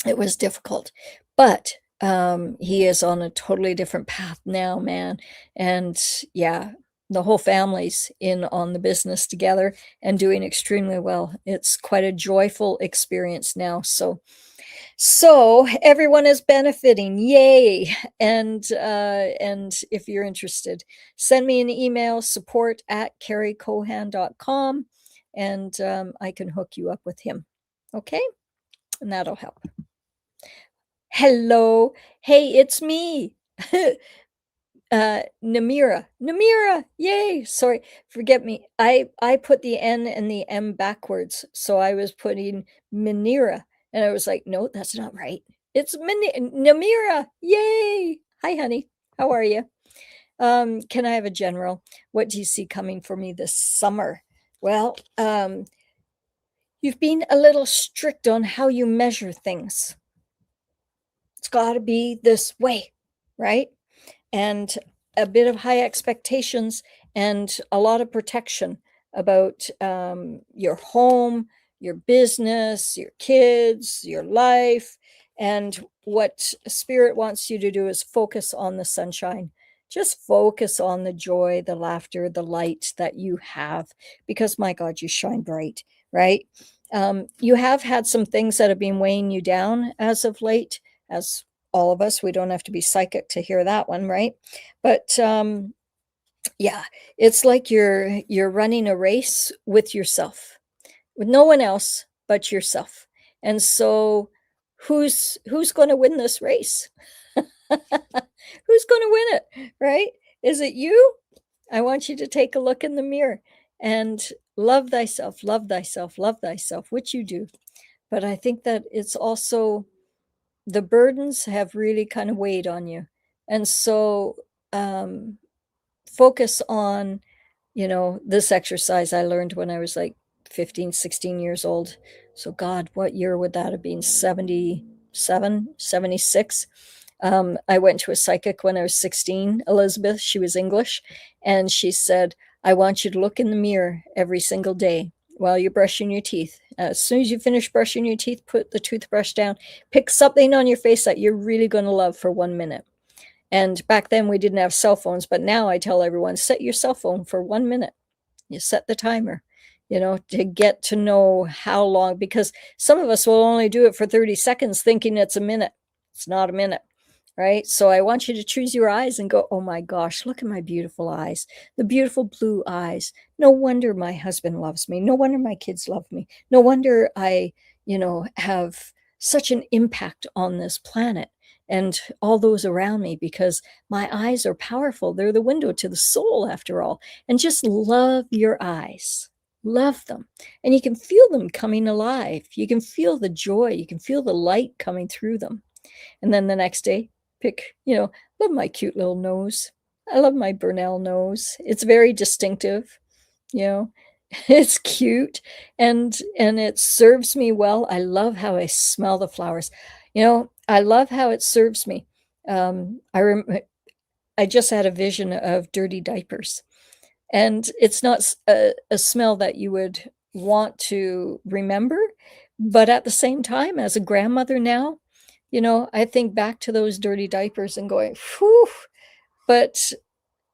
Speaker 2: It was difficult, but he is on a totally different path now, man. And yeah, the whole family's in on the business together and doing extremely well. It's quite a joyful experience now. So everyone is benefiting. Yay. And if you're interested, send me an email, support@carriecohan.com, and I can hook you up with him. Okay. And that'll help. Hello. Hey, it's me. Namira. Yay. Sorry. Forget me. I put the N and the M backwards. So I was putting Manira, and I was like, no, that's not right. It's Namira. Yay. Hi, honey. How are you? Can I have a general? What do you see coming for me this summer? Well, you've been a little strict on how you measure things. It's got to be this way, right? And a bit of high expectations and a lot of protection about your home, your business, your kids, your life. And what Spirit wants you to do is focus on the sunshine. Just focus on the joy, the laughter, the light that you have, because my God, you shine bright, right? You have had some things that have been weighing you down as of late, as all of us. We don't have to be psychic to hear that one, right? But yeah, it's like you're running a race with yourself, with no one else but yourself. And so who's going to win this race? Who's going to win it, right? Is it you? I want you to take a look in the mirror and love thyself, love thyself, love thyself, which you do. But I think that it's also the burdens have really kind of weighed on you. And so focus on, this exercise I learned when I was like 15, 16 years old. So God, what year would that have been? 77, 76. I went to a psychic when I was 16, Elizabeth. She was English. And she said, I want you to look in the mirror every single day while you're brushing your teeth. As soon as you finish brushing your teeth, put the toothbrush down, pick something on your face that you're really going to love for 1 minute. And back then we didn't have cell phones, but now I tell everyone, set your cell phone for 1 minute. You set the timer, to get to know how long, because some of us will only do it for 30 seconds thinking it's a minute. It's not a minute. Right? So I want you to choose your eyes and go, oh my gosh, look at my beautiful eyes, the beautiful blue eyes. No wonder my husband loves me. No wonder my kids love me. No wonder I, have such an impact on this planet and all those around me, because my eyes are powerful. They're the window to the soul, after all. And just love your eyes. Love them. And you can feel them coming alive. You can feel the joy. You can feel the light coming through them. And then the next day, pick, love my cute little nose. I love my Bernal nose. It's very distinctive, it's cute and it serves me well. I love how I smell the flowers. I love how it serves me. I just had a vision of dirty diapers. And it's not a smell that you would want to remember, but at the same time, as a grandmother now, I think back to those dirty diapers and going, "Whew," but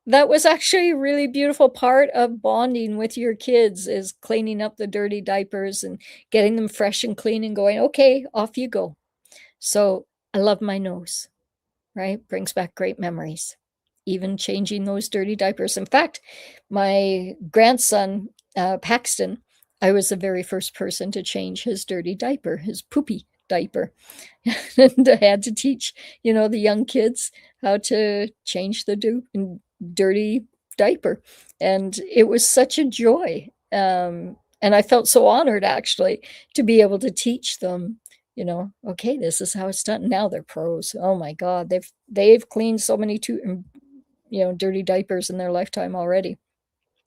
Speaker 2: that was actually a really beautiful part of bonding with your kids is cleaning up the dirty diapers and getting them fresh and clean and going, "Okay, off you go." So, I love my nose, right? Brings back great memories, even changing those dirty diapers. In fact, my grandson, Paxton, I was the very first person to change his dirty diaper, his poopy diaper. And I had to teach, the young kids how to change the dirty diaper. And it was such a joy. And I felt so honored actually to be able to teach them, okay, this is how it's done. Now they're pros. Oh my God, they've cleaned so many dirty diapers in their lifetime already.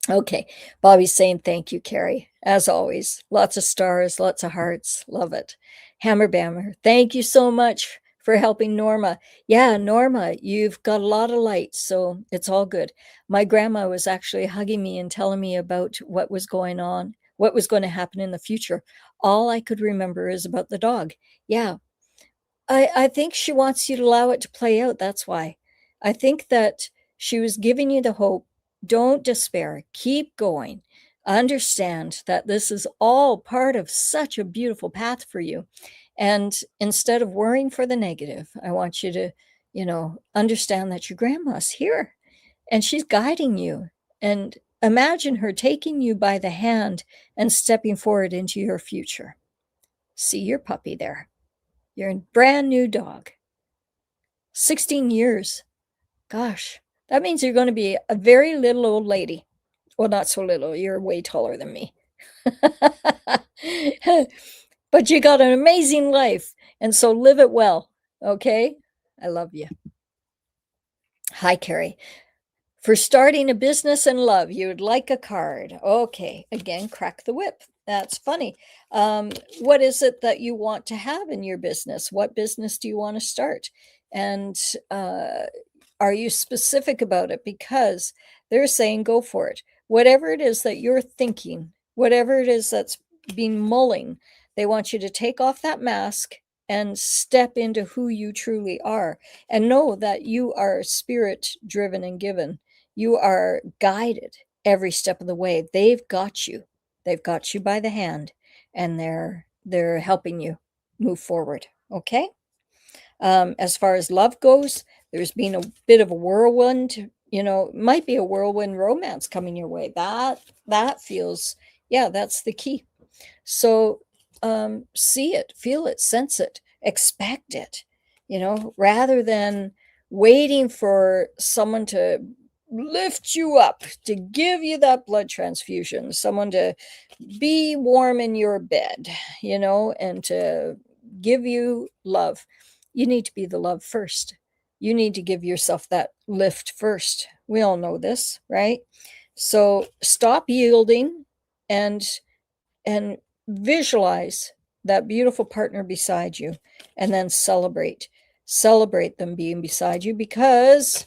Speaker 2: Okay, Bobby's saying thank you, Carrie. As always, lots of stars, lots of hearts. Love it. Hammer Bammer, thank you so much for helping Norma. Yeah, Norma, you've got a lot of light, so it's all good. My grandma was actually hugging me and telling me about what was going on, what was going to happen in the future. All I could remember is about the dog. Yeah, I think she wants you to allow it to play out, that's why. I think that she was giving you the hope, don't despair, keep going. Understand that this is all part of such a beautiful path for you. And instead of worrying for the negative, I want you to, understand that your grandma's here and she's guiding you. And imagine her taking you by the hand and stepping forward into your future. See your puppy there. Your brand new dog. 16 years. Gosh, that means you're going to be a very little old lady. Well, not so little. You're way taller than me. But you got an amazing life. And so live it well. Okay? I love you. Hi, Carrie. For starting a business and love, you would like a card. Okay. Again, crack the whip. That's funny. What is it that you want to have in your business? What business do you want to start? And are you specific about it? Because they're saying go for it. Whatever it is that you're thinking, whatever it is that's been mulling, they want you to take off that mask and step into who you truly are and know that you are spirit driven and given. You are guided every step of the way. They've got you. They've got you by the hand and they're helping you move forward. Okay? As far as love goes, there's been a bit of a whirlwind, might be a whirlwind romance coming your way. That feels, yeah, that's the key. So see it, feel it, sense it, expect it, rather than waiting for someone to lift you up, to give you that blood transfusion, someone to be warm in your bed, and to give you love. You need to be the love first. You need to give yourself that lift first. We all know this, right? So stop yielding and and visualize that beautiful partner beside you and then celebrate them being beside you, because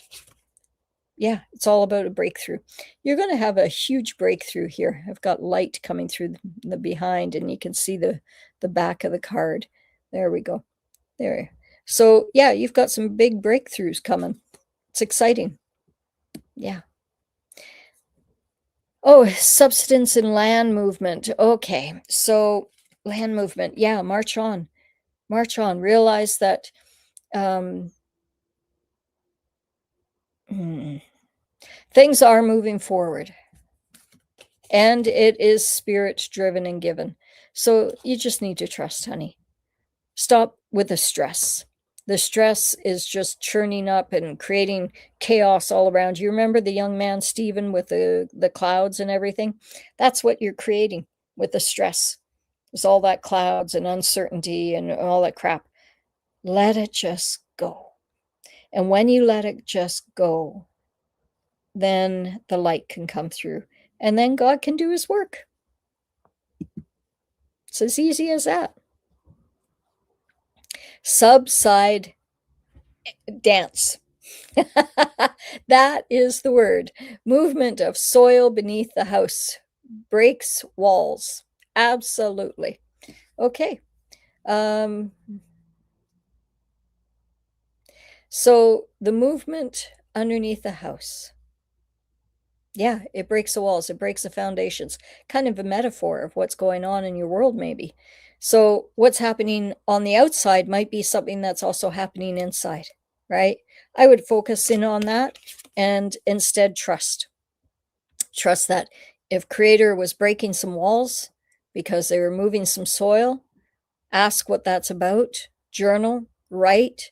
Speaker 2: yeah, it's all about a breakthrough. You're going to have a huge breakthrough here. I've got light coming through the behind and you can see the back of the card. There we go. There. So yeah, you've got some big breakthroughs coming. It's exciting. Yeah. Oh, substance and land movement. Okay. So land movement. Yeah, march on. March on. Realize that um things are moving forward. And it is spirit driven and given. So you just need to trust, honey. Stop with the stress. The stress is just churning up and creating chaos all around you. Remember the young man, Stephen, with the clouds and everything? That's what you're creating with the stress. There's all that clouds and uncertainty and all that crap. Let it just go. And when you let it just go, then the light can come through. And then God can do his work. It's as easy as that. Subside dance. That is the word. Movement of soil beneath the house breaks walls. Absolutely. Okay. Um, so the movement underneath the house. Yeah, it breaks the walls, it breaks the foundations. Kind of a metaphor of what's going on in your world, maybe. So, what's happening on the outside might be something that's also happening inside, right? I would focus in on that and instead trust. Trust that if Creator was breaking some walls because they were moving some soil, ask what that's about, journal, write,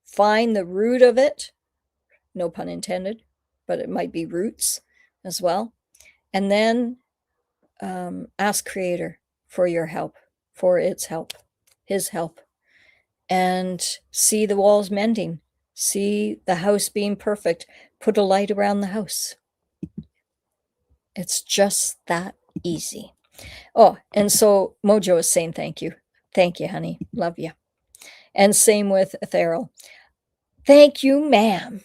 Speaker 2: find the root of it. No pun intended, but it might be roots as well. And then ask Creator for your help, for its help, His help, and see the walls mending, see the house being perfect. Put a light around the house. It's just that easy. Oh, and so Mojo is saying thank you. Thank you, honey. Love you. And same with Ethereal. Thank you, ma'am.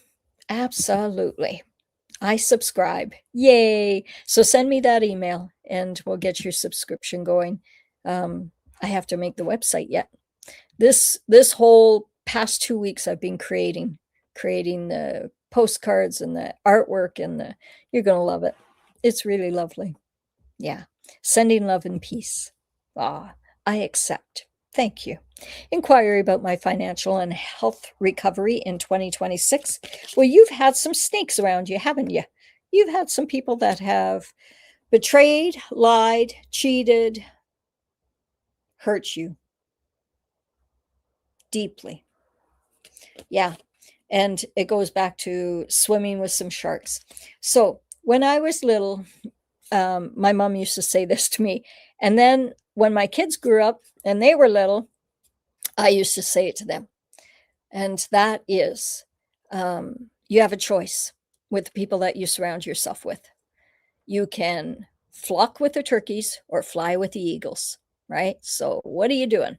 Speaker 2: Absolutely. I subscribe. Yay. So send me that email and we'll get your subscription going. I have to make the website yet. This whole past 2 weeks I've been creating the postcards and the artwork and you're going to love it. It's really lovely. Yeah. Sending love and peace. Ah, I accept. Thank you. Inquiry about my financial and health recovery in 2026. Well, you've had some snakes around you, haven't you? You've had some people that have betrayed, lied, cheated, hurt you deeply. Yeah. And it goes back to swimming with some sharks. So when I was little, my mom used to say this to me. And then when my kids grew up and they were little, I used to say it to them. And that is, you have a choice with the people that you surround yourself with. You can flock with the turkeys or fly with the eagles, right? So, what are you doing?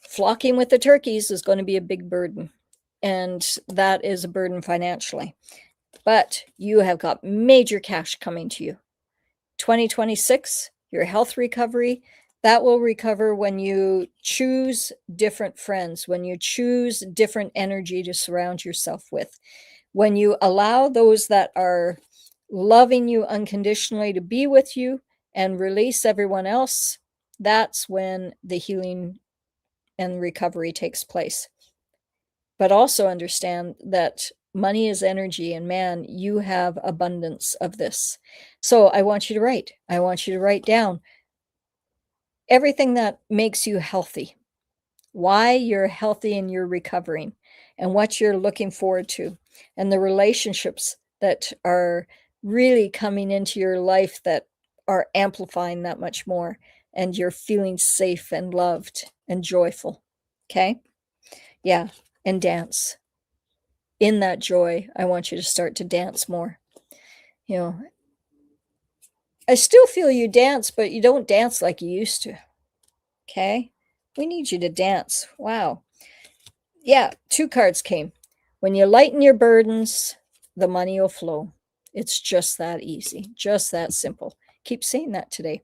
Speaker 2: Flocking with the turkeys is going to be a big burden, and that is a burden financially. But you have got major cash coming to you. 2026, your health recovery, that will recover when you choose different friends, when you choose different energy to surround yourself with, when you allow those that are loving you unconditionally to be with you and release everyone else. That's when the healing and recovery takes place. But also understand that money is energy, and man, you have abundance of this. So I want you to write. I want you to write down everything that makes you healthy, why you're healthy and you're recovering, and what you're looking forward to, and the relationships that are really coming into your life that are amplifying that much more, and you're feeling safe and loved and joyful. Okay? Yeah. And dance. In that joy, I want you to start to dance more. You know, I still feel you dance, but you don't dance like you used to. Okay? We need you to dance. Wow. Yeah, 2 cards came. When you lighten your burdens, the money will flow. It's just that easy, just that simple. Keep saying that today.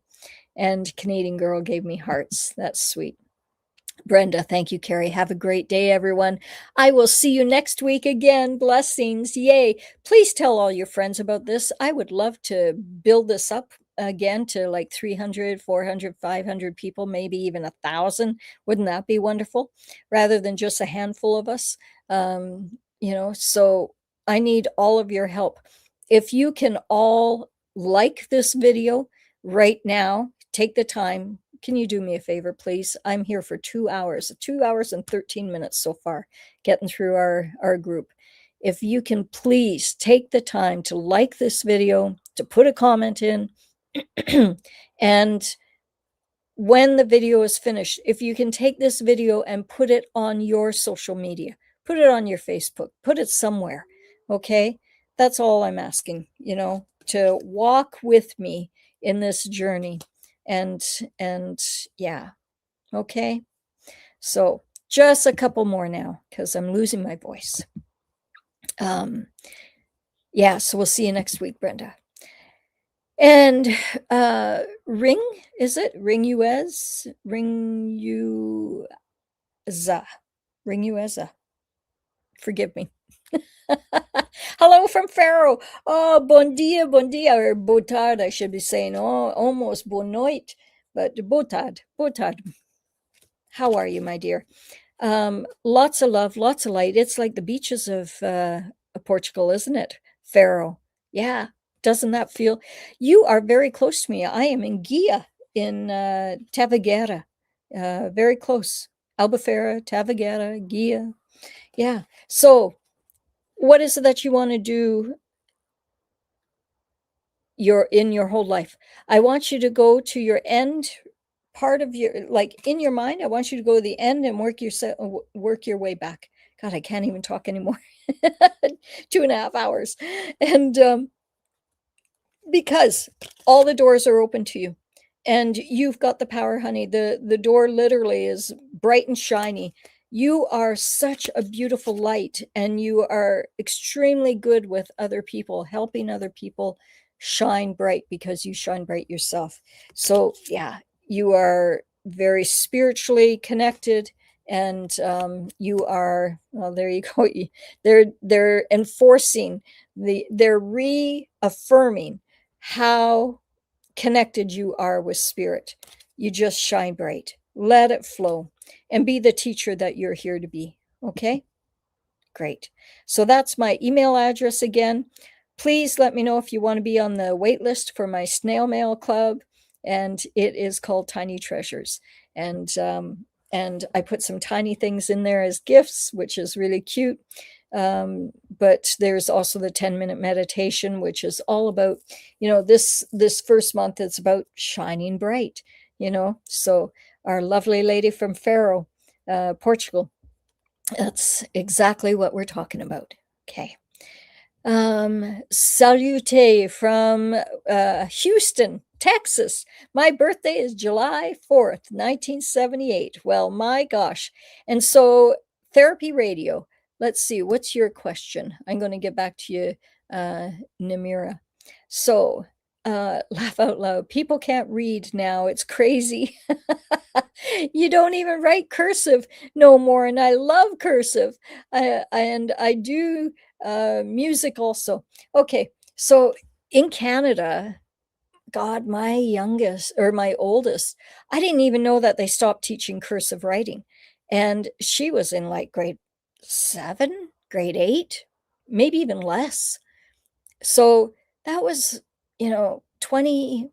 Speaker 2: And Canadian Girl gave me hearts. That's sweet. Brenda, thank you, Carrie. Have a great day, everyone. I will see you next week again. Blessings. Yay. Please tell all your friends about this. I would love to build this up again to like 300, 400, 500 people, maybe even 1,000. Wouldn't that be wonderful? Rather than just a handful of us. So I need all of your help. If you can all like this video right now, take the time. Can you do me a favor, please? I'm here for 2 hours, 2 hours and 13 minutes so far, getting through our group. If you can please take the time to like this video, to put a comment in, and when the video is finished, if you can take this video and put it on your social media, put it on your Facebook, put it somewhere, okay? That's all I'm asking, to walk with me in this journey. And yeah, okay. So Just a couple more now because I'm losing my voice. Yeah, so we'll see you next week, Brenda. And Ring, is it? Ring US? Ring USA. Forgive me. Hello from Faro. Oh, bon dia, or botard, I should be saying. Oh, almost bon noit, but botard. How are you, my dear? Lots of love, lots of light. It's like the beaches of Portugal, isn't it? Faro. Yeah. Doesn't that feel? You are very close to me. I am in Guia in Taviguera. Very close. Albufeira, Taviguera, Guia. Yeah. So what is it that you want to do in your whole life? I want you to go to your end part of your, like in your mind, I want you to go to the end and work your way back. God, I can't even talk anymore. 2.5 hours. And because all the doors are open to you and you've got the power, honey. The door literally is bright and shiny. You are such a beautiful light, and you are extremely good with other people, helping other people shine bright because you shine bright yourself. So yeah, you are very spiritually connected, and you are, well, there you go. They're enforcing they're reaffirming how connected you are with spirit. You just shine bright. Let it flow and be the teacher that you're here to be. Okay? Great. So that's my email address again. Please let me know if you want to be on the wait list for my snail mail club. And it is called Tiny Treasures. And I put some tiny things in there as gifts, which is really cute. But there's also the 10-minute meditation, which is all about, this first month, it's about shining bright, so our lovely lady from Faro, Portugal, that's exactly what we're talking about. Okay. Salute from Houston, Texas. My birthday is July 4th, 1978. Well, my gosh. And so Therapy Radio, let's see, what's your question? I'm going to get back to you, Namira. So laugh out loud. People can't read now. It's crazy. You don't even write cursive no more. And I love cursive. And I do music also. Okay. So in Canada, God, my oldest, I didn't even know that they stopped teaching cursive writing. And she was in like grade 7, grade 8, maybe even less. So that was, 20,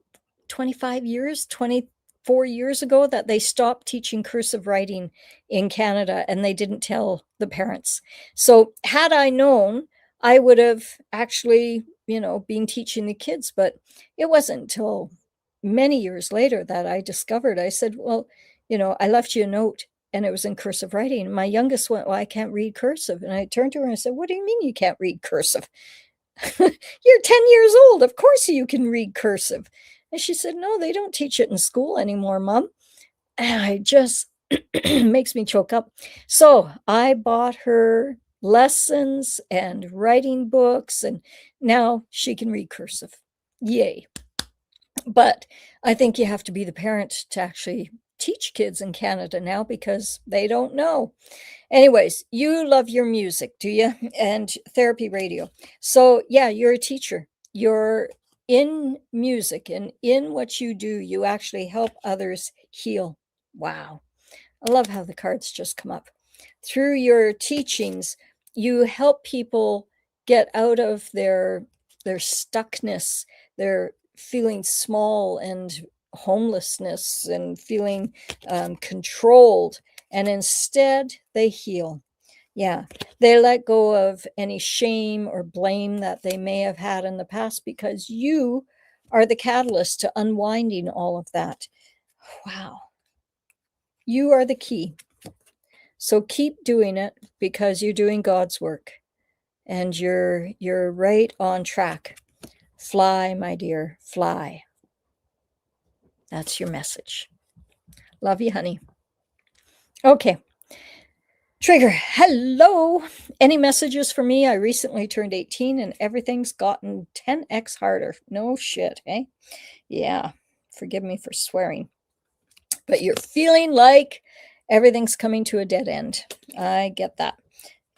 Speaker 2: 25 years, 24 years ago that they stopped teaching cursive writing in Canada, and they didn't tell the parents. So had I known, I would have actually, been teaching the kids, but it wasn't until many years later that I discovered. I said, well, I left you a note and it was in cursive writing. My youngest went, well, I can't read cursive. And I turned to her and I said, what do you mean you can't read cursive? You're 10 years old. Of course you can read cursive. And she said, no, they don't teach it in school anymore, Mom. And I just makes me choke up. So I bought her lessons and writing books, and now she can read cursive. Yay. But I think you have to be the parent to actually teach kids in Canada now because they don't know. Anyways, you love your music, do you? And Therapy Radio. So yeah, you're a teacher. You're in music, and in what you do, you actually help others heal. Wow. I love how the cards just come up. Through your teachings, you help people get out of their stuckness, their feeling small and homelessness and feeling controlled, and instead they heal. Yeah, they let go of any shame or blame that they may have had in the past because you are the catalyst to unwinding all of that. Wow. You are the key. So keep doing it because you're doing God's work and you're right on track. Fly, my dear, fly. That's your message. Love you, honey. Okay. Trigger, hello. Any messages for me? I recently turned 18 and everything's gotten 10x harder. No shit, eh? Yeah, forgive me for swearing. But you're feeling like everything's coming to a dead end. I get that.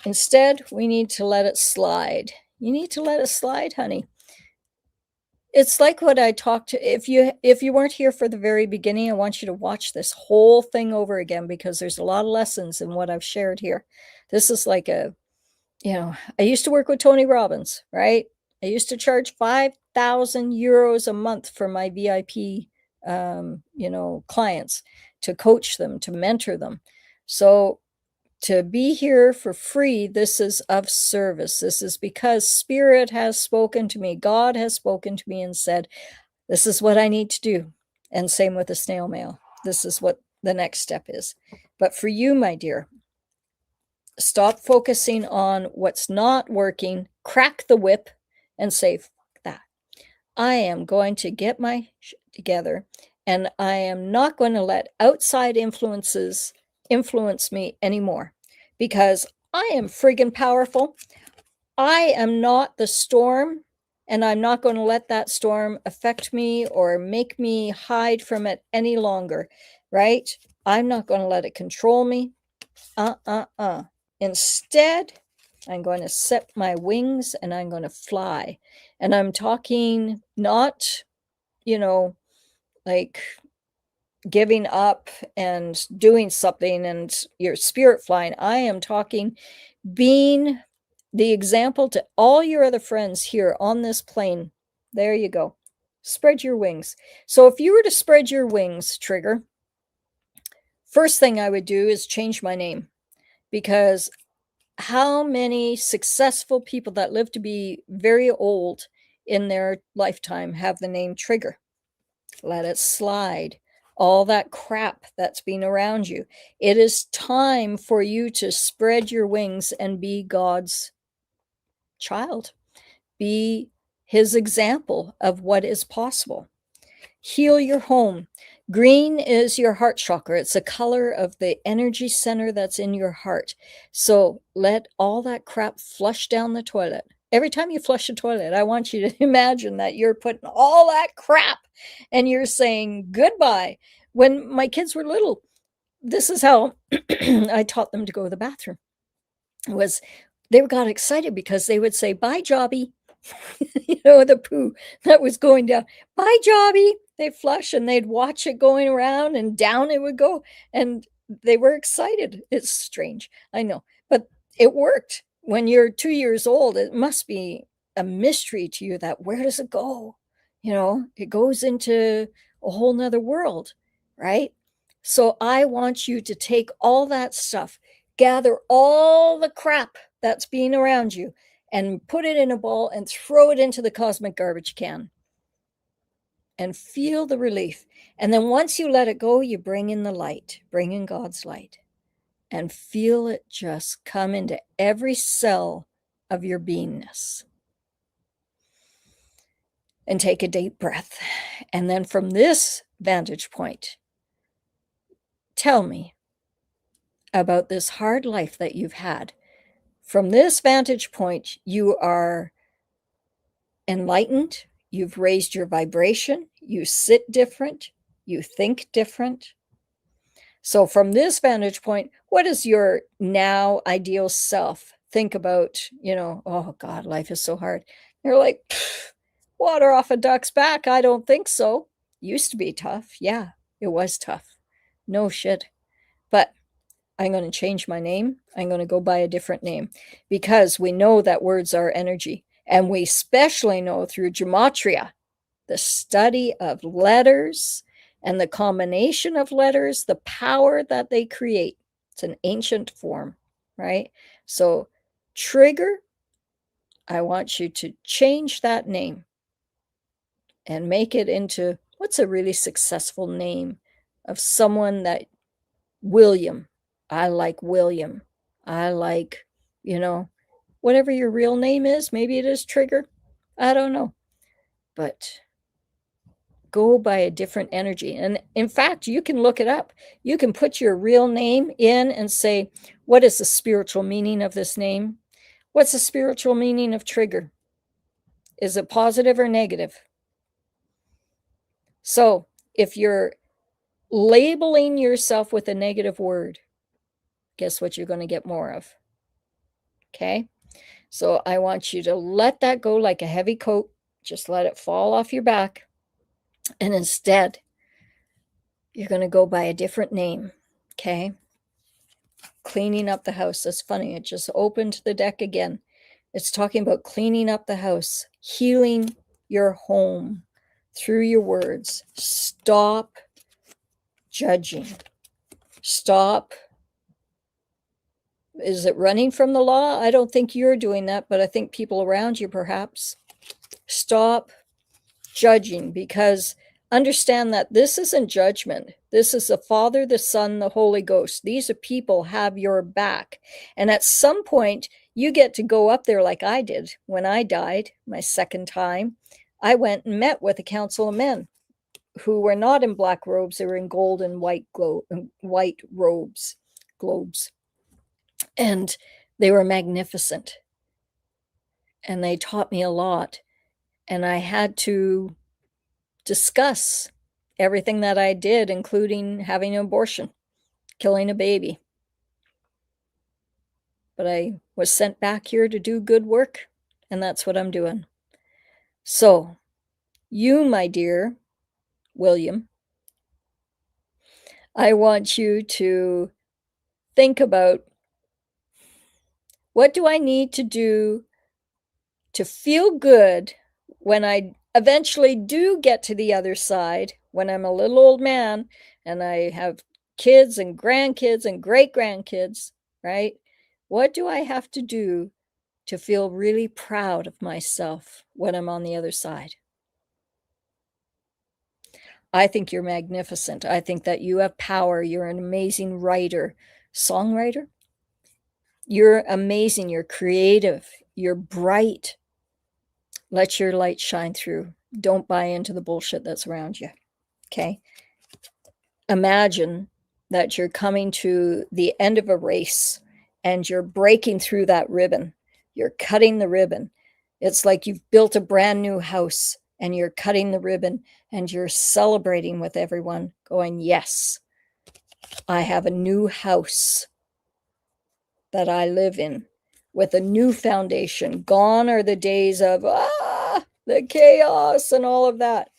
Speaker 2: Instead, we need to let it slide. You need to let it slide, honey. It's like what I talked to. If you weren't here for the very beginning, I want you to watch this whole thing over again because there's a lot of lessons in what I've shared here. This is like I used to work with Tony Robbins, right? I used to charge 5,000 euros a month for my VIP, clients, to coach them, to mentor them. So to be here for free, this is of service. This is because Spirit has spoken to me. God has spoken to me and said, this is what I need to do. And same with the snail mail. This is what the next step is. But for you, my dear, stop focusing on what's not working, crack the whip and say, that. I am going to get my shit together and I am not going to let outside influences influence me anymore because I am friggin' powerful. I am not the storm and I'm not going to let that storm affect me or make me hide from it any longer, right? I'm not going to let it control me. Instead, I'm going to set my wings and I'm going to fly. And I'm talking not, like giving up and doing something and your spirit flying. I am talking being the example to all your other friends here on this plane. There you go. Spread your wings. So if you were to spread your wings, Trigger, first thing I would do is change my name, because how many successful people that live to be very old in their lifetime have the name Trigger? Let it slide. All that crap that's been around you. It is time for you to spread your wings and be God's child. Be his example of what is possible. Heal your home. Green is your heart chakra. It's a color of the energy center that's in your heart. So let all that crap flush down the toilet. Every time you flush the toilet, I want you to imagine that you're putting all that crap and you're saying goodbye. When my kids were little, this is how I taught them to go to the bathroom. Was they got excited because they would say, bye, Jobby. The poo that was going down. Bye, Jobby. They'd flush and they'd watch it going around and down it would go. And they were excited. It's strange, I know, but it worked. When you're 2 years old, it must be a mystery to you that where does it go? It goes into a whole nother world, right? So I want you to take all that stuff, gather all the crap that's being around you, and put it in a ball and throw it into the cosmic garbage can and feel the relief. And then once you let it go, you bring in the light, bring in God's light, and feel it just come into every cell of your beingness. And take a deep breath. And then from this vantage point, tell me about this hard life that you've had. From this vantage point, you are enlightened, you've raised your vibration, you sit different, you think different. So from this vantage point, what does your now ideal self think about, oh God, life is so hard. They're like, water off a duck's back. I don't think so. Used to be tough. Yeah, it was tough. No shit. But I'm going to change my name. I'm going to go by a different name because we know that words are energy. And we especially know through gematria, the study of letters and the combination of letters, the power that they create. It's an ancient form, right? So Trigger, I want you to change that name and make it into what's a really successful name of someone that William. I like William. I like, whatever your real name is. Maybe it is Trigger. I don't know. But go by a different energy. And in fact, you can look it up. You can put your real name in and say, what is the spiritual meaning of this name? What's the spiritual meaning of trigger? Is it positive or negative? So if you're labeling yourself with a negative word, guess what you're going to get more of? Okay. So I want you to let that go like a heavy coat. Just let it fall off your back. And instead, you're going to go by a different name. Okay. Cleaning up the house. That's funny. It just opened the deck again. It's talking about cleaning up the house, healing your home through your words. Stop judging. Stop. Is it running from the law? I don't think you're doing that, but I think people around you perhaps. Stop judging, because understand that this isn't judgment. This is the Father, the Son, the Holy Ghost. These are people have your back. And at some point, you get to go up there like I did when I died my second time. I went and met with a council of men who were not in black robes. They were in gold and white robes, globes. And they were magnificent. And they taught me a lot. And I had to discuss everything that I did, including having an abortion, killing a baby. But I was sent back here to do good work, and that's what I'm doing. So, you, my dear William, I want you to think about, what do I need to do to feel good when I eventually do get to the other side, when I'm a little old man and I have kids and grandkids and great-grandkids, right? What do I have to do to feel really proud of myself when I'm on the other side? I think you're magnificent. I think that you have power. You're an amazing writer, songwriter. You're amazing. You're creative. You're bright. Let your light shine through. Don't buy into the bullshit that's around you. Okay? Imagine that you're coming to the end of a race and you're breaking through that ribbon. You're cutting the ribbon. It's like you've built a brand new house and you're cutting the ribbon and you're celebrating with everyone, going, yes, I have a new house that I live in with a new foundation. Gone are the days of the chaos and all of that.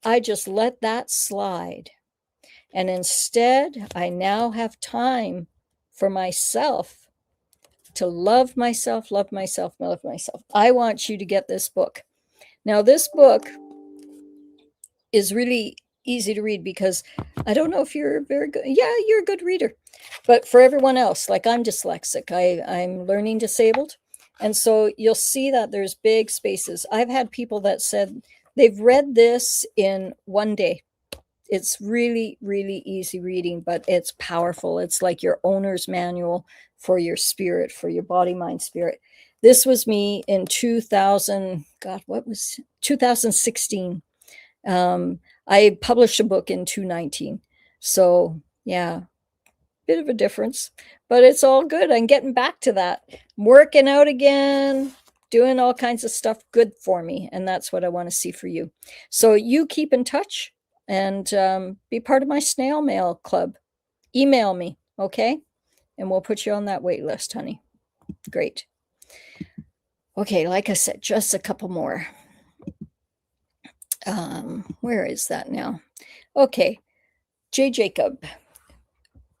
Speaker 2: I just let that slide. And instead, I now have time for myself to love myself, love myself, love myself. I want you to get this book. Now, this book is really easy to read, because I don't know if you're very good. Yeah, you're a good reader. But for everyone else, like I'm dyslexic, I'm learning disabled. And so you'll see that there's big spaces. I've had people that said they've read this in one day. It's really, really easy reading, but it's powerful. It's like your owner's manual for your spirit, for your body, mind, spirit. This was me in 2016. I published a book in 2019. So yeah, bit of a difference, but it's all good. I'm getting back to that. I'm working out again, doing all kinds of stuff good for me. And that's what I want to see for you. So you keep in touch and be part of my snail mail club. Email me, okay? And we'll put you on that wait list, honey. Great. Okay, like I said, just a couple more. Where is that now? Okay, J. Jacob.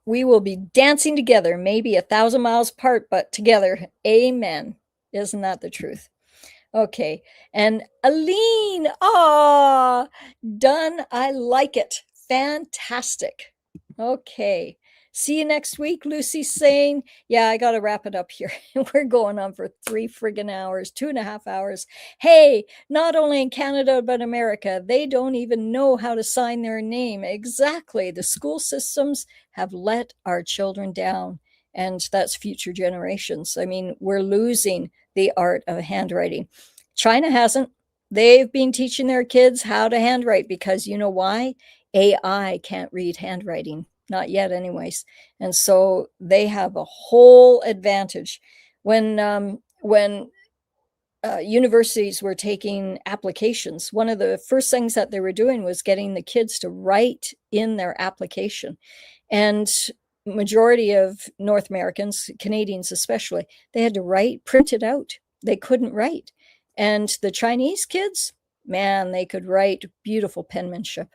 Speaker 2: We will be dancing together, maybe 1,000 miles apart, but together. Amen. Isn't that the truth? Okay. And Aline, done. I like it. Fantastic. Okay. See you next week. Lucy's saying, yeah, I got to wrap it up here. We're going on for 3 friggin' hours, 2.5 hours. Hey, not only in Canada, but America, they don't even know how to sign their name. Exactly. The school systems have let our children down, and that's future generations. I mean, we're losing the art of handwriting. China hasn't. they've been teaching their kids how to handwrite because you know why? AI can't read handwriting, not yet, anyways. And so they have a whole advantage. When universities were taking applications, one of the first things that they were doing was getting the kids to write in their application. And majority of North Americans, Canadians especially, they had to write, print it out. They couldn't write. And the Chinese kids, man, they could write beautiful penmanship.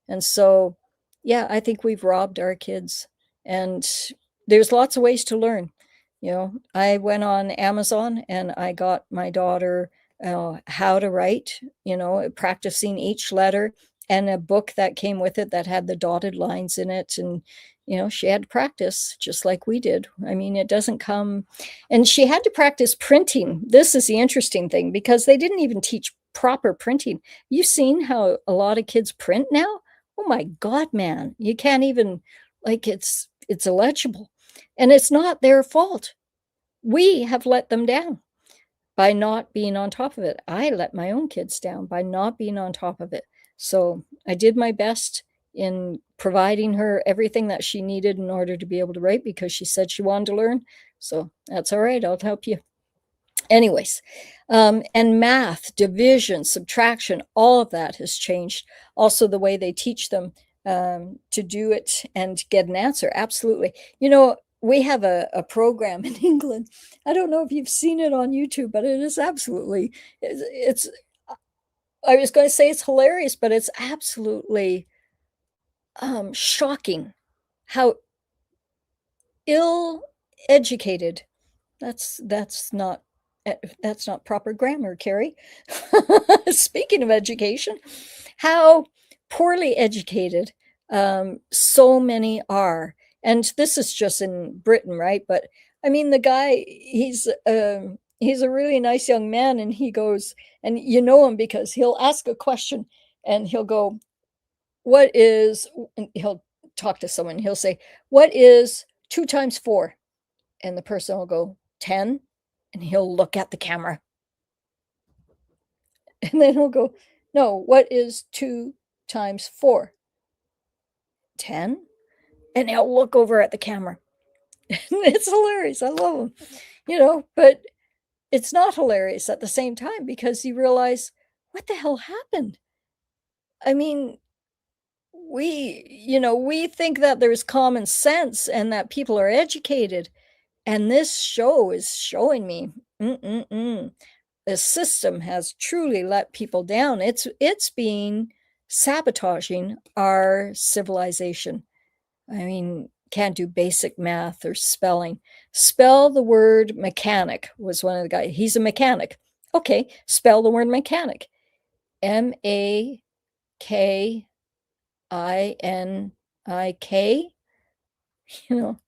Speaker 2: And so, yeah, I think we've robbed our kids. And there's lots of ways to learn. I went on Amazon and I got my daughter how to write, practicing each letter, and a book that came with it that had the dotted lines in it. And, she had to practice just like we did. I mean, it doesn't come, and she had to practice printing. This is the interesting thing because they didn't even teach proper printing. You've seen how a lot of kids print now? Oh my God, man. You can't even, like, it's illegible. And it's not their fault. We have let them down by not being on top of it. I let my own kids down by not being on top of it. So I did my best in providing her everything that she needed in order to be able to write because she said she wanted to learn. So that's all right. I'll help you. Anyways, and math, division, subtraction, all of that has changed. Also, the way they teach them to do it and get an answer. Absolutely. We have a program in England. I don't know if you've seen it on YouTube, but it is absolutely, it's I was going to say it's hilarious, but it's absolutely shocking how ill educated. That's not that's not proper grammar, Carrie. Speaking of education, how poorly educated so many are. And this is just in Britain, right? But I mean, the guy, he's a really nice young man, and he goes, and you know him because he'll ask a question, and he'll go, "What is?" And he'll talk to someone. He'll say, "What is 2 times 4?" And the person will go, 10. And he'll look at the camera. And then he'll go, "No, what is 2 times 4?" 10. And he'll look over at the camera. It's hilarious. I love him, but it's not hilarious at the same time because you realize what the hell happened. I mean, we think that there's common sense and that people are educated. And this show is showing me, the system has truly let people down. It's being sabotaging our civilization. I mean, can't do basic math or spelling. Spell the word mechanic was one of the guys. He's a mechanic. Okay, spell the word mechanic. MAKINIK.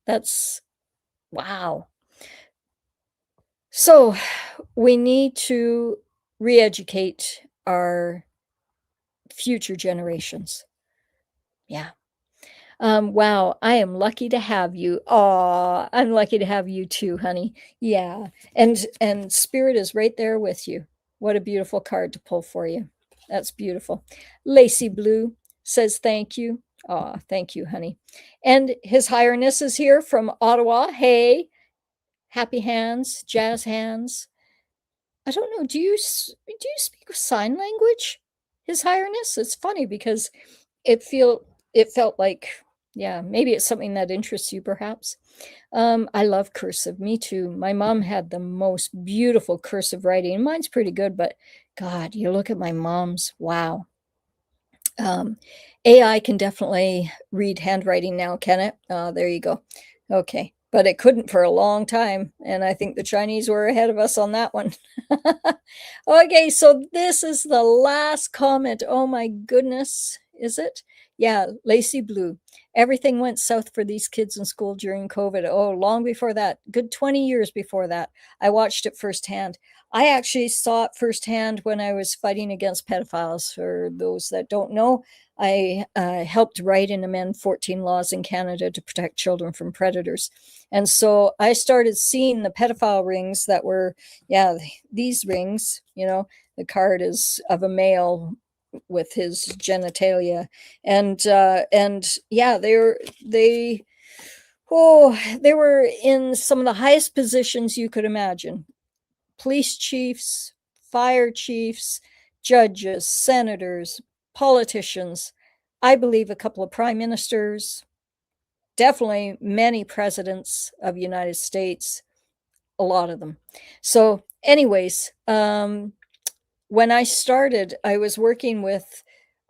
Speaker 2: That's wow. So we need to re-educate our future generations. Yeah. Wow, I am lucky to have you. Aw, I'm lucky to have you too, honey. Yeah. And Spirit is right there with you. What a beautiful card to pull for you. That's beautiful. Lacy Blue says thank you. Aw, thank you, honey. And His Highness is here from Ottawa. Hey, happy hands, jazz hands. I don't know. Do you speak sign language, His Highness? It's funny because it felt like, yeah, maybe it's something that interests you, perhaps. I love cursive. Me too. My mom had the most beautiful cursive writing. Mine's pretty good, but God, you look at my mom's. Wow. AI can definitely read handwriting now, can it? There you go. Okay. But it couldn't for a long time. And I think the Chinese were ahead of us on that one. Okay, so this is the last comment. Oh my goodness. Is it? Yeah, Lacy Blue. Everything went south for these kids in school during COVID. Oh, long before that, good 20 years before that. I watched it firsthand. I actually saw it firsthand when I was fighting against pedophiles. For those that don't know, I helped write and amend 14 laws in Canada to protect children from predators. And so I started seeing the pedophile rings that were, yeah, these rings, the card is of a male with his genitalia, and yeah, they oh, they were in some of the highest positions you could imagine: police chiefs, fire chiefs, judges, senators, politicians. I believe a couple of prime ministers, definitely many presidents of the United States, a lot of them. So, anyways, when I started, I was working with,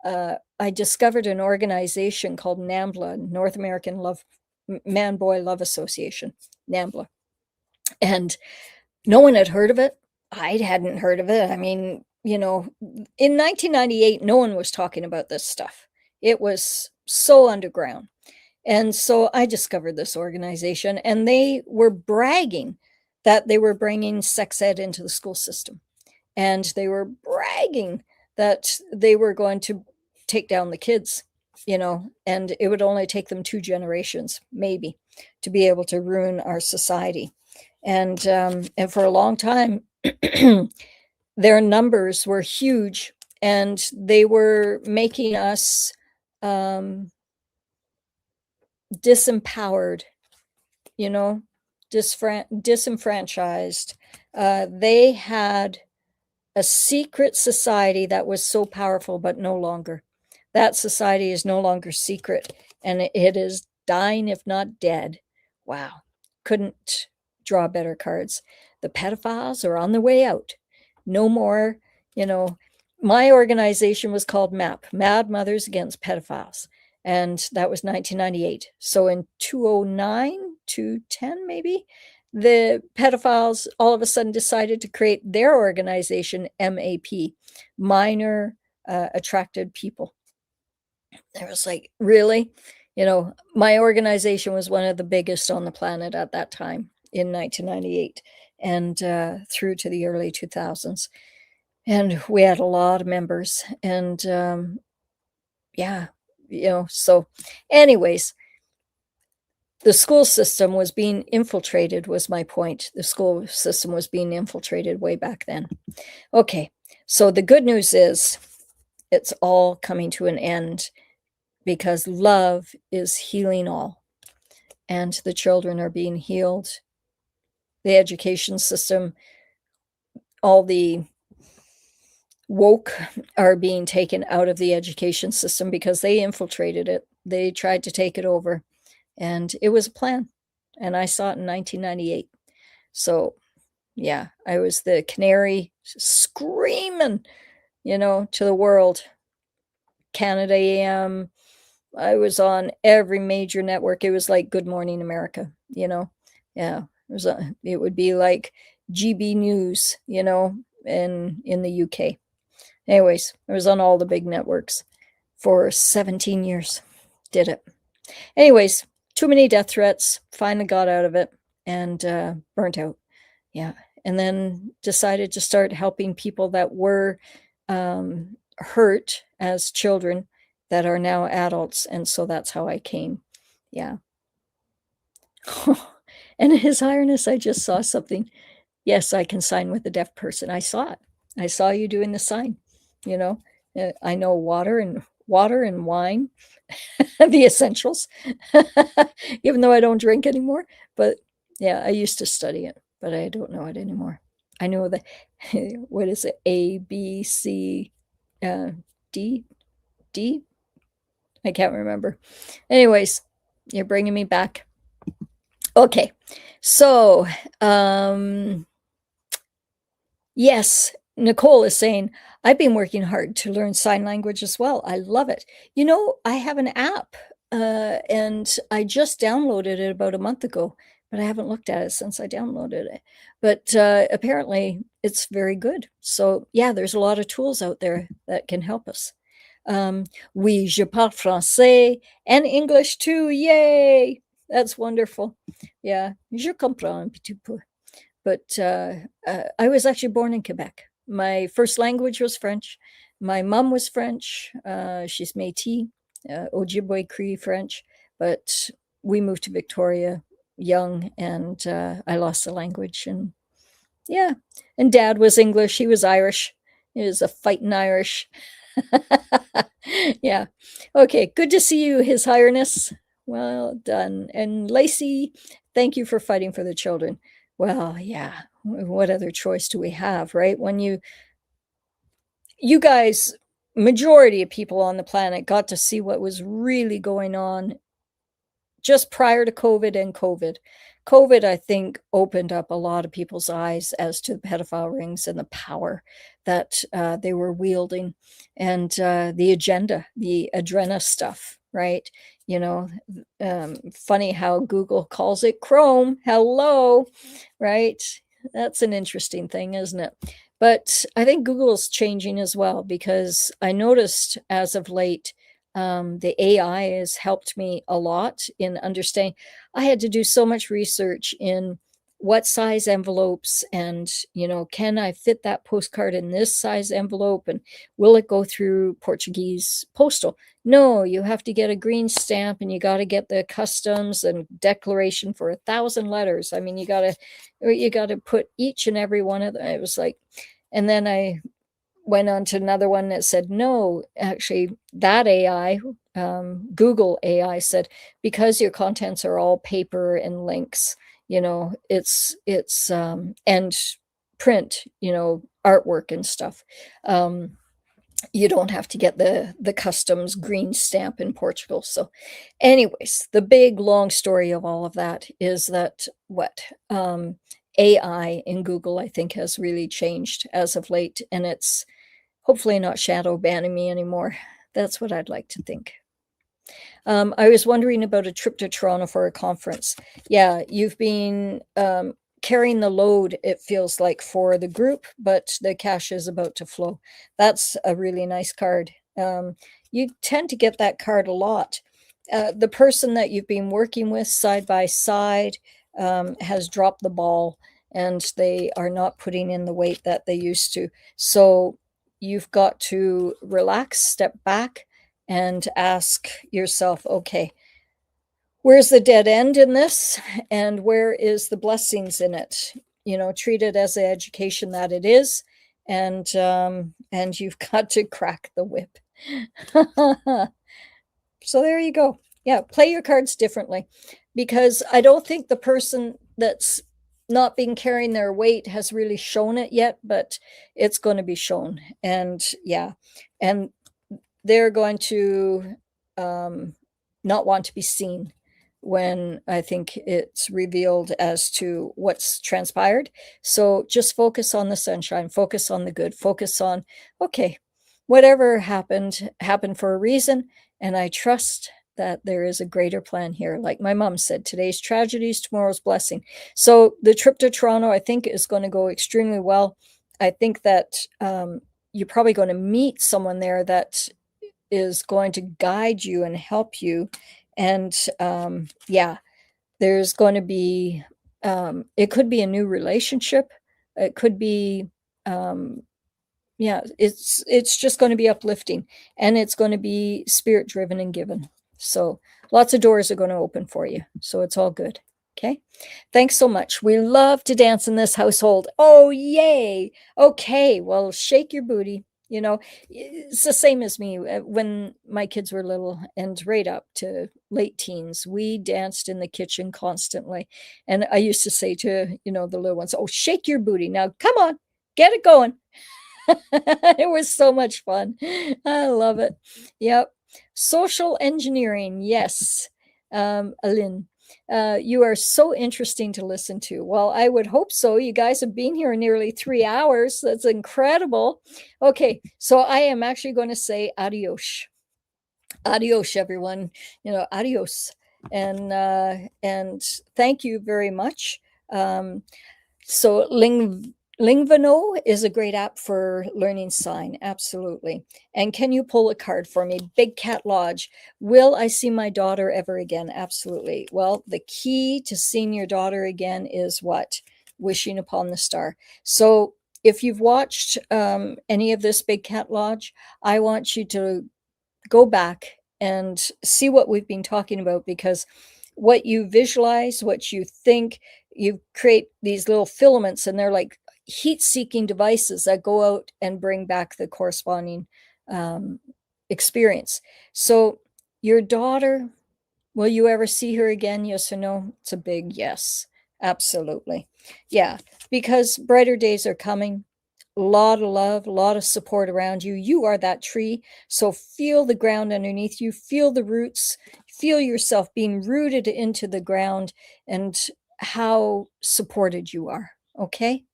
Speaker 2: I discovered an organization called NAMBLA, North American Love Man Boy Love Association, NAMBLA, and no one had heard of it. I hadn't heard of it. I mean, in 1998, no one was talking about this stuff. It was so underground. And so I discovered this organization, and they were bragging that they were bringing sex ed into the school system. And they were bragging that they were going to take down the kids, and it would only take them 2 generations, maybe, to be able to ruin our society. And for a long time, their numbers were huge, and they were making us disempowered, disenfranchised. They had a secret society that was so powerful, but no longer. That society is no longer secret, and it is dying, if not dead. Wow. Couldn't draw better cards. The pedophiles are on the way out. No more, my organization was called MAP, Mad Mothers Against Pedophiles. And that was 1998. So in 2009, 2010 maybe, the pedophiles all of a sudden decided to create their organization, MAP, Minor Attracted People. I was like, really? My organization was one of the biggest on the planet at that time in 1998 and through to the early 2000s. And we had a lot of members. And yeah, so anyways, the school system was being infiltrated, was my point. The school system was being infiltrated way back then. Okay, so the good news is it's all coming to an end, because love is healing all, and the children are being healed. The education system, all the woke are being taken out of the education system because they infiltrated it. They tried to take it over, and it was a plan. And I saw it in 1998. So yeah, I was the canary screaming, to the world. Canada AM. I was on every major network. It was like Good Morning America, Yeah, it would be like GB News, in the UK. Anyways, I was on all the big networks for 17 years. Did it. Anyways, too many death threats. Finally got out of it and burnt out. Yeah. And then decided to start helping people that were hurt as children that are now adults. And so that's how I came. Yeah. And His Highness, I just saw something. Yes, I can sign with a deaf person. I saw it. I saw you doing the sign. I know water and wine, the essentials, even though I don't drink anymore. But yeah, I used to study it, but I don't know it anymore. I know the, what is it? A, B, C, D, D? I can't remember. Anyways, you're bringing me back. Okay. So, yes, Nicole is saying, I've been working hard to learn sign language as well. I love it. I have an app, and I just downloaded it about a month ago, but I haven't looked at it since I downloaded it. But apparently it's very good. So yeah, there's a lot of tools out there that can help us. Oui, je parle français and English too. Yay! That's wonderful. Yeah, je comprends un petit peu. But I was actually born in Quebec. My first language was French. My mom was French. She's Métis, Ojibwe Cree French. But we moved to Victoria young, and I lost the language. And yeah, and Dad was English. He was Irish. He is a fighting Irish. Yeah. Okay, good to see you, His Highness. Well done. And Lacey, thank you for fighting for the children. Well, yeah. What other choice do we have, right? When you guys, majority of people on the planet got to see what was really going on just prior to COVID and COVID. COVID, I think, opened up a lot of people's eyes as to the pedophile rings and the power that they were wielding, and the agenda, the adrena stuff, right? You know, funny how Google calls it Chrome. Hello, right? That's an interesting thing, isn't it? But I think Google's changing as well, because I noticed as of late, the AI has helped me a lot in understanding. I had to do so much research in what size envelopes, and can I fit that postcard in this size envelope, and will it go through Portuguese postal? No, you have to get a green stamp, and you got to get the customs and declaration for 1,000 letters. I mean, you got to put each and every one of them. It was like, and then I went on to another one that said, no, actually, that AI, Google AI, said, because your contents are all paper and links, it's and print, artwork and stuff. You don't have to get the customs green stamp in Portugal. So, anyways, the big long story of all of that is that AI in Google, I think, has really changed as of late, and it's hopefully not shadow banning me anymore. That's what I'd like to think. I was wondering about a trip to Toronto for a conference. Yeah, you've been carrying the load, it feels like, for the group, but the cash is about to flow. That's a really nice card. You tend to get that card a lot. The person that you've been working with side by side has dropped the ball, and they are not putting in the weight that they used to. So you've got to relax, step back, and ask yourself, okay, where's the dead end in this, and where is the blessings in it? Treat it as the education that it is, and you've got to crack the whip. So there you go. Yeah, play your cards differently, because I don't think the person that's not been carrying their weight has really shown it yet, but it's going to be shown. And yeah, and they're going to not want to be seen when I think it's revealed as to what's transpired. So just focus on the sunshine, focus on the good, focus on, okay, whatever happened for a reason. And I trust that there is a greater plan here. Like my mom said, today's tragedy is tomorrow's blessing. So the trip to Toronto, I think, is going to go extremely well. I think that you're probably going to meet someone there that is going to guide you and help you. And yeah, there's going to be, it could be a new relationship. It could be, yeah, it's just going to be uplifting, and it's going to be spirit driven and given. So lots of doors are going to open for you. So it's all good. Okay. Thanks so much. We love to dance in this household. Oh, yay. Okay. Well, shake your booty. It's the same as me. When my kids were little and right up to late teens, we danced in the kitchen constantly. And I used to say to, the little ones, oh, shake your booty. Now, come on, get it going. It was so much fun. I love it. Yep. Social engineering. Yes. Aline, you are so interesting to listen to. Well, I would hope so. You guys have been here nearly 3 hours. That's incredible. Okay. So I am actually going to say adios. Adios, everyone. Adios. And thank you very much. So Lingvano is a great app for learning sign. Absolutely. And can you pull a card for me? Big Cat Lodge. Will I see my daughter ever again? Absolutely. Well, the key to seeing your daughter again is what? Wishing upon the star. So if you've watched any of this Big Cat Lodge, I want you to go back and see what we've been talking about, because what you visualize, what you think, you create these little filaments, and they're like heat-seeking devices that go out and bring back the corresponding um, experience. So, your daughter, will you ever see her again? Yes or no? It's a big yes. Absolutely. Yeah, because brighter days are coming. A lot of love, a lot of support around you. You are that tree. So feel the ground underneath you, feel the roots, feel yourself being rooted into the ground and how supported you are. Okay.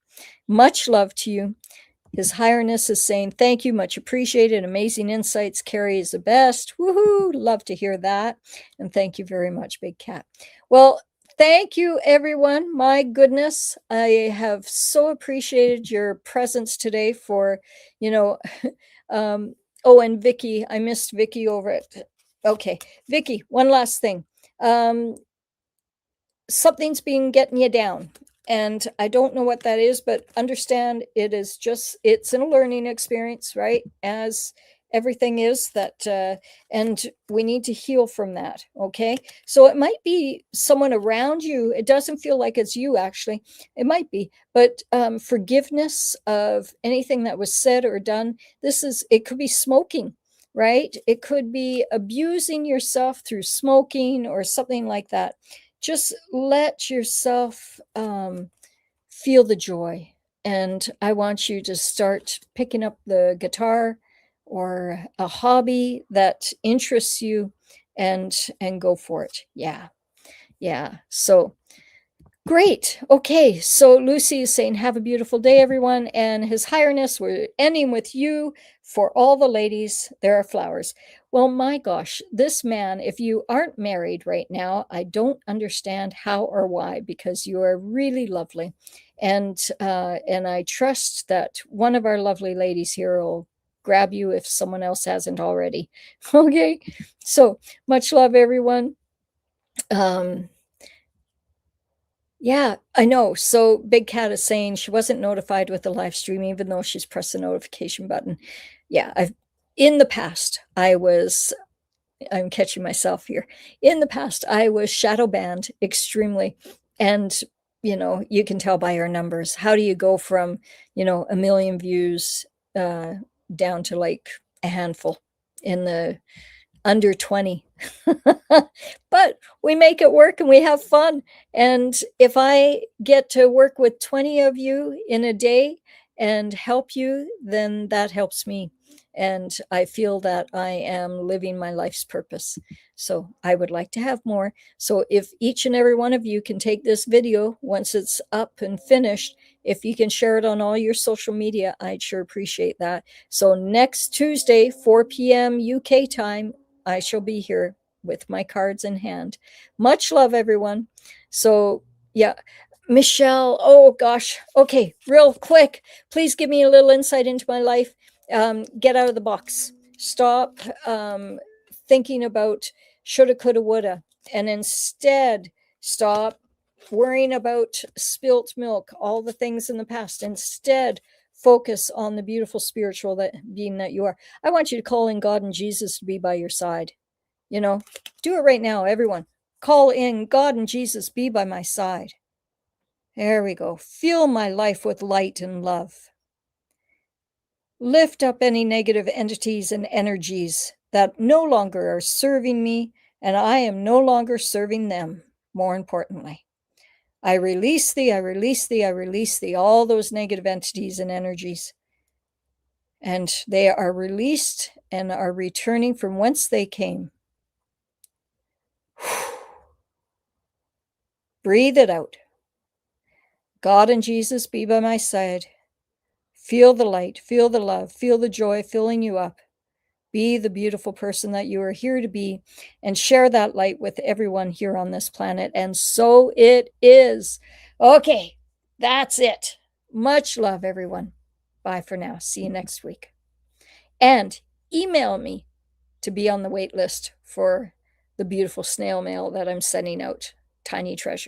Speaker 2: Much love to you. His Highness is saying, thank you, much appreciated. Amazing insights. Carrie is the best. Woohoo! Love to hear that. And thank you very much, Big Cat. Well, thank you, everyone. My goodness, I have so appreciated your presence today for, you know, oh, and Vicky, I missed Vicky over it. Okay, Vicky, one last thing. Something's been getting you down, and I don't know what that is, but understand it is just, it's a learning experience, right? As everything is that, and we need to heal from that. Okay, so it might be someone around you. It doesn't feel like it's you, actually. It might be, but forgiveness of anything that was said or done. This is, it could be smoking, right? It could be abusing yourself through smoking or something like that. Just let yourself feel the joy. And I want you to start picking up the guitar or a hobby that interests you, and go for it. Yeah. Yeah. So great. Okay. So Lucy is saying, have a beautiful day, everyone. And His Highness, we're ending with you. For all the ladies, there are flowers. Well, my gosh, this man, if you aren't married right now, I don't understand how or why, because you are really lovely. And I trust that one of our lovely ladies here will grab you if someone else hasn't already. Okay. So much love, everyone. Yeah, I know. So Big Cat is saying she wasn't notified with the live stream, even though she's pressed the notification button. Yeah, I've in the past, I'm catching myself here. In the past, I was shadow banned extremely. And, you can tell by our numbers. How do you go from, a million views uh, down to like a handful in the under 20? But we make it work and we have fun. And if I get to work with 20 of you in a day and help you, then that helps me. And I feel that I am living my life's purpose. So I would like to have more. So if each and every one of you can take this video once it's up and finished, if you can share it on all your social media, I'd sure appreciate that. So next Tuesday, 4 p.m. UK time, I shall be here with my cards in hand. Much love, everyone. So, yeah, Michelle, oh gosh. Okay, real quick, please give me a little insight into my life. Get out of the box. Stop thinking about shoulda, coulda, woulda, and instead stop worrying about spilt milk, all the things in the past. Instead, focus on the beautiful spiritual being that you are. I want you to call in God and Jesus to be by your side. Do it right now, everyone. Call in God and Jesus, be by my side. There we go. Fill my life with light and love. Lift up any negative entities and energies that no longer are serving me, and I am no longer serving them, more importantly. I release thee, I release thee, I release thee, all those negative entities and energies. And they are released and are returning from whence they came. Breathe it out. God and Jesus, be by my side. Feel the light, feel the love, feel the joy filling you up. Be the beautiful person that you are here to be, and share that light with everyone here on this planet. And so it is. Okay, that's it. Much love, everyone. Bye for now. See you next week. And email me to be on the wait list for the beautiful snail mail that I'm sending out. Tiny treasure.